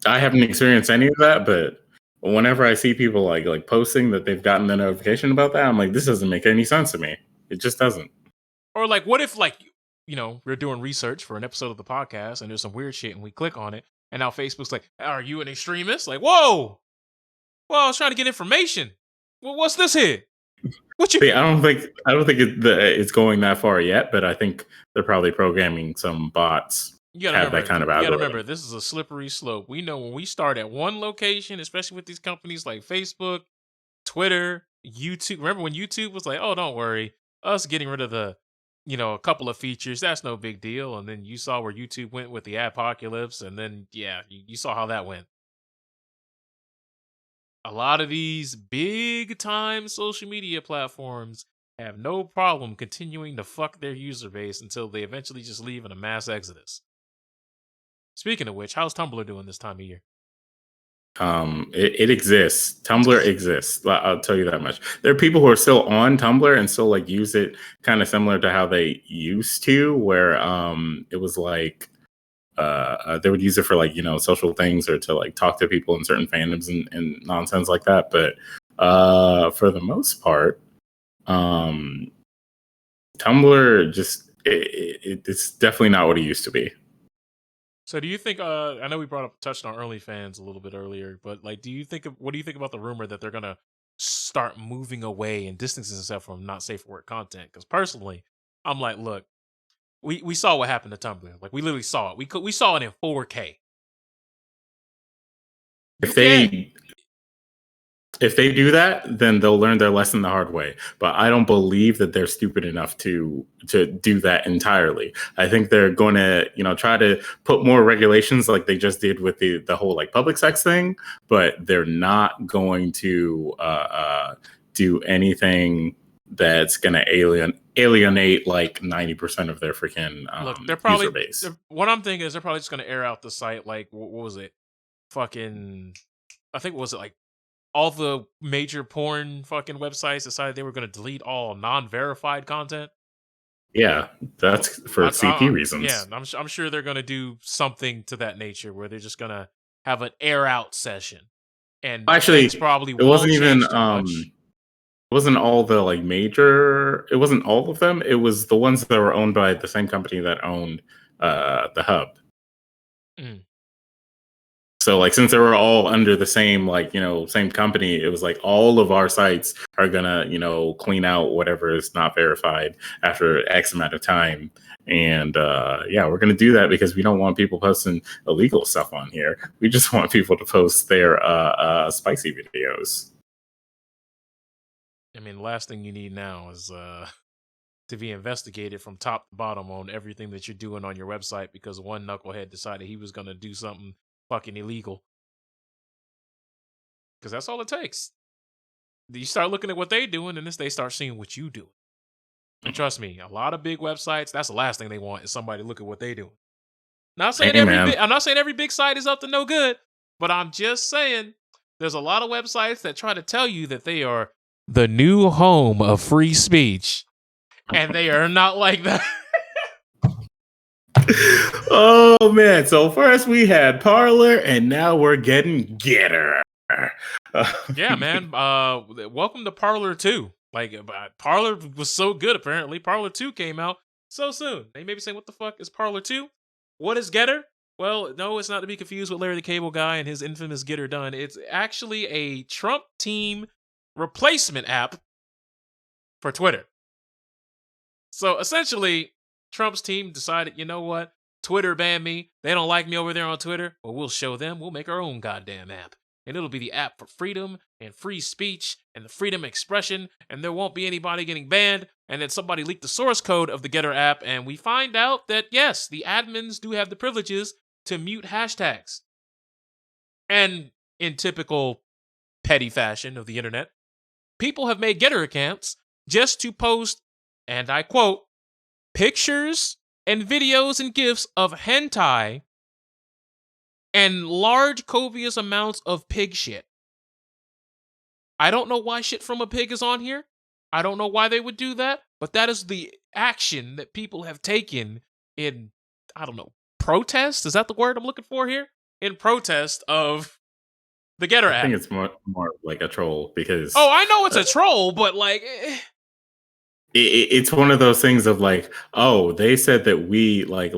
I haven't experienced any of that, but whenever I see people like posting that they've gotten the notification about that, I'm like, this doesn't make any sense to me. It just doesn't. Or like, what if like we're doing research for an episode of the podcast and there's some weird shit and we click on it and now Facebook's like, are you an extremist? Like, whoa! Well, I was trying to get information. Well, what's this here? What you? See, I don't think it's going that far yet, but I think they're probably programming some bots. You gotta remember, that kind of algorithm. You gotta remember, this is a slippery slope. We know when we start at one location, especially with these companies like Facebook, Twitter, YouTube. Remember when YouTube was like, "Oh, don't worry, us getting rid of the, a couple of features, that's no big deal." And then you saw where YouTube went with the apocalypse, and then you saw how that went. A lot of these big time social media platforms have no problem continuing to fuck their user base until they eventually just leave in a mass exodus. Speaking of which, how's Tumblr doing this time of year? It exists. Tumblr exists. I'll tell you that much. There are people who are still on Tumblr and still like use it kind of similar to how they used to, where it was like they would use it for like social things or to like talk to people in certain fandoms and nonsense like that. But for the most part, Tumblr just it's definitely not what it used to be. So do you think I know we touched on OnlyFans a little bit earlier, but like what do you think about the rumor that they're gonna start moving away and distancing themselves from not safe for work content? Because personally, I'm like, look, we saw what happened to Tumblr. Like we literally saw it. We saw it in 4K. If they do that, then they'll learn their lesson the hard way. But I don't believe that they're stupid enough to do that entirely. I think they're going to, try to put more regulations like they just did with the whole like public sex thing. But they're not going to do anything that's gonna alienate like 90% of their freaking Look, they're probably user base. what I'm thinking is they're probably just gonna air out the site like what was it? Fucking I think was it like all the major porn fucking websites decided they were gonna delete all non-verified content. Yeah, that's for CP reasons. Yeah, I'm sure they're gonna do something to that nature where they're just gonna have an air out session. And Actually, probably it wasn't even much. it wasn't all the like major. It wasn't all of them. It was the ones that were owned by the same company that owned the hub. Mm. So like since they were all under the same same company, it was like all of our sites are gonna clean out whatever is not verified after X amount of time. And yeah, we're gonna do that because we don't want people posting illegal stuff on here. We just want people to post their spicy videos. I mean, the last thing you need now is to be investigated from top to bottom on everything that you're doing on your website because one knucklehead decided he was gonna do something fucking illegal. Because that's all it takes. You start looking at what they doing, and they start seeing what you do. And trust me, a lot of big websites, that's the last thing they want is somebody to look at what they doing. I'm not saying every big site is up to no good, but I'm just saying there's a lot of websites that try to tell you that they are the new home of free speech, and they are not like that. Oh man! So first we had Parler, and now we're getting Getter. Yeah, man. Welcome to Parler 2. Like Parler was so good. Apparently, Parler 2 came out so soon. They may be saying, "What the fuck is Parler 2? What is Getter?" Well, no, it's not to be confused with Larry the Cable Guy and his infamous Getter Done. It's actually a Trump team replacement app for Twitter. So essentially, Trump's team decided, you know what? Twitter banned me. They don't like me over there on Twitter. Well, we'll show them. We'll make our own goddamn app. And it'll be the app for freedom and free speech and the freedom of expression. And there won't be anybody getting banned. And then somebody leaked the source code of the Getter app. And we find out that, yes, the admins do have the privileges to mute hashtags. And in typical petty fashion of the internet, people have made Getter accounts just to post, and I quote, pictures and videos and GIFs of hentai and large copious amounts of pig shit. I don't know why shit from a pig is on here. I don't know why they would do that, but that is the action that people have taken in, I don't know, protest? Is that the word I'm looking for here? In protest of the Getter app. I think it's more like a troll because... Oh, I know it's a troll, but like... It's one of those things of like, oh, they said that we like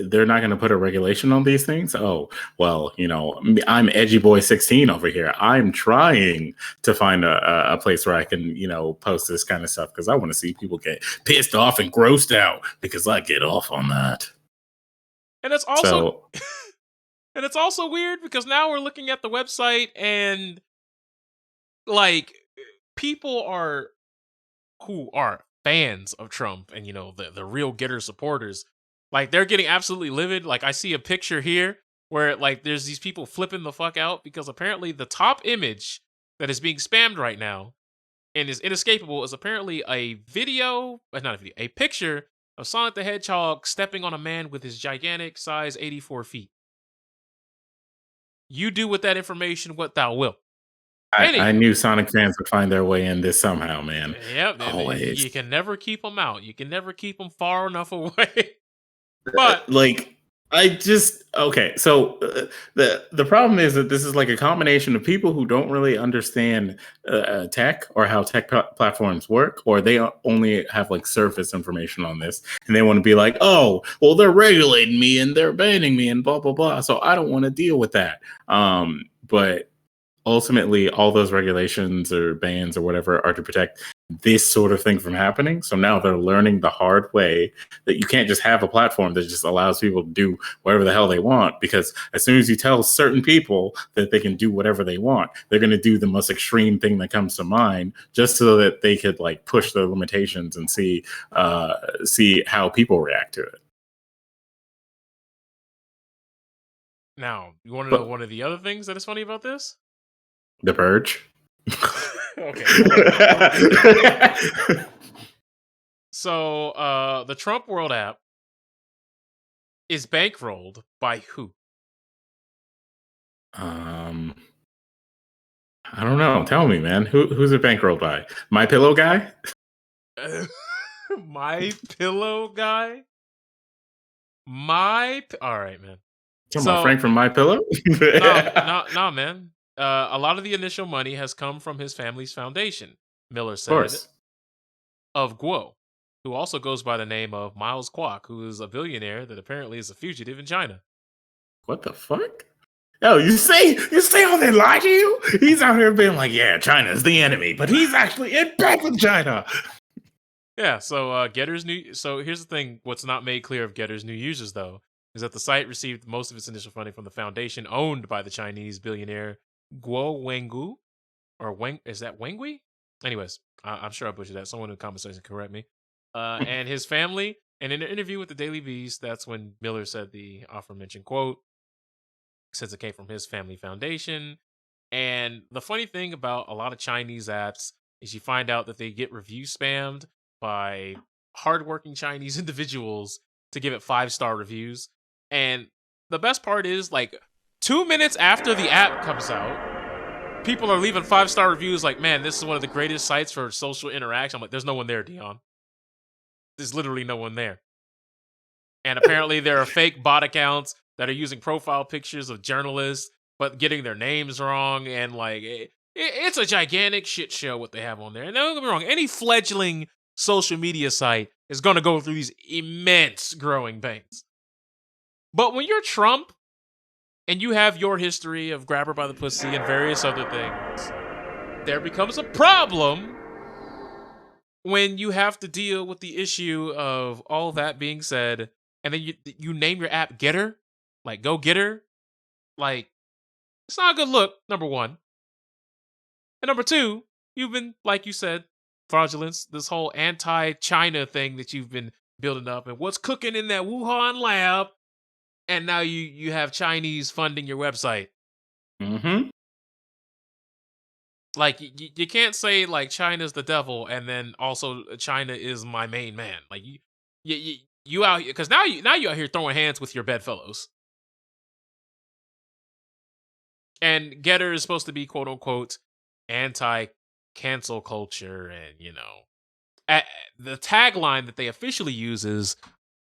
they're not going to put a regulation on these things. Oh, well, I'm Edgy Boy 16 over here. I'm trying to find a place where I can, post this kind of stuff because I want to see people get pissed off and grossed out because I get off on that. And it's also and it's also weird because now we're looking at the website and like people who are fans of Trump and the real Getter supporters, like they're getting absolutely livid. Like I see a picture here where like there's these people flipping the fuck out because apparently the top image that is being spammed right now and is inescapable is apparently a picture of Sonic the Hedgehog stepping on a man with his gigantic size 84 feet. You do with that information what thou wilt. I knew Sonic fans would find their way in this somehow, man. Yep, always. You can never keep them out. You can never keep them far enough away. But so the problem is that this is like a combination of people who don't really understand tech or how tech platforms work, or they only have like surface information on this, and they want to be like, oh, well, they're regulating me and they're banning me and blah blah blah. So I don't want to deal with that. But ultimately, all those regulations or bans or whatever are to protect this sort of thing from happening. So now they're learning the hard way that you can't just have a platform that just allows people to do whatever the hell they want. Because as soon as you tell certain people that they can do whatever they want, they're going to do the most extreme thing that comes to mind just so that they could like push the limitations and see how people react to it. Now, you want to know one of the other things that is funny about this? The Purge. Okay. So the Trump World app is bankrolled by who? Um, I don't know. Tell me, man. Who's it bankrolled by? My Pillow guy? My Pillow guy? All right, man. Come on, Frank from My Pillow? No, man. A lot of the initial money has come from his family's foundation, Miller Of said, course. of Guo, who also goes by the name of Miles Kwok, who is a billionaire that apparently is a fugitive in China. What the fuck? Oh, you say how they lie to you? He's out here being like, yeah, China's the enemy, but he's actually in bed with China. Yeah, so Getter's new. So here's the thing: what's not made clear of Getter's new users, though, is that the site received most of its initial funding from the foundation owned by the Chinese billionaire Guo Wengu, or Weng. Is that Wengui? Anyways, I'm sure I butchered that. Someone in the comment section can correct me. And his family. And in an interview with the Daily Beast, that's when Miller said the aforementioned quote, since it came from his family foundation. And the funny thing about a lot of Chinese apps is you find out that they get review spammed by hardworking Chinese individuals to give it 5-star reviews. And the best part is, like, 2 minutes after the app comes out, people are leaving 5-star reviews like, man, this is one of the greatest sites for social interaction. I'm like, there's no one there, Dion. There's literally no one there. And apparently there are fake bot accounts that are using profile pictures of journalists, but getting their names wrong. And like, it's a gigantic shit show what they have on there. And don't get me wrong, any fledgling social media site is going to go through these immense growing pains. But when you're Trump and you have your history of grab her by the pussy and various other things, there becomes a problem when you have to deal with the issue of all that being said, and then you name your app Getter, like Go Getter, like, it's not a good look, number one. And number two, you've been, like you said, Fraudulence, this whole anti-China thing that you've been building up, and what's cooking in that Wuhan lab, and now you have Chinese funding your website. Mm-hmm. Like, you can't say, like, China's the devil, and then also China is my main man. Like, you out here, because now you out here throwing hands with your bedfellows. And Getter is supposed to be, quote unquote, anti-cancel culture, and, you know, the tagline that they officially use is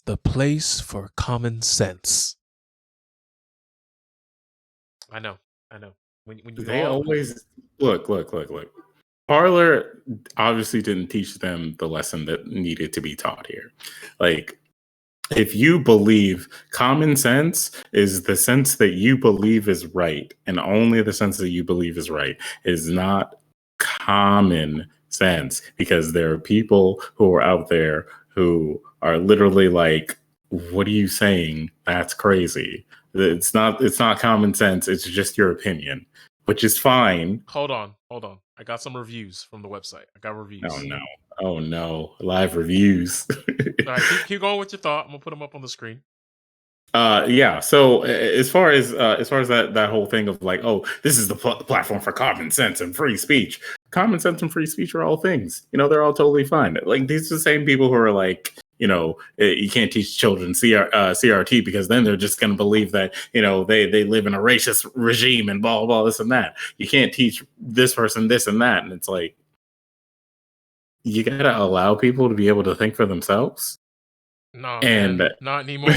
the place for common sense. I know. When you They always look. Parler obviously didn't teach them the lesson that needed to be taught here. Like, if you believe, common sense is the sense that you believe is right, and only the sense that you believe is right, is not common sense, because there are people who are out there who are literally like, what are you saying? That's crazy. It's not common sense. It's just your opinion, which is fine. Hold on. I got some reviews from the website. I got reviews. Oh no, live reviews. All right, keep going with your thought. I'm gonna put them up on the screen. Yeah. So as far as that whole thing of like, oh, this is the platform for common sense and free speech. Common sense and free speech are all things. You know, they're all totally fine. Like, these are the same people who are like, you know, you can't teach children CRT because then they're just going to believe that, you know, they live in a racist regime and blah, blah, this and that. You can't teach this person this and that. And it's like, you got to allow people to be able to think for themselves. No, and man, not anymore.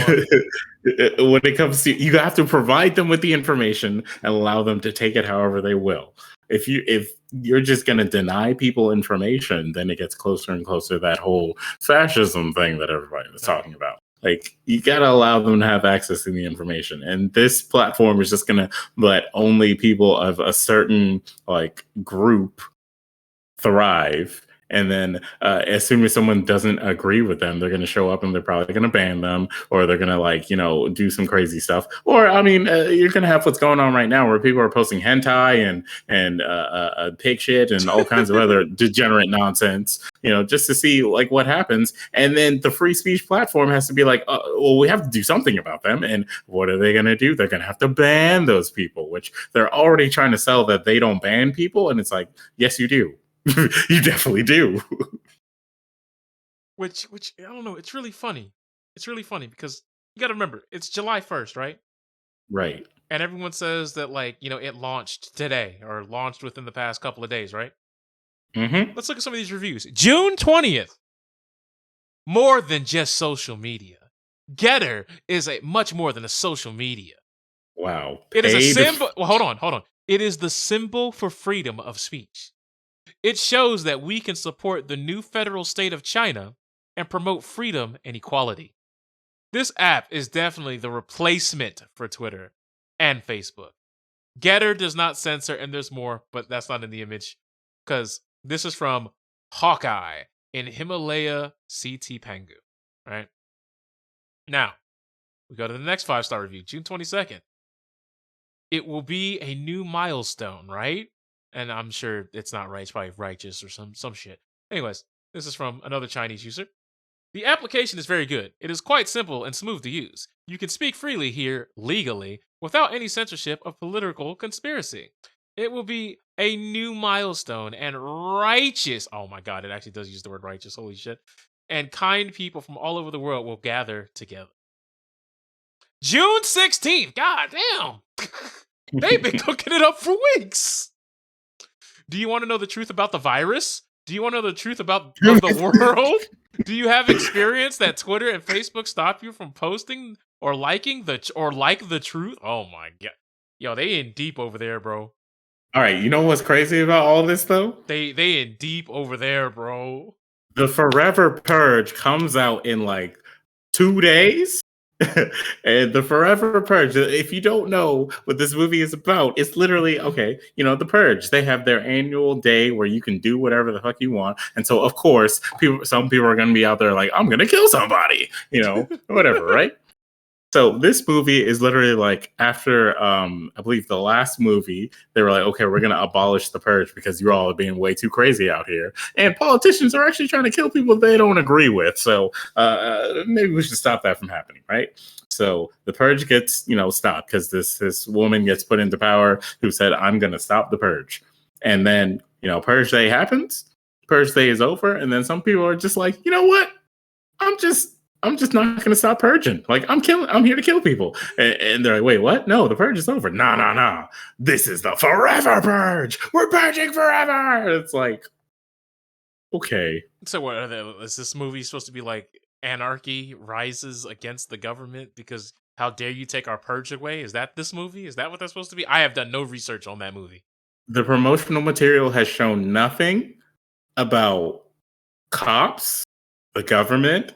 When it comes to, you have to provide them with the information and allow them to take it however they will. If you're just going to deny people information, then it gets closer and closer to that whole fascism thing that everybody was talking about. Like, you got to allow them to have access to the information. And this platform is just going to let only people of a certain like group thrive. And then as soon as someone doesn't agree with them, they're going to show up and they're probably going to ban them, or they're going to, like, you know, do some crazy stuff. Or, I mean, you're going to have what's going on right now where people are posting hentai and pig shit and all kinds of other degenerate nonsense, you know, just to see, like, what happens. And then the free speech platform has to be like, well, we have to do something about them. And what are they going to do? They're going to have to ban those people, which they're already trying to sell that they don't ban people. And it's like, yes, you do. You definitely do. which I don't know. It's really funny. It's really funny because you got to remember it's July 1st, right? Right. And everyone says that like it launched today or launched within the past couple of days, right? Mm-hmm. Let's look at some of these reviews. June 20th. More than just social media. Getter is much more than a social media. Wow. It is a symbol. Well, hold on. It is the symbol for freedom of speech. It shows that we can support the new federal state of China and promote freedom and equality. This app is definitely the replacement for Twitter and Facebook. Getter does not censor, and there's more, but that's not in the image because this is from Hawkeye in Himalaya CT Pangu. Right? Now, we go to the next 5-star review, June 22nd. It will be a new milestone, right? And I'm sure it's not right. It's probably righteous or some shit. Anyways, this is from another Chinese user. The application is very good. It is quite simple and smooth to use. You can speak freely here legally without any censorship of political conspiracy. It will be a new milestone and righteous. Oh my God, it actually does use the word righteous. Holy shit. And kind people from all over the world will gather together. June 16th. God damn. They've been cooking it up for weeks. Do you want to know the truth about the virus? Do you want to know the truth about the world? Do you have experience that Twitter and Facebook stop you from posting or liking the truth? Oh my God. Yo, they in deep over there, bro. All right, you know what's crazy about all this though? They in deep over there, bro. The Forever Purge comes out in like 2 days. And the Forever Purge, if you don't know what this movie is about, it's literally, okay, the Purge. They have their annual day where you can do whatever the fuck you want. And so, of course, some people are going to be out there like, I'm going to kill somebody, whatever, right? So this movie is literally like after, I believe the last movie, they were like, okay, we're going to abolish the Purge because you all are being way too crazy out here. And politicians are actually trying to kill people they don't agree with. So maybe we should stop that from happening, right? So the Purge gets, stopped because this woman gets put into power who said, I'm going to stop the Purge. And then, Purge Day happens. Purge Day is over. And then some people are just like, you know what? I'm just not going to stop purging. Like, I'm here to kill people. And they're like, wait, what? No, the purge is over. No. This is the Forever Purge. We're purging forever. It's like, okay. So what is this movie supposed to be like anarchy rises against the government because how dare you take our purge away? Is that this movie? Is that what that's supposed to be? I have done no research on that movie. The promotional material has shown nothing about cops, the government,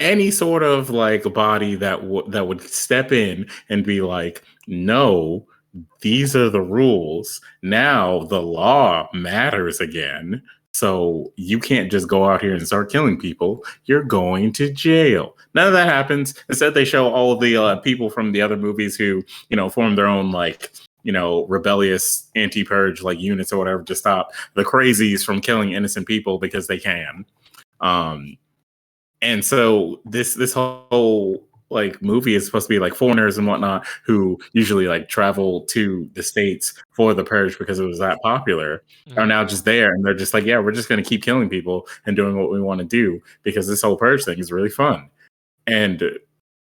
any sort of like body that would step in and be like, no, these are the rules. Now the law matters again. So you can't just go out here and start killing people. You're going to jail. None of that happens. Instead, they show all of the people from the other movies who, form their own like, rebellious anti-purge like units or whatever to stop the crazies from killing innocent people because they can. And so this whole like movie is supposed to be like foreigners and whatnot who usually like travel to the States for the Purge because it was that popular are now just there and they're just like, yeah, we're just going to keep killing people and doing what we want to do because this whole Purge thing is really fun. And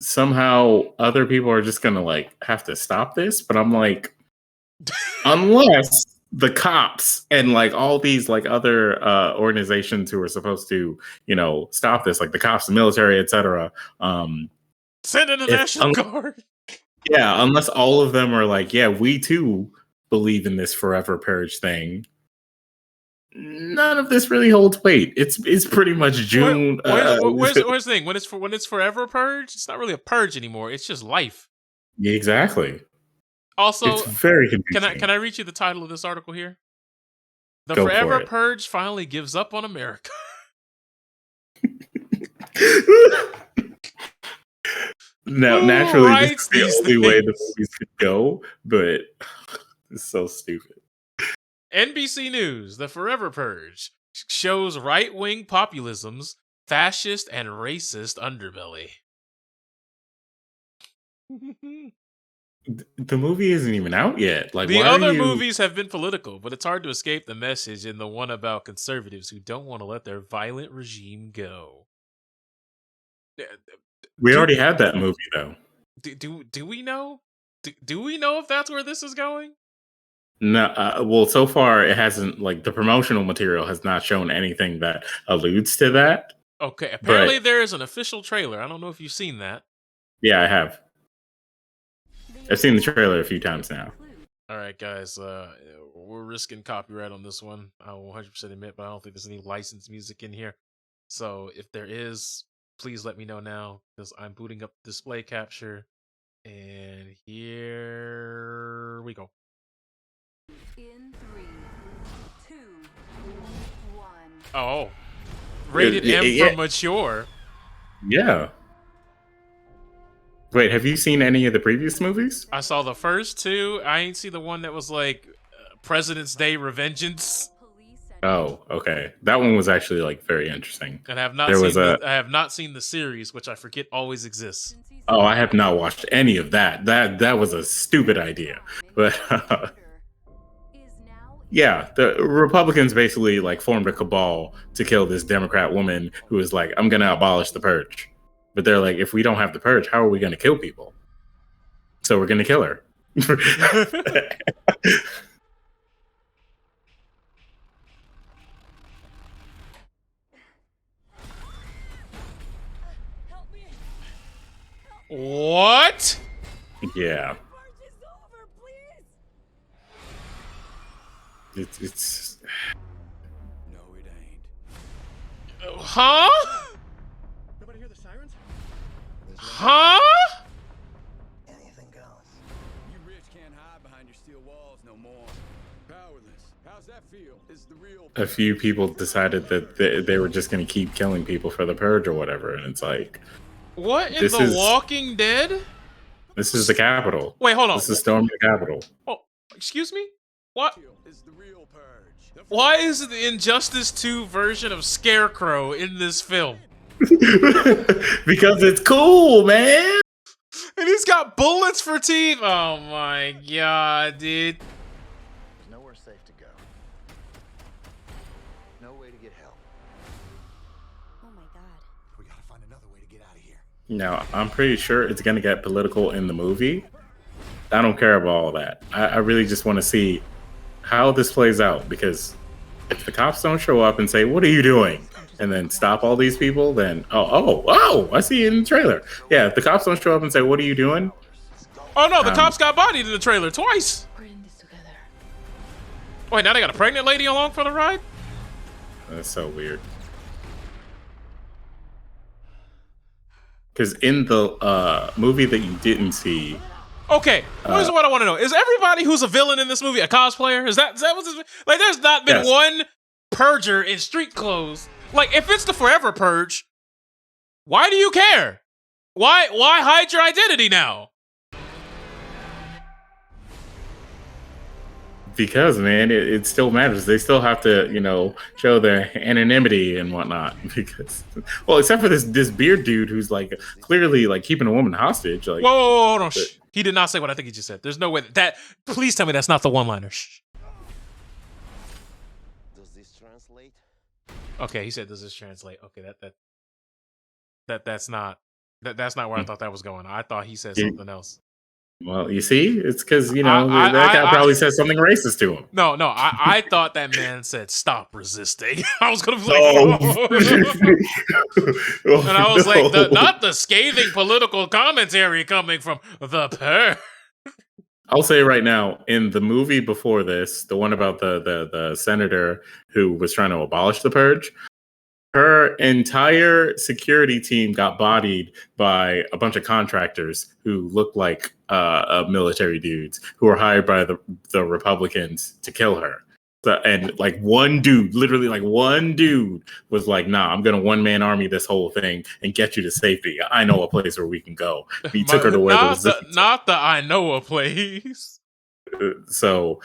somehow other people are just going to like have to stop this. But I'm like, unless the cops and like all these like other organizations who are supposed to, stop this, like the cops, the military, etc. Send in the National Guard. Yeah, unless all of them are like, yeah, we too believe in this Forever Purge thing. None of this really holds weight. It's pretty much June. Where's the thing? When it's Forever Purge, it's not really a purge anymore. It's just life. Yeah, exactly. Also, it's very confusing. Can I read you the title of this article here? The Go Forever for it. Purge finally gives up on America. Now, naturally, this is the only way the movies could go, but it's so stupid. NBC News, The Forever Purge shows right-wing populism's fascist and racist underbelly. The movie isn't even out yet. Like, the other movies have been political, but it's hard to escape the message in the one about conservatives who don't want to let their violent regime go. Uh, We Do already had that movie though. do we know? Do we know if that's where this is going? No, well, so far it hasn't. Like the promotional material has not shown anything that alludes to that. Okay, apparently But there is an official trailer. I don't know if you've seen that. yeah, I have. I've seen the trailer a few times now. All right, guys, we're risking copyright on this one. I will 100% admit, but I don't think there's any licensed music in here. So if there is, please let me know now because I'm booting up display capture. And here we go. In 3, 2, 1. Oh, rated M for mature. Yeah. Wait, have you seen any of the previous movies? I saw the first two. I ain't see the one that was like President's Day Revengeance. Oh, okay. That one was actually like very interesting. And I have not I have not seen the series, which I forget always exists. Oh, I have not watched any of that. That was a stupid idea. But yeah, the Republicans basically like formed a cabal to kill this Democrat woman who was like, I'm gonna abolish the purge. But they're like, if we don't have the purge, how are we gonna kill people? So we're gonna kill her. What? Yeah. It's No, it ain't. Huh? Nobody hear the sirens? Huh? Anything goes. You rich can't hide behind your steel walls no more. Powerless. How's that feel? Is the real a few people decided that they were just going to keep killing people for the purge or whatever, and it's like, What in This The is- Walking Dead? this is the Capitol. Wait, hold on. This is storming the Capitol. Oh, excuse me? What? is the real purge. The Why is the Injustice 2 version of Scarecrow in this film? Because it's cool, man. And he's got bullets for teeth. Oh my god, dude. There's nowhere safe to go. No way to get help. Oh my god. We gotta find another way to get out of here. Now, I'm pretty sure it's going to get political in the movie. I don't care about all that. I really just want to see how this plays out, because if the cops don't show up and say, what are you doing? And then stop all these people, then, I see it in the trailer. Yeah, if the cops don't show up and say, what are you doing? Oh no, the cops got bodied in the trailer twice. We're in this together. Wait, now they got a pregnant lady along for the ride? That's so weird. Because in the movie that you didn't see, Okay, here's what I want to know. Is everybody who's a villain in this movie a cosplayer? Is that what's like? There's not been Yes. one purger in street clothes. Like, if it's the forever purge, why do you care? Why hide your identity now? because, man, it still matters. They still have to, show their anonymity and whatnot. Because, well, except for this beard dude who's like clearly like keeping a woman hostage. Like, Whoa, hold on. Shh. He did not say what I think he just said. There's no way that. Please tell me that's not the one-liner. Shh. Does this translate? Okay, he said, "Does this translate?" Okay, that's not where I thought that was going. I thought he said Yeah. something else. well, you see, it's because that I- guy probably said something racist to him. No, I thought that man said, "Stop resisting." I was gonna be like, Oh, and I was like, no. not the scathing political commentary coming from the pair. I'll say right now, in the movie before this, the one about the senator who was trying to abolish the purge, her entire security team got bodied by a bunch of contractors who looked like military dudes who were hired by the Republicans to kill her. So, and like one dude, literally like one dude was like, nah, I'm going to one-man army this whole thing and get you to safety. I know a place where we can go. He took her to where not the I know a place. So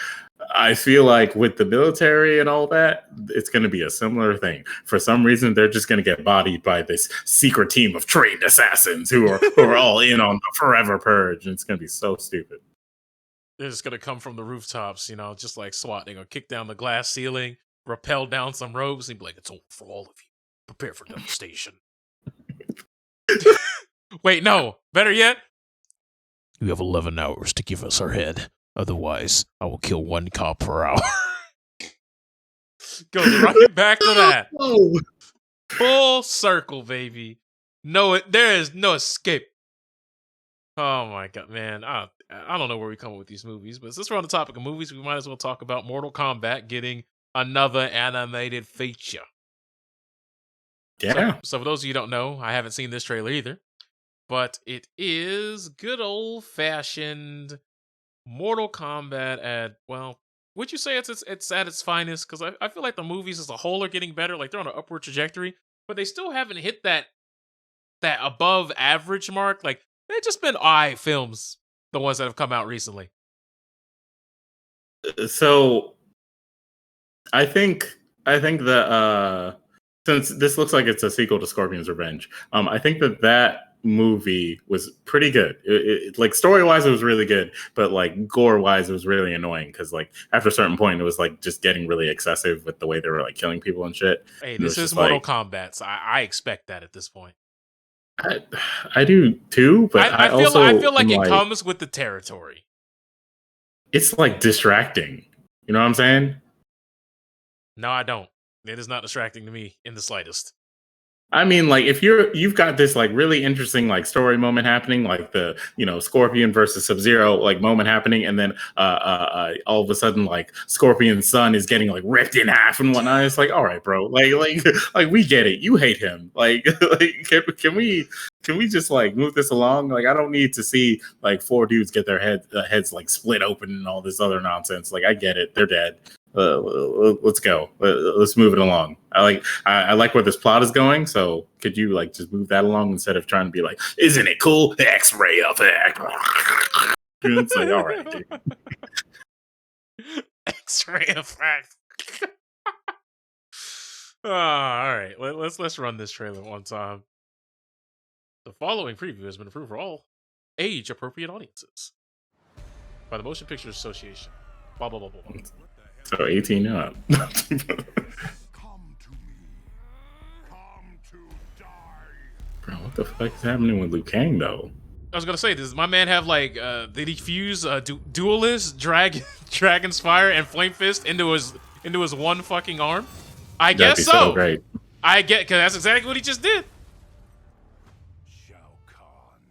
I feel like with the military and all that, it's going to be a similar thing. For some reason, they're just going to get bodied by this secret team of trained assassins who are all in on the forever purge. And it's going to be so stupid. They're just gonna come from the rooftops, just like SWAT. They're gonna kick down the glass ceiling, rappel down some ropes, and be like, "It's over for all of you. Prepare for devastation." Wait, no. Better yet, you have 11 hours to give us our head. Otherwise, I will kill 1 cop per hour. Goes right back to that. Oh. Full circle, baby. No, there is no escape. Oh my god, man. I don't know where we come up with these movies, but since we're on the topic of movies, we might as well talk about Mortal Kombat getting another animated feature. Yeah. So for those of you who don't know, I haven't seen this trailer either, but it is good old-fashioned Mortal Kombat at, well, would you say it's at its finest? Because I feel like the movies as a whole are getting better. Like, they're on an upward trajectory, but they still haven't hit that above average mark. Like, they've just been alright films, the ones that have come out recently. So I think that since this looks like it's a sequel to Scorpion's Revenge, I think that movie was pretty good. Like, story wise, it was really good, but like gore wise, it was really annoying because like after a certain point, it was like just getting really excessive with the way they were like killing people and shit. Hey, And it this was is just Mortal like, Kombat, so I expect that at this point. I do too, but I feel like am it comes with the territory. It's like distracting. You know what I'm saying? No, I don't. It is not distracting to me in the slightest. I mean, like, if you've got this like really interesting like story moment happening, like the Scorpion versus Sub-Zero like moment happening, and then all of a sudden like Scorpion's son is getting like ripped in half and whatnot. It's like, all right, bro, like we get it. You hate him. Like can we just like move this along? Like, I don't need to see like 4 dudes get their heads like split open and all this other nonsense. Like, I get it. They're dead. Let's go. Let's move it along. I like where this plot is going. So could you like just move that along instead of trying to be like, isn't it cool? X-ray effect. It's like, all right, dude. X-ray effect. All right. Let's run this trailer one time. The following preview has been approved for all age-appropriate audiences by the Motion Picture Association. Blah blah blah blah. So 18 up. Come to me. Come to die. Bro, what the fuck is happening with Liu Kang though? I was gonna say, does my man have like did he fuse duelist, dragon's fire, and flame fist into his one fucking arm? I That'd guess be so great. I get, because that's exactly what he just did. Shao Kahn.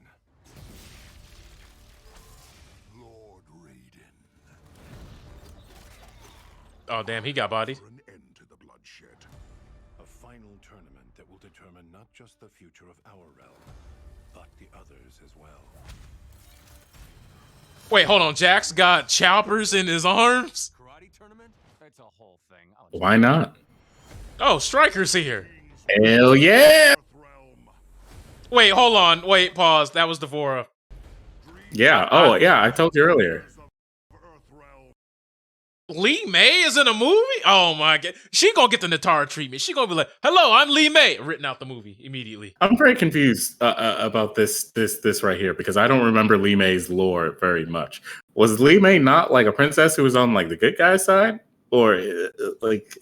Lord Raiden. Oh damn, he got bodied. For an end to the bloodshed. A final tournament that will determine not just the future of our realm, but the others as well. Wait, hold on. Jax got choppers in his arms? Karate tournament? That's a whole thing. Why not? Oh, Striker's here. Hell yeah! Realm. Wait, hold on. Wait, pause. That was Devora. Yeah. Oh yeah, I told you earlier. Earth realm. Lee May is in a movie? Oh my god. She gonna get the Natara treatment. She gonna be like, hello, I'm Lee May. Written out the movie immediately. I'm very confused about this right here because I don't remember Lee May's lore very much. Was Lee May not like a princess who was on like the good guy side, or like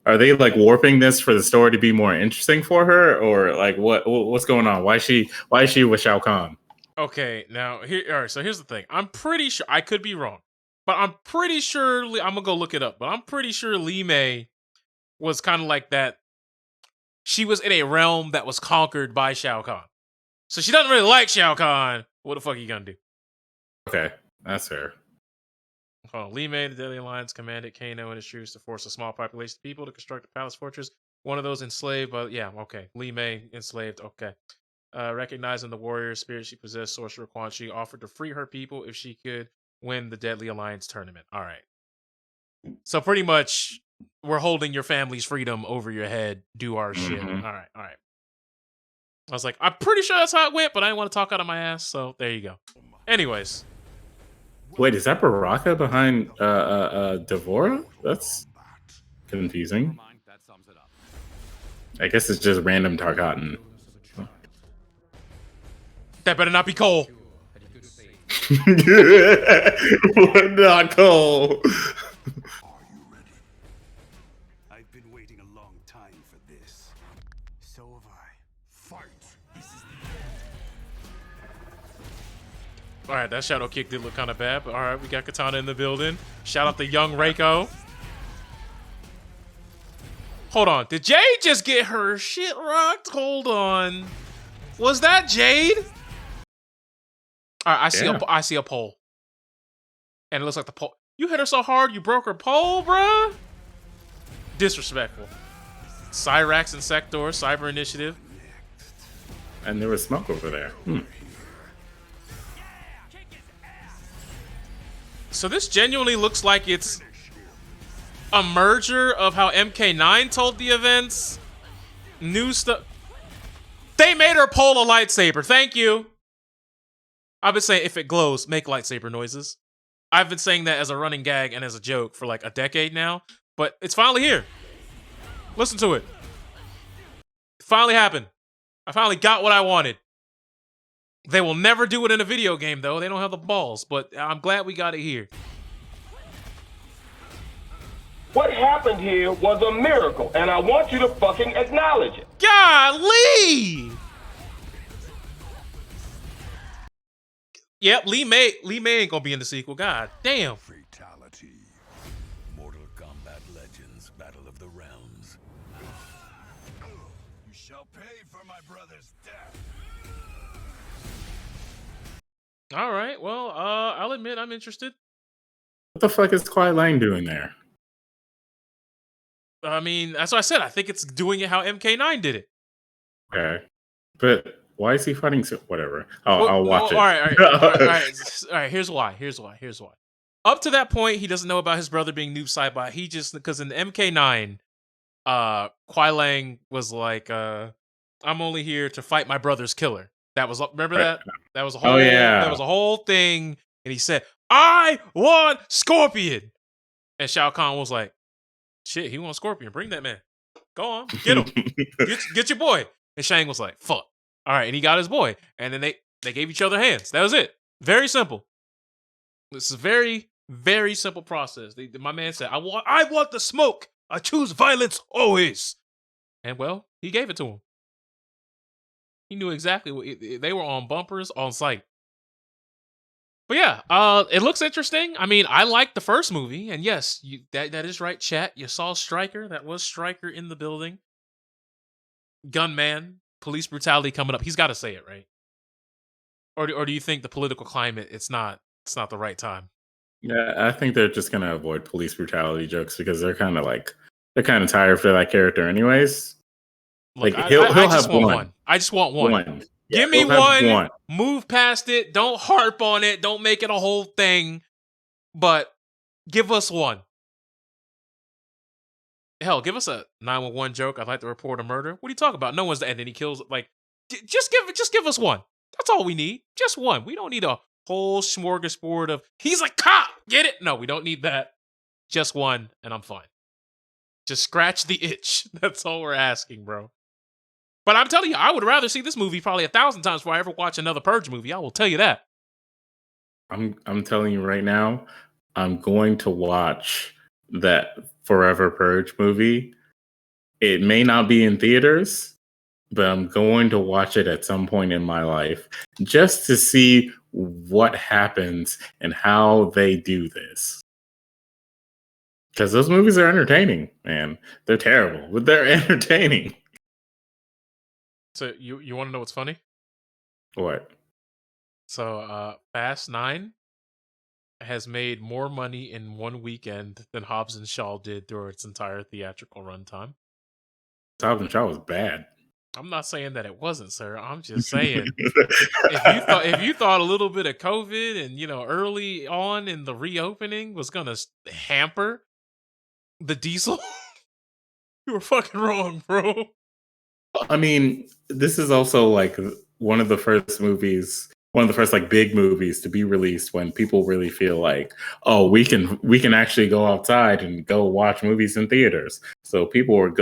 are they like warping this for the story to be more interesting for her, or like what's going on? Why is she with Shao Kahn? Okay, now here. All right, so here's the thing. I'm pretty sure, I could be wrong, but I'm pretty sure, I'm gonna go look it up. But I'm pretty sure Lee May was kind of like that. She was in a realm that was conquered by Shao Kahn, so she doesn't really like Shao Kahn. What the fuck are you gonna do? Okay, that's fair. Hold on. Lee May, the Deadly Alliance, commanded Kano and his troops to force a small population of people to construct a palace fortress. One of those enslaved, but yeah, okay. Lee May enslaved, okay. Recognizing the warrior spirit she possessed, Sorcerer Quan Chi offered to free her people if she could win the Deadly Alliance tournament. All right. So pretty much, we're holding your family's freedom over your head. Do our shit. All right, all right. I was like, I'm pretty sure that's how it went, but I didn't want to talk out of my ass, so there you go. Anyways. Wait, is that Baraka behind Devora? That's confusing. That sums it up. I guess it's just random Tarkatan. That better not be Cole. Not Cole. Are you ready? I've been waiting a long time for this. So have I. All right, that shadow kick did look kind of bad, but all right, we got Katana in the building. Shout out to young Reiko. Hold on, did Jade just get her shit rocked? Hold on, was that Jade? All right, I see a pole, and it looks like the pole. You hit her so hard, you broke her pole, bruh. Disrespectful. Cyrax and Sector, Cyber Initiative. And there was smoke over there. So this genuinely looks like it's a merger of how MK9 told the events. New stuff. They made her pull a lightsaber. Thank you. I've been saying if it glows, make lightsaber noises. I've been saying that as a running gag and as a joke for like a decade now, but it's finally here. Listen to it. It finally happened. I finally got what I wanted. They will never do it in a video game, though. They don't have the balls, but I'm glad we got it here. What happened here was a miracle, and I want you to fucking acknowledge it. Golly! Yep, Lee May ain't gonna be in the sequel. God damn. Fatality. Mortal Kombat Legends, Battle of the Realms. You shall pay for my brother's death. All right, well, I'll admit I'm interested. What the fuck is Quiet Lang doing there? I mean, that's what I said. I think it's doing it how MK9 did it. Okay. But why is he fighting so whatever? I'll watch it. All right. Here's why. Up to that point, he doesn't know about his brother being Noob Saibot. He just, because in MK9, Kuai Lang was like, I'm only here to fight my brother's killer. That was, remember that? That was a whole, that was a whole thing. And he said, I want Scorpion. And Shao Kahn was like, shit, he wants Scorpion. Bring that man. Go on, get him. get your boy. And Shang was like, fuck. All right, and he got his boy. And then they gave each other hands. That was it. Very simple. This is a very, very simple process. My man said, I want the smoke. I choose violence always. And well, he gave it to him. He knew exactly what they were on bumpers on site. But yeah, it looks interesting. I mean, I liked the first movie, and yes, that is right, chat. You saw Stryker. That was Stryker in the building. Gunman, police brutality coming up. He's got to say it, right? Or do you think the political climate, it's not the right time? Yeah, I think they're just gonna avoid police brutality jokes because they're kind of tired for that character, anyways. Look, like he'll have one. I just want one. Yeah, give me one. Move past it. Don't harp on it. Don't make it a whole thing. But give us one. Hell, give us a 911 joke. I'd like to report a murder. What are you talking about? No one's and then he kills. Like, just give us one. That's all we need. Just one. We don't need a whole smorgasbord of he's a cop. Get it? No, we don't need that. Just one, and I'm fine. Just scratch the itch. That's all we're asking, bro. But I'm telling you, I would rather see this movie probably 1,000 times before I ever watch another Purge movie. I will tell you that. I'm telling you right now, I'm going to watch that Forever Purge movie. It may not be in theaters, but I'm going to watch it at some point in my life just to see what happens and how they do this. Because those movies are entertaining, man. They're terrible, but they're entertaining. So you want to know what's funny? What? So Fast 9 has made more money in one weekend than Hobbs and Shaw did through its entire theatrical runtime. Hobbs and Shaw was bad. I'm not saying that it wasn't, sir. I'm just saying if you thought a little bit of COVID and early on in the reopening was gonna hamper the diesel, you were fucking wrong, bro. I mean, this is also like one of the first like big movies to be released when people really feel like, oh, we can actually go outside and go watch movies in theaters. So people were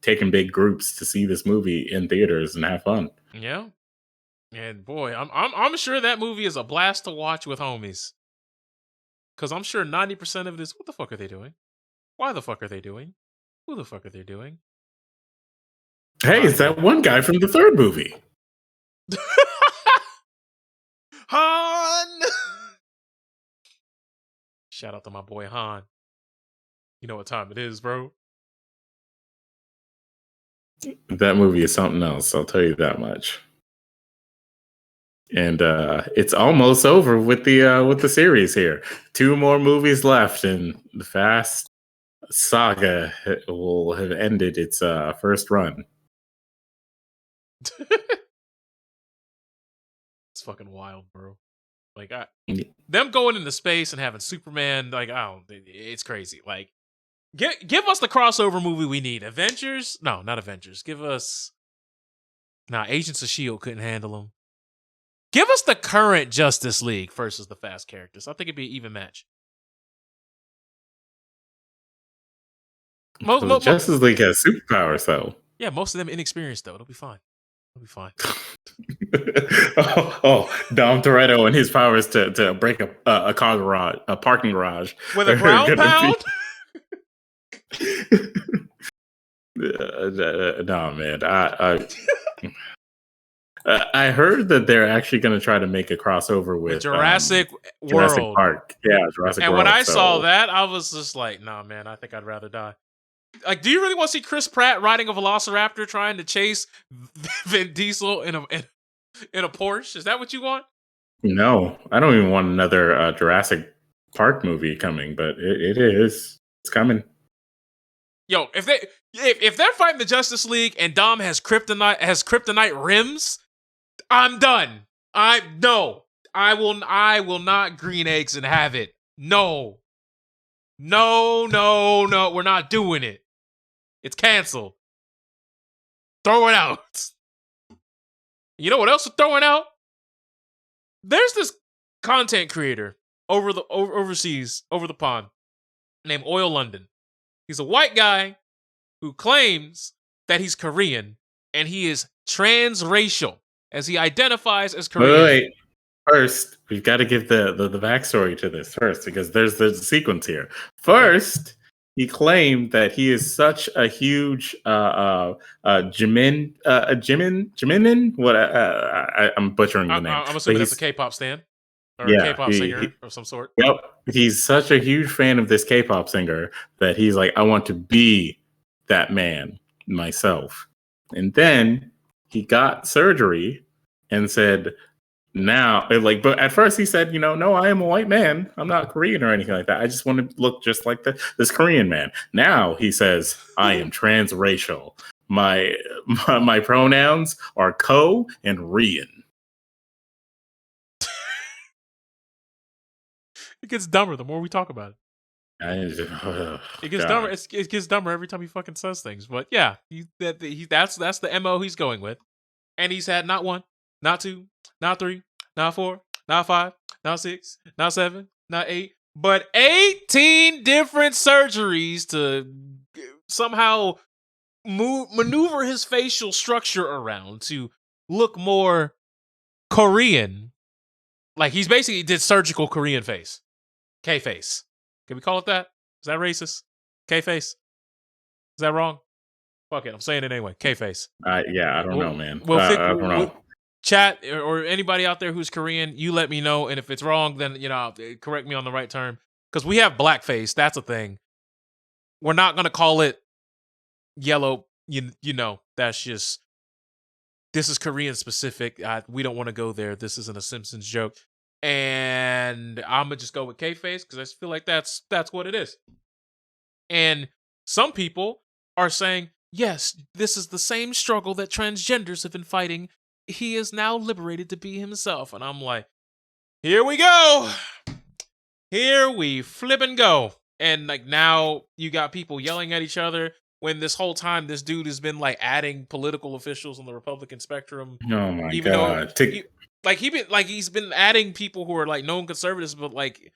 taking big groups to see this movie in theaters and have fun. Yeah, and boy, I'm sure that movie is a blast to watch with homies. Because I'm sure 90% of it is, what the fuck are they doing? Why the fuck are they doing? Who the fuck are they doing? Hey, it's that one guy from the third movie. Han. Shout out to my boy Han. You know what time it is, bro. That movie is something else. I'll tell you that much. And it's almost over with the series here. 2 more movies left, and the Fast saga will have ended its first run. It's fucking wild, bro. Like Yeah. them going into space and having Superman, like it's crazy. Like give us the crossover movie we need. Avengers? No, not Avengers. Give us Agents of S.H.I.E.L.D. couldn't handle them. Give us the current Justice League versus the Fast characters. I think it'd be an even match. The Justice League has superpowers, though. Yeah, most of them inexperienced though. It'll be fine. It'll be fine. Dom Toretto and his powers to break a car garage, a parking garage With a ground pound? No, man. I heard that they're actually going to try to make a crossover with Jurassic World. Jurassic Park. Yeah, Jurassic and World. when I saw that, I was just like, nah, man, I think I'd rather die. Like, do you really want to see Chris Pratt riding a Velociraptor trying to chase Vin Diesel in a Porsche? Is that what you want? No, I don't even want another Jurassic Park movie coming, but it is. It's coming. Yo, if they're fighting the Justice League and Dom has kryptonite rims, I'm done. I will not green eggs and have it. No, we're not doing it. It's canceled. Throw it out. You know what else we're throwing out? There's this content creator overseas, over the pond, named Oil London. He's a white guy who claims that he's Korean, and he is transracial, as he identifies as Korean. Wait. First, we've got to give the backstory to this first, because there's the sequence here. First, he claimed that he is such a huge Jimin. What I'm butchering the name. I'm assuming that's a K-pop stan or yeah, a K-pop singer of some sort. Yep, he's such a huge fan of this K-pop singer that he's like, I want to be that man myself. And then he got surgery and said, now, but at first he said, no, I am a white man. I'm not Korean or anything like that. I just want to look just like this Korean man. Now he says, I am transracial. My pronouns are ko and Rian. It gets dumber the more we talk about it. It gets dumber. It gets dumber every time he fucking says things. But yeah, that's the MO he's going with. And he's had not 1, not 2, not 3, not 4, not 5, not 6, not 7, not 8, but 18 different surgeries to somehow maneuver his facial structure around to look more Korean. Like, he's basically did surgical Korean face. K-face. Can we call it that? Is that racist? K-face? Is that wrong? Fuck it, I'm saying it anyway. K-face. Yeah, I don't know, man. I don't know. Chat or anybody out there who's Korean, you let me know. And if it's wrong, then, correct me on the right term. Because we have blackface. That's a thing. We're not going to call it yellow. That's just, this is Korean specific. We don't want to go there. This isn't a Simpsons joke. And I'm going to just go with K-face because I feel like that's what it is. And some people are saying, yes, this is the same struggle that transgenders have been fighting. He is now liberated to be himself. And I'm like, here we go. Here we flip and go. And like now you got people yelling at each other when this whole time this dude has been like adding political officials on the Republican spectrum. Oh my God. He's been adding people who are like known conservatives, but like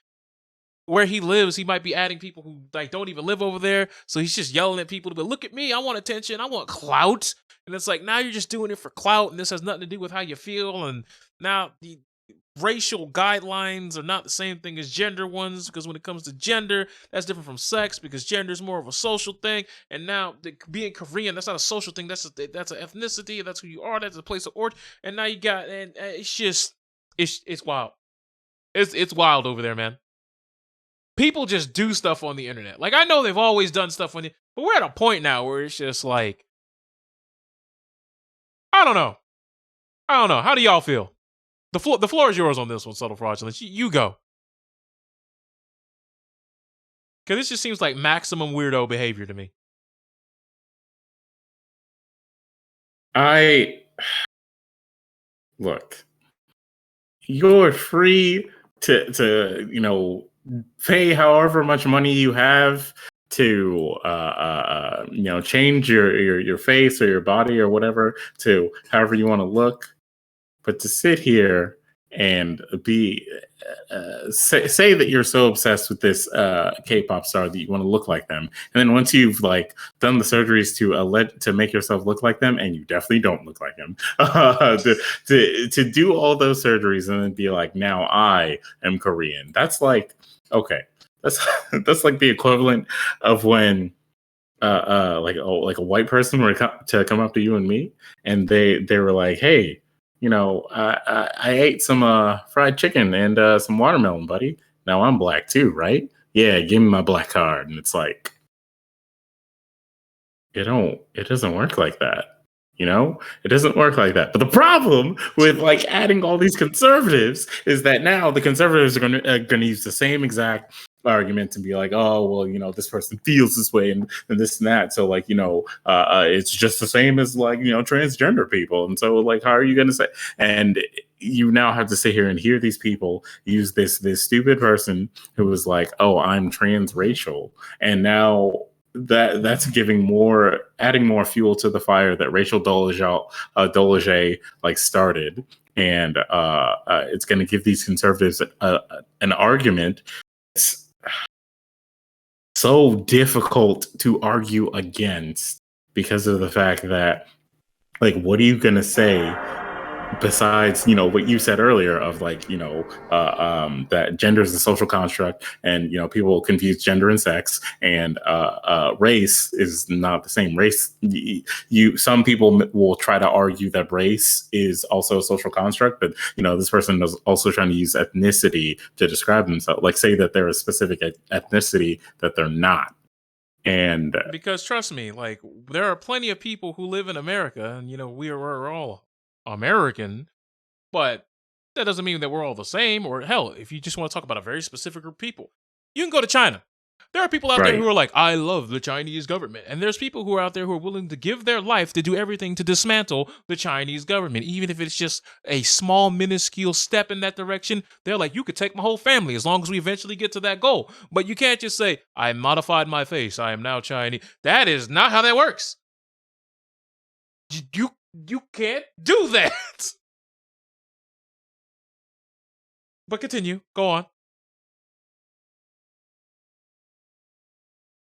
where he lives, he might be adding people who like don't even live over there. So he's just yelling at people to be, look at me, I want attention, I want clout. And it's like, now you're just doing it for clout, and this has nothing to do with how you feel. And now racial guidelines are not the same thing as gender ones, because when it comes to gender, that's different from sex, because gender is more of a social thing. And now being Korean, that's not a social thing. That's an ethnicity. That's who you are. That's a place of origin. And now you got, and it's just, it's wild. It's wild over there, man. People just do stuff on the internet. Like, I know they've always done stuff on the, but we're at a point now where it's just like, I don't know. How do y'all feel? The floor is yours on this one, Subtle Fraudulence. You go. Because this just seems like maximum weirdo behavior to me. Look, you're free to pay however much money you have to change your face or your body or whatever to however you want to look. But to sit here and be say that you're so obsessed with this K-pop star that you want to look like them, and then once you've like done the surgeries to make yourself look like them, and you definitely don't look like him, to do all those surgeries and then be like, now I am Korean. That's like, okay, that's like the equivalent of when like a white person were to come up to you and me, and they were like, hey, I ate some fried chicken and some watermelon, buddy. Now I'm black too, right? Yeah, give me my black card. And it's like, it doesn't work like that. It doesn't work like that. But the problem with like adding all these conservatives is that now the conservatives are going to use the same exact argument and be like, oh, well, this person feels this way and this and that. So like, it's just the same as like, transgender people. And so like, how are you going to say? And you now have to sit here and hear these people use this stupid person who was like, oh, I'm transracial. And now that's adding more fuel to the fire that Rachel Dolezal like started. And it's going to give these conservatives an argument. It's so difficult to argue against because of the fact that, like, what are you going to say besides, what you said earlier of like, that gender is a social construct and, people confuse gender and sex, and race is not the same. Race, some people will try to argue that race is also a social construct, but, this person is also trying to use ethnicity to describe themselves, like say that they're a specific ethnicity that they're not. And because trust me, like, there are plenty of people who live in America, and we're all American, but that doesn't mean that we're all the same. Or hell, if you just want to talk about a very specific group of people, you can go to China. There are people out there who are like, I love the Chinese government. And there's people who are out there who are willing to give their life to do everything to dismantle the Chinese government. Even if it's just a small, minuscule step in that direction, they're like, you could take my whole family as long as we eventually get to that goal. But you can't just say, I modified my face, I am now Chinese. That is not how that works. You can't do that. But continue. Go on.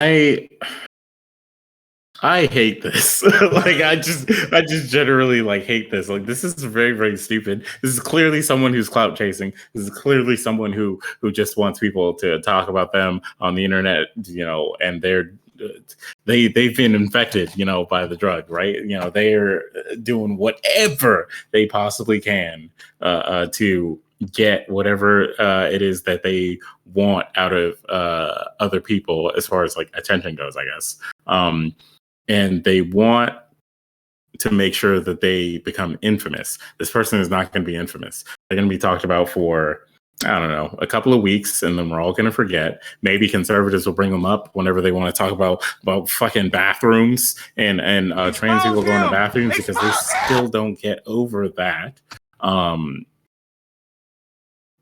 I hate this. Like, I just generally like hate this. Like, this is very, very stupid. This is clearly someone who's clout chasing. This is clearly someone who just wants people to talk about them on the internet, and they've been infected, by the drug, right? They're doing whatever they possibly can to get whatever it is that they want out of other people as far as like attention goes, I guess. And they want to make sure that they become infamous. This person is not going to be infamous. They're going to be talked about for, I don't know, a couple of weeks, and then we're all going to forget. Maybe conservatives will bring them up whenever they want to talk about fucking bathrooms and trans people going to bathrooms, because they still don't get over that.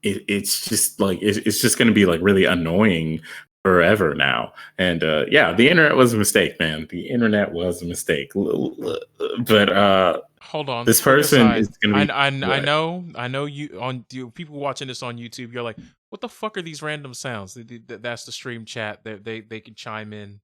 It's just like, it's just going to be like really annoying forever now. And yeah, the internet was a mistake, man. The internet was a mistake. But hold on, this person is going to be. I know you people watching this on YouTube. You're like, what the fuck are these random sounds? That's the stream chat. They can chime in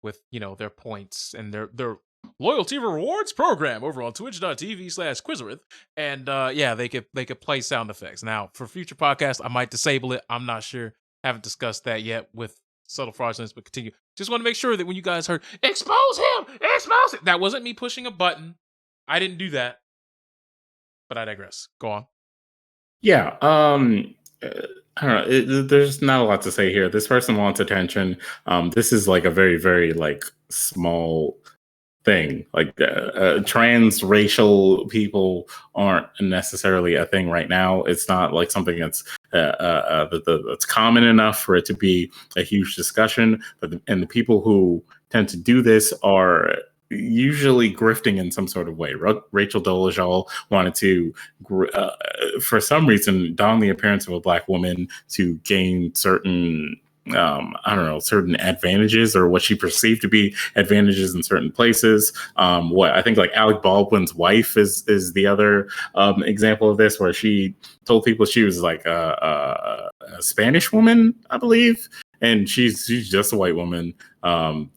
with their points and their loyalty rewards program over on twitch.tv/Quizarith. And yeah, they could play sound effects. Now, for future podcasts, I might disable it. I'm not sure. Haven't discussed that yet with Subtle Fraudulence, but continue. Just want to make sure that when you guys heard, expose him, expose him, that wasn't me pushing a button. I didn't do that. But I digress. Go on. Yeah. I don't know. There's not a lot to say here. This person wants attention. This is like a very, very like small thing. Like transracial people aren't necessarily a thing right now. It's not like something that's that's common enough for it to be a huge discussion. But the people who tend to do this are usually grifting in some sort of way. Rachel Dolezal wanted to, for some reason, don the appearance of a black woman to gain certain, certain advantages, or what she perceived to be advantages in certain places. What I think, like Alec Baldwin's wife is the other example of this, where she told people she was like a Spanish woman, I believe. And she's just a white woman.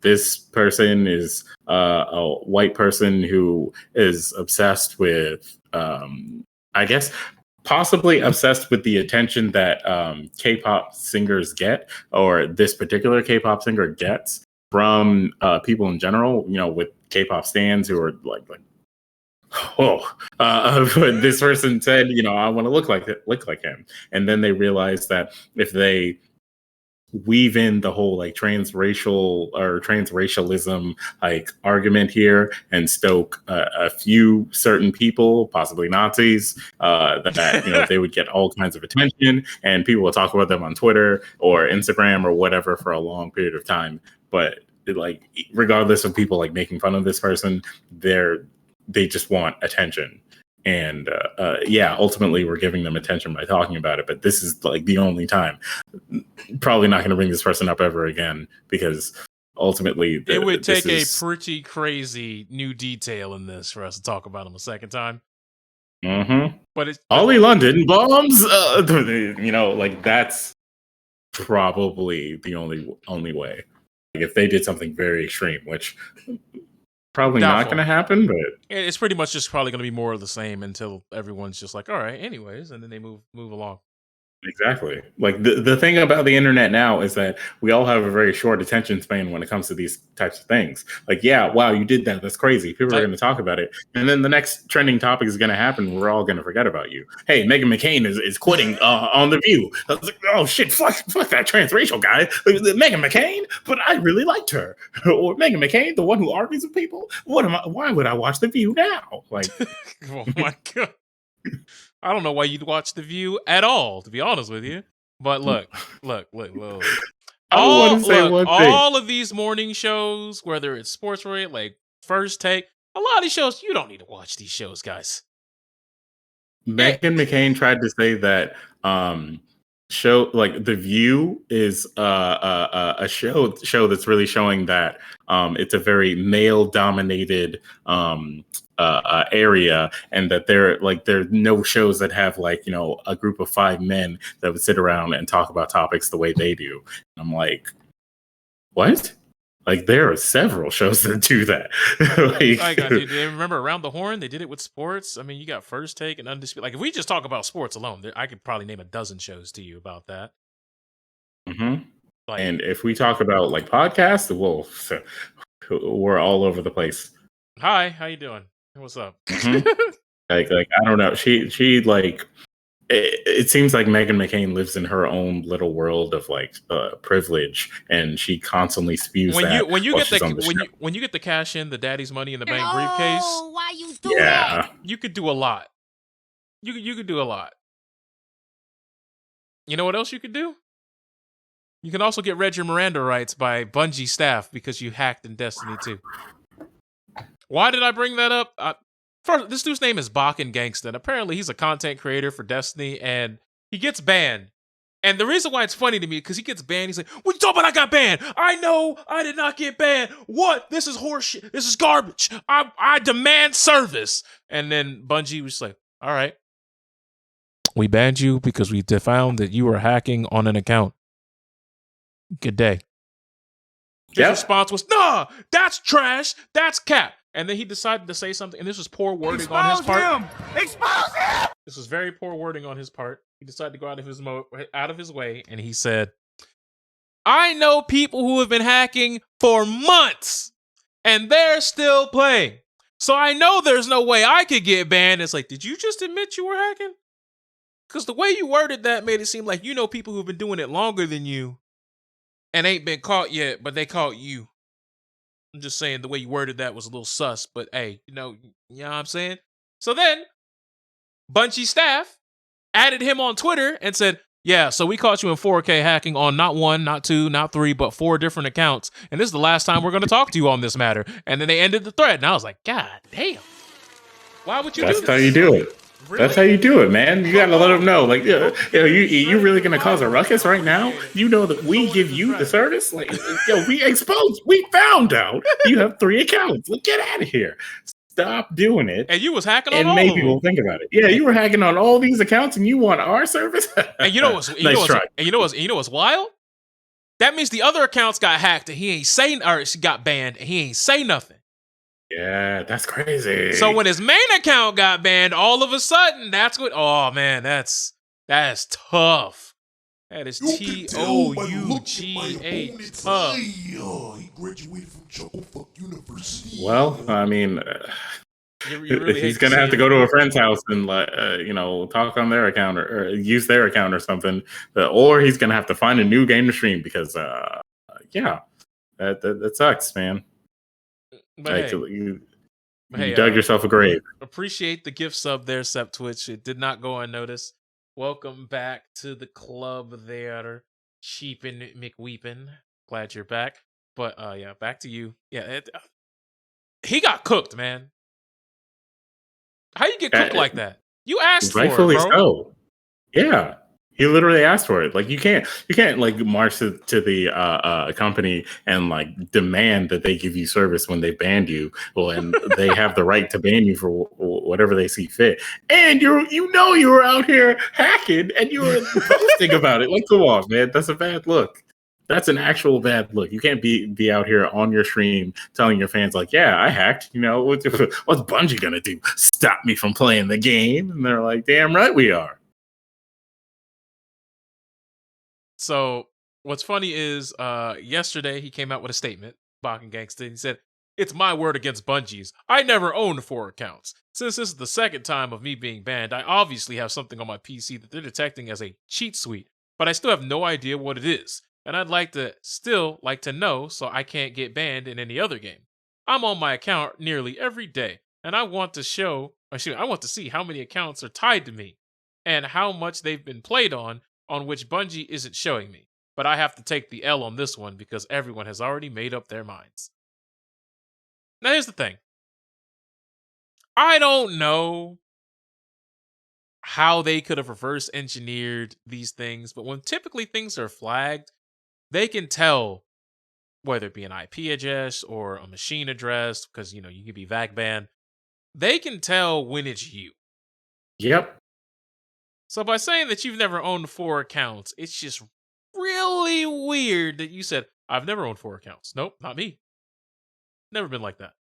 This person is a white person who is obsessed with, I guess, possibly obsessed with the attention that K-pop singers get, or this particular K-pop singer gets from people in general. You know, with K-pop stans who are like. But this person said, you know, I want to look like him, and then they realized that if they weave in the whole like transracial or transracialism like argument here and stoke a few certain people, possibly Nazis, that you know they would get all kinds of attention, and people will talk about them on Twitter or Instagram or whatever for a long period of time. But like, regardless of people like making fun of this person, they just want attention. And yeah, ultimately we're giving them attention by talking about it. But this is like the only time. Probably not going to bring this person up ever again, because ultimately it would take a pretty crazy new detail in this for us to talk about him a second time. Mm-hmm. But it's Ollie London bombs. You know, like that's probably the only way. Like, if they did something very extreme, which probably not going to happen, but it's pretty much just probably going to be more of the same until everyone's just like, all right, anyways, and then they move along. Exactly. Like the thing about the internet now is that we all have a very short attention span when it comes to these types of things. Like, yeah, wow, you did that. That's crazy. People are going to talk about it. And then the next trending topic is going to happen. We're all going to forget about you. Hey, Meghan McCain is quitting on The View. I was like, oh, shit, fuck that transracial guy. Meghan McCain, but I really liked her. Or Meghan McCain, the one who argues with people. Why would I watch The View now? Like, oh, my God. I don't know why you'd watch The View at all, to be honest with you. But look. All of these morning shows, whether it's sports related, like First Take, a lot of these shows, you don't need to watch these shows, guys. Meghan McCain tried to say that show like The View is a show that's really showing that it's a very male dominated area, and that there are no shows that have like, you know, a group of 5 men that would sit around and talk about topics the way they do. And I'm like, what? Like, there are several shows that do that. Dude, remember Around the Horn? They did it with sports. I mean, you got First Take and Undisputed. Like, if we just talk about sports alone, I could probably name a dozen shows to you about that. Mm-hmm. Like, and if we talk about like podcasts, well, we're all over the place. Hi, how you doing? What's up? Mm-hmm. like I don't know. She like. It seems like Meghan McCain lives in her own little world of like privilege, and she constantly spews when you get the cash in, the daddy's money in the bank briefcase. Why you do that? You could do a lot. You could do a lot. You know what else you could do? You can also get read your Miranda rights by Bungie staff because you hacked in Destiny 2. Why did I bring that up? First, this dude's name is Bakken Gangsta, and apparently he's a content creator for Destiny, and he gets banned. And the reason why it's funny to me, because he gets banned, he's like, what you talking about I got banned? I know I did not get banned. What? This is horseshit. This is garbage. I demand service. And then Bungie was like, all right. We banned you because we found that you were hacking on an account. Good day. His response was, nah, that's trash. That's cap. And then he decided to say something, and this was poor wording on his part. Expose him! This was very poor wording on his part. He decided to go out of his way, and he said, I know people who have been hacking for months, and they're still playing. So I know there's no way I could get banned. It's like, did you just admit you were hacking? Because the way you worded that made it seem like you know people who've been doing it longer than you and ain't been caught yet, but they caught you. I'm just saying the way you worded that was a little sus, but hey, you know what I'm saying? So then, Bungie staff added him on Twitter and said, yeah, so we caught you in 4K hacking on not 1, not 2, not 3, but 4 different accounts. And this is the last time we're going to talk to you on this matter. And then they ended the thread. And I was like, God damn. Why would you do this? That's how you do it. Really? That's how you do it, man. You got to let them know. Like, you really going to cause a ruckus right now? You know that we give you the service? Like, we found out you have 3 accounts. Like, get out of here. Stop doing it. And you was hacking on all of them. And maybe we'll think about it. Yeah, you were hacking on all these accounts and you want our service? And you know what's wild? That means the other accounts got hacked and he ain't saying, or she got banned and he ain't say nothing. Yeah, that's crazy. So when his main account got banned, all of a sudden, that's what. Oh man, that's tough. That is TOUGH tough. He graduated from Chucklefuck University. Well, I mean, really he's gonna have to go to a friend's house and talk on their account or use their account or something, or he's gonna have to find a new game to stream because, that sucks, man. But you dug yourself a grave. Appreciate the gift sub there, Sep Twitch. It did not go unnoticed. Welcome back to the club there, Cheapin' McWeepin. Glad you're back. But back to you. Yeah, he got cooked, man. How you get cooked like that? You asked for it, bro. Rightfully so. Yeah. He literally asked for it. Like you can't like march to the company and like demand that they give you service when they banned you. Well, and they have the right to ban you for whatever they see fit. And you were out here hacking and you were posting about it. Like, come on, man, that's a bad look. That's an actual bad look. You can't be out here on your stream telling your fans like, yeah, I hacked. You know, what's Bungie gonna do? Stop me from playing the game? And they're like, damn right we are. So what's funny is yesterday he came out with a statement, Bakken Gangsta. He said, it's my word against Bungie's. I never owned 4 accounts. Since this is the second time of me being banned, I obviously have something on my PC that they're detecting as a cheat suite, but I still have no idea what it is. And I'd like to know so I can't get banned in any other game. I'm on my account nearly every day, and I want to see how many accounts are tied to me and how much they've been played on which Bungie isn't showing me. But I have to take the L on this one because everyone has already made up their minds. Now here's the thing. I don't know how they could have reverse engineered these things, but when typically things are flagged, they can tell whether it be an IP address or a machine address, because you could be VAC banned. They can tell when it's you. Yep. So by saying that you've never owned 4 accounts, it's just really weird that you said, I've never owned 4 accounts. Nope, not me. Never been like that.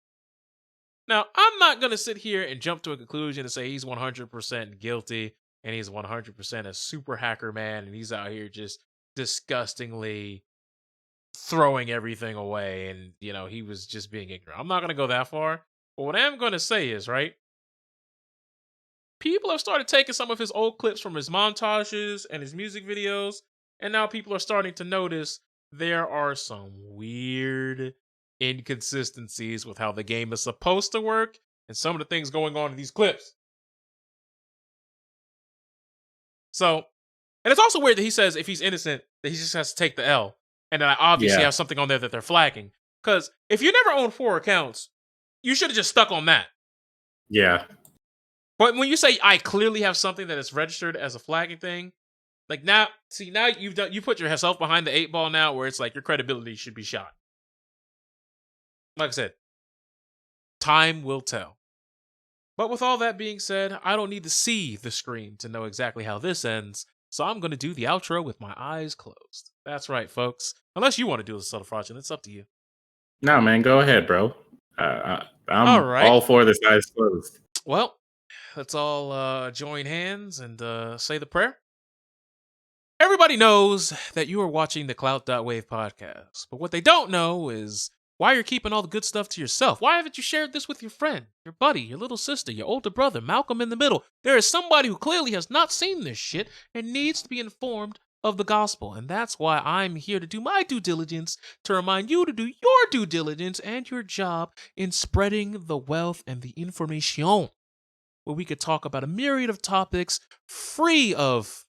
Now, I'm not going to sit here and jump to a conclusion and say he's 100% guilty and he's 100% a super hacker man and he's out here just disgustingly throwing everything away and, he was just being ignorant. I'm not going to go that far. But what I am going to say is, right? People have started taking some of his old clips from his montages and his music videos, and now people are starting to notice there are some weird inconsistencies with how the game is supposed to work and some of the things going on in these clips. So, and it's also weird that he says if he's innocent, that he just has to take the L, and then I obviously have something on there that they're flagging. Because if you never owned 4 accounts, you should have just stuck on that. Yeah. But when you say I clearly have something that is registered as a flagging thing, like now you put yourself behind the 8 ball now, where it's like your credibility should be shot. Like I said, time will tell. But with all that being said, I don't need to see the screen to know exactly how this ends, so I'm going to do the outro with my eyes closed. That's right, folks. Unless you want to do this sort of fraudulence, it's up to you. No, man, go ahead, bro. I'm All right. all for this eyes closed. Well, let's all join hands and say the prayer. Everybody knows that you are watching the Clout.WAV podcast, but what they don't know is why you're keeping all the good stuff to yourself. Why haven't you shared this with your friend, your buddy, your little sister, your older brother, Malcolm in the middle? There is somebody who clearly has not seen this shit and needs to be informed of the gospel. And that's why I'm here to do my due diligence to remind you to do your due diligence and your job in spreading the wealth and the information, where we could talk about a myriad of topics free of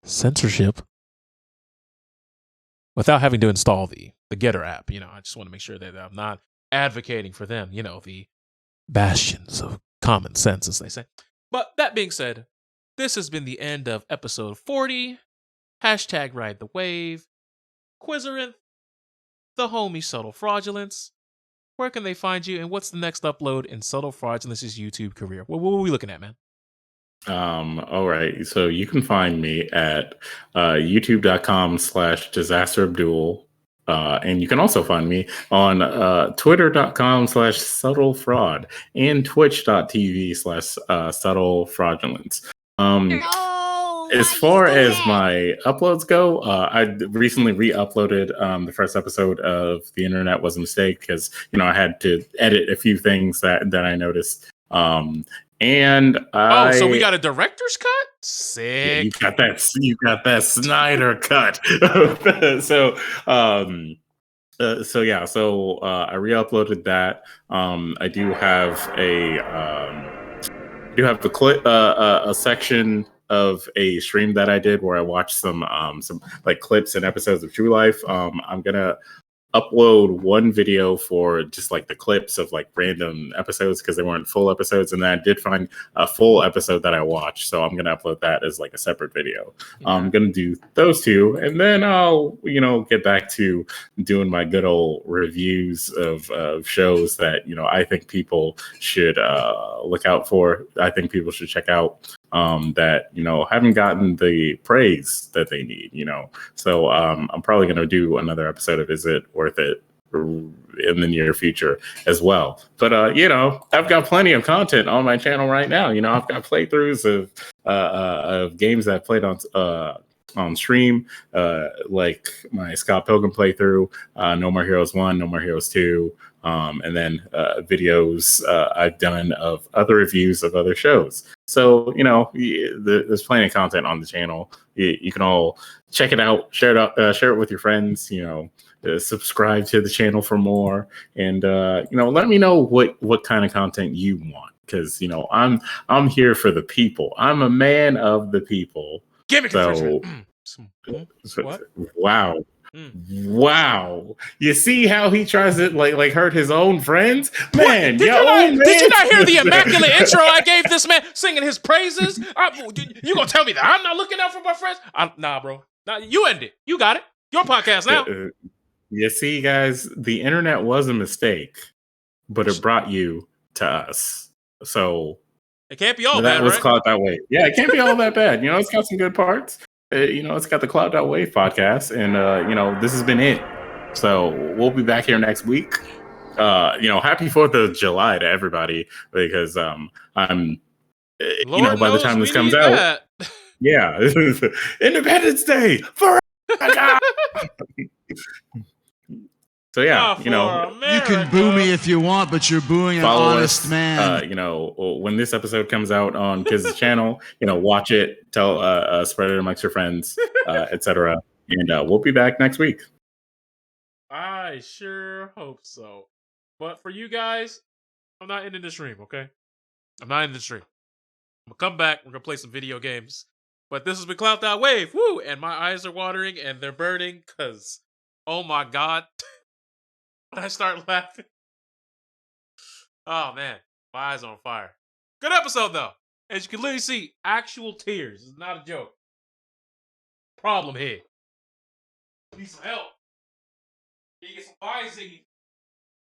censorship without having to install the Getter app. I just want to make sure that I'm not advocating for them, the bastions of common sense, as they say. But that being said, this has been the end of episode 40. Hashtag Ride the Wave. Quizzerinth, the homie Subtle Fraudulence. Where can they find you, and what's the next upload in Subtle Fraudulence's YouTube career? What are we looking at, man? All right. So you can find me at youtube.com/disasterabdul. And you can also find me on twitter.com/subtlefraud and twitch.tv/subtlefraudulence. As far as my uploads go, I recently re-uploaded the first episode of The Internet Was a Mistake because, I had to edit a few things that I noticed. And so we got a director's cut? Sick. Yeah, you got that Snyder cut. So I re-uploaded that. I do have a clip, a section of a stream that I did where I watched some like clips and episodes of True Life. I'm gonna upload one video for just like the clips of like random episodes because they weren't full episodes, and then I did find a full episode that I watched, so I'm gonna upload that as like a separate video. I'm gonna do those two, and then I'll get back to doing my good old reviews of shows that I think people should look out for. I think people should check out that haven't gotten the praise that they need. So I'm probably gonna do another episode of Is It Worth It in the near future as well. But I've got plenty of content on my channel right now. I've got playthroughs of games that I played on stream, like my Scott Pilgrim playthrough, No More Heroes 1, No More Heroes 2, and then videos I've done of other reviews of other shows. So, there's plenty of content on the channel. You can all check it out, share it with your friends, subscribe to the channel for more, and let me know what kind of content you want, because I'm here for the people. I'm a man of the people. Give me so. What? Wow. Wow. You see how he tries to like hurt his own friends? Man, did you not hear the immaculate intro I gave this man singing his praises? You gonna tell me that I'm not looking out for my friends? Nah, bro. Nah, you end it. You got it. Your podcast now. You see, guys, the internet was a mistake, but it brought you to us. So it can't be all that bad, was right? Clout.WAV. Yeah, it can't be all that bad. It's got some good parts. It's got the Clout.WAV podcast, and this has been it. So we'll be back here next week. Happy 4th of July to everybody, because I'm by the time this comes out, yeah, Independence Day for So yeah, you can boo me if you want, but you're booing an honest man. When this episode comes out on Kiz's channel, watch it, spread it amongst your friends, etc. And we'll be back next week. I sure hope so. But for you guys, I'm not ending the stream, okay? I'm not in the stream. I'm gonna come back. We're gonna play some video games. But this has been Clout.WAV. Woo! And my eyes are watering and they're burning because, oh my God. I start laughing. Oh man, my eyes are on fire. Good episode though. As you can literally see, actual tears. It's not a joke. Problem here. Need some help. Can you get some Visine?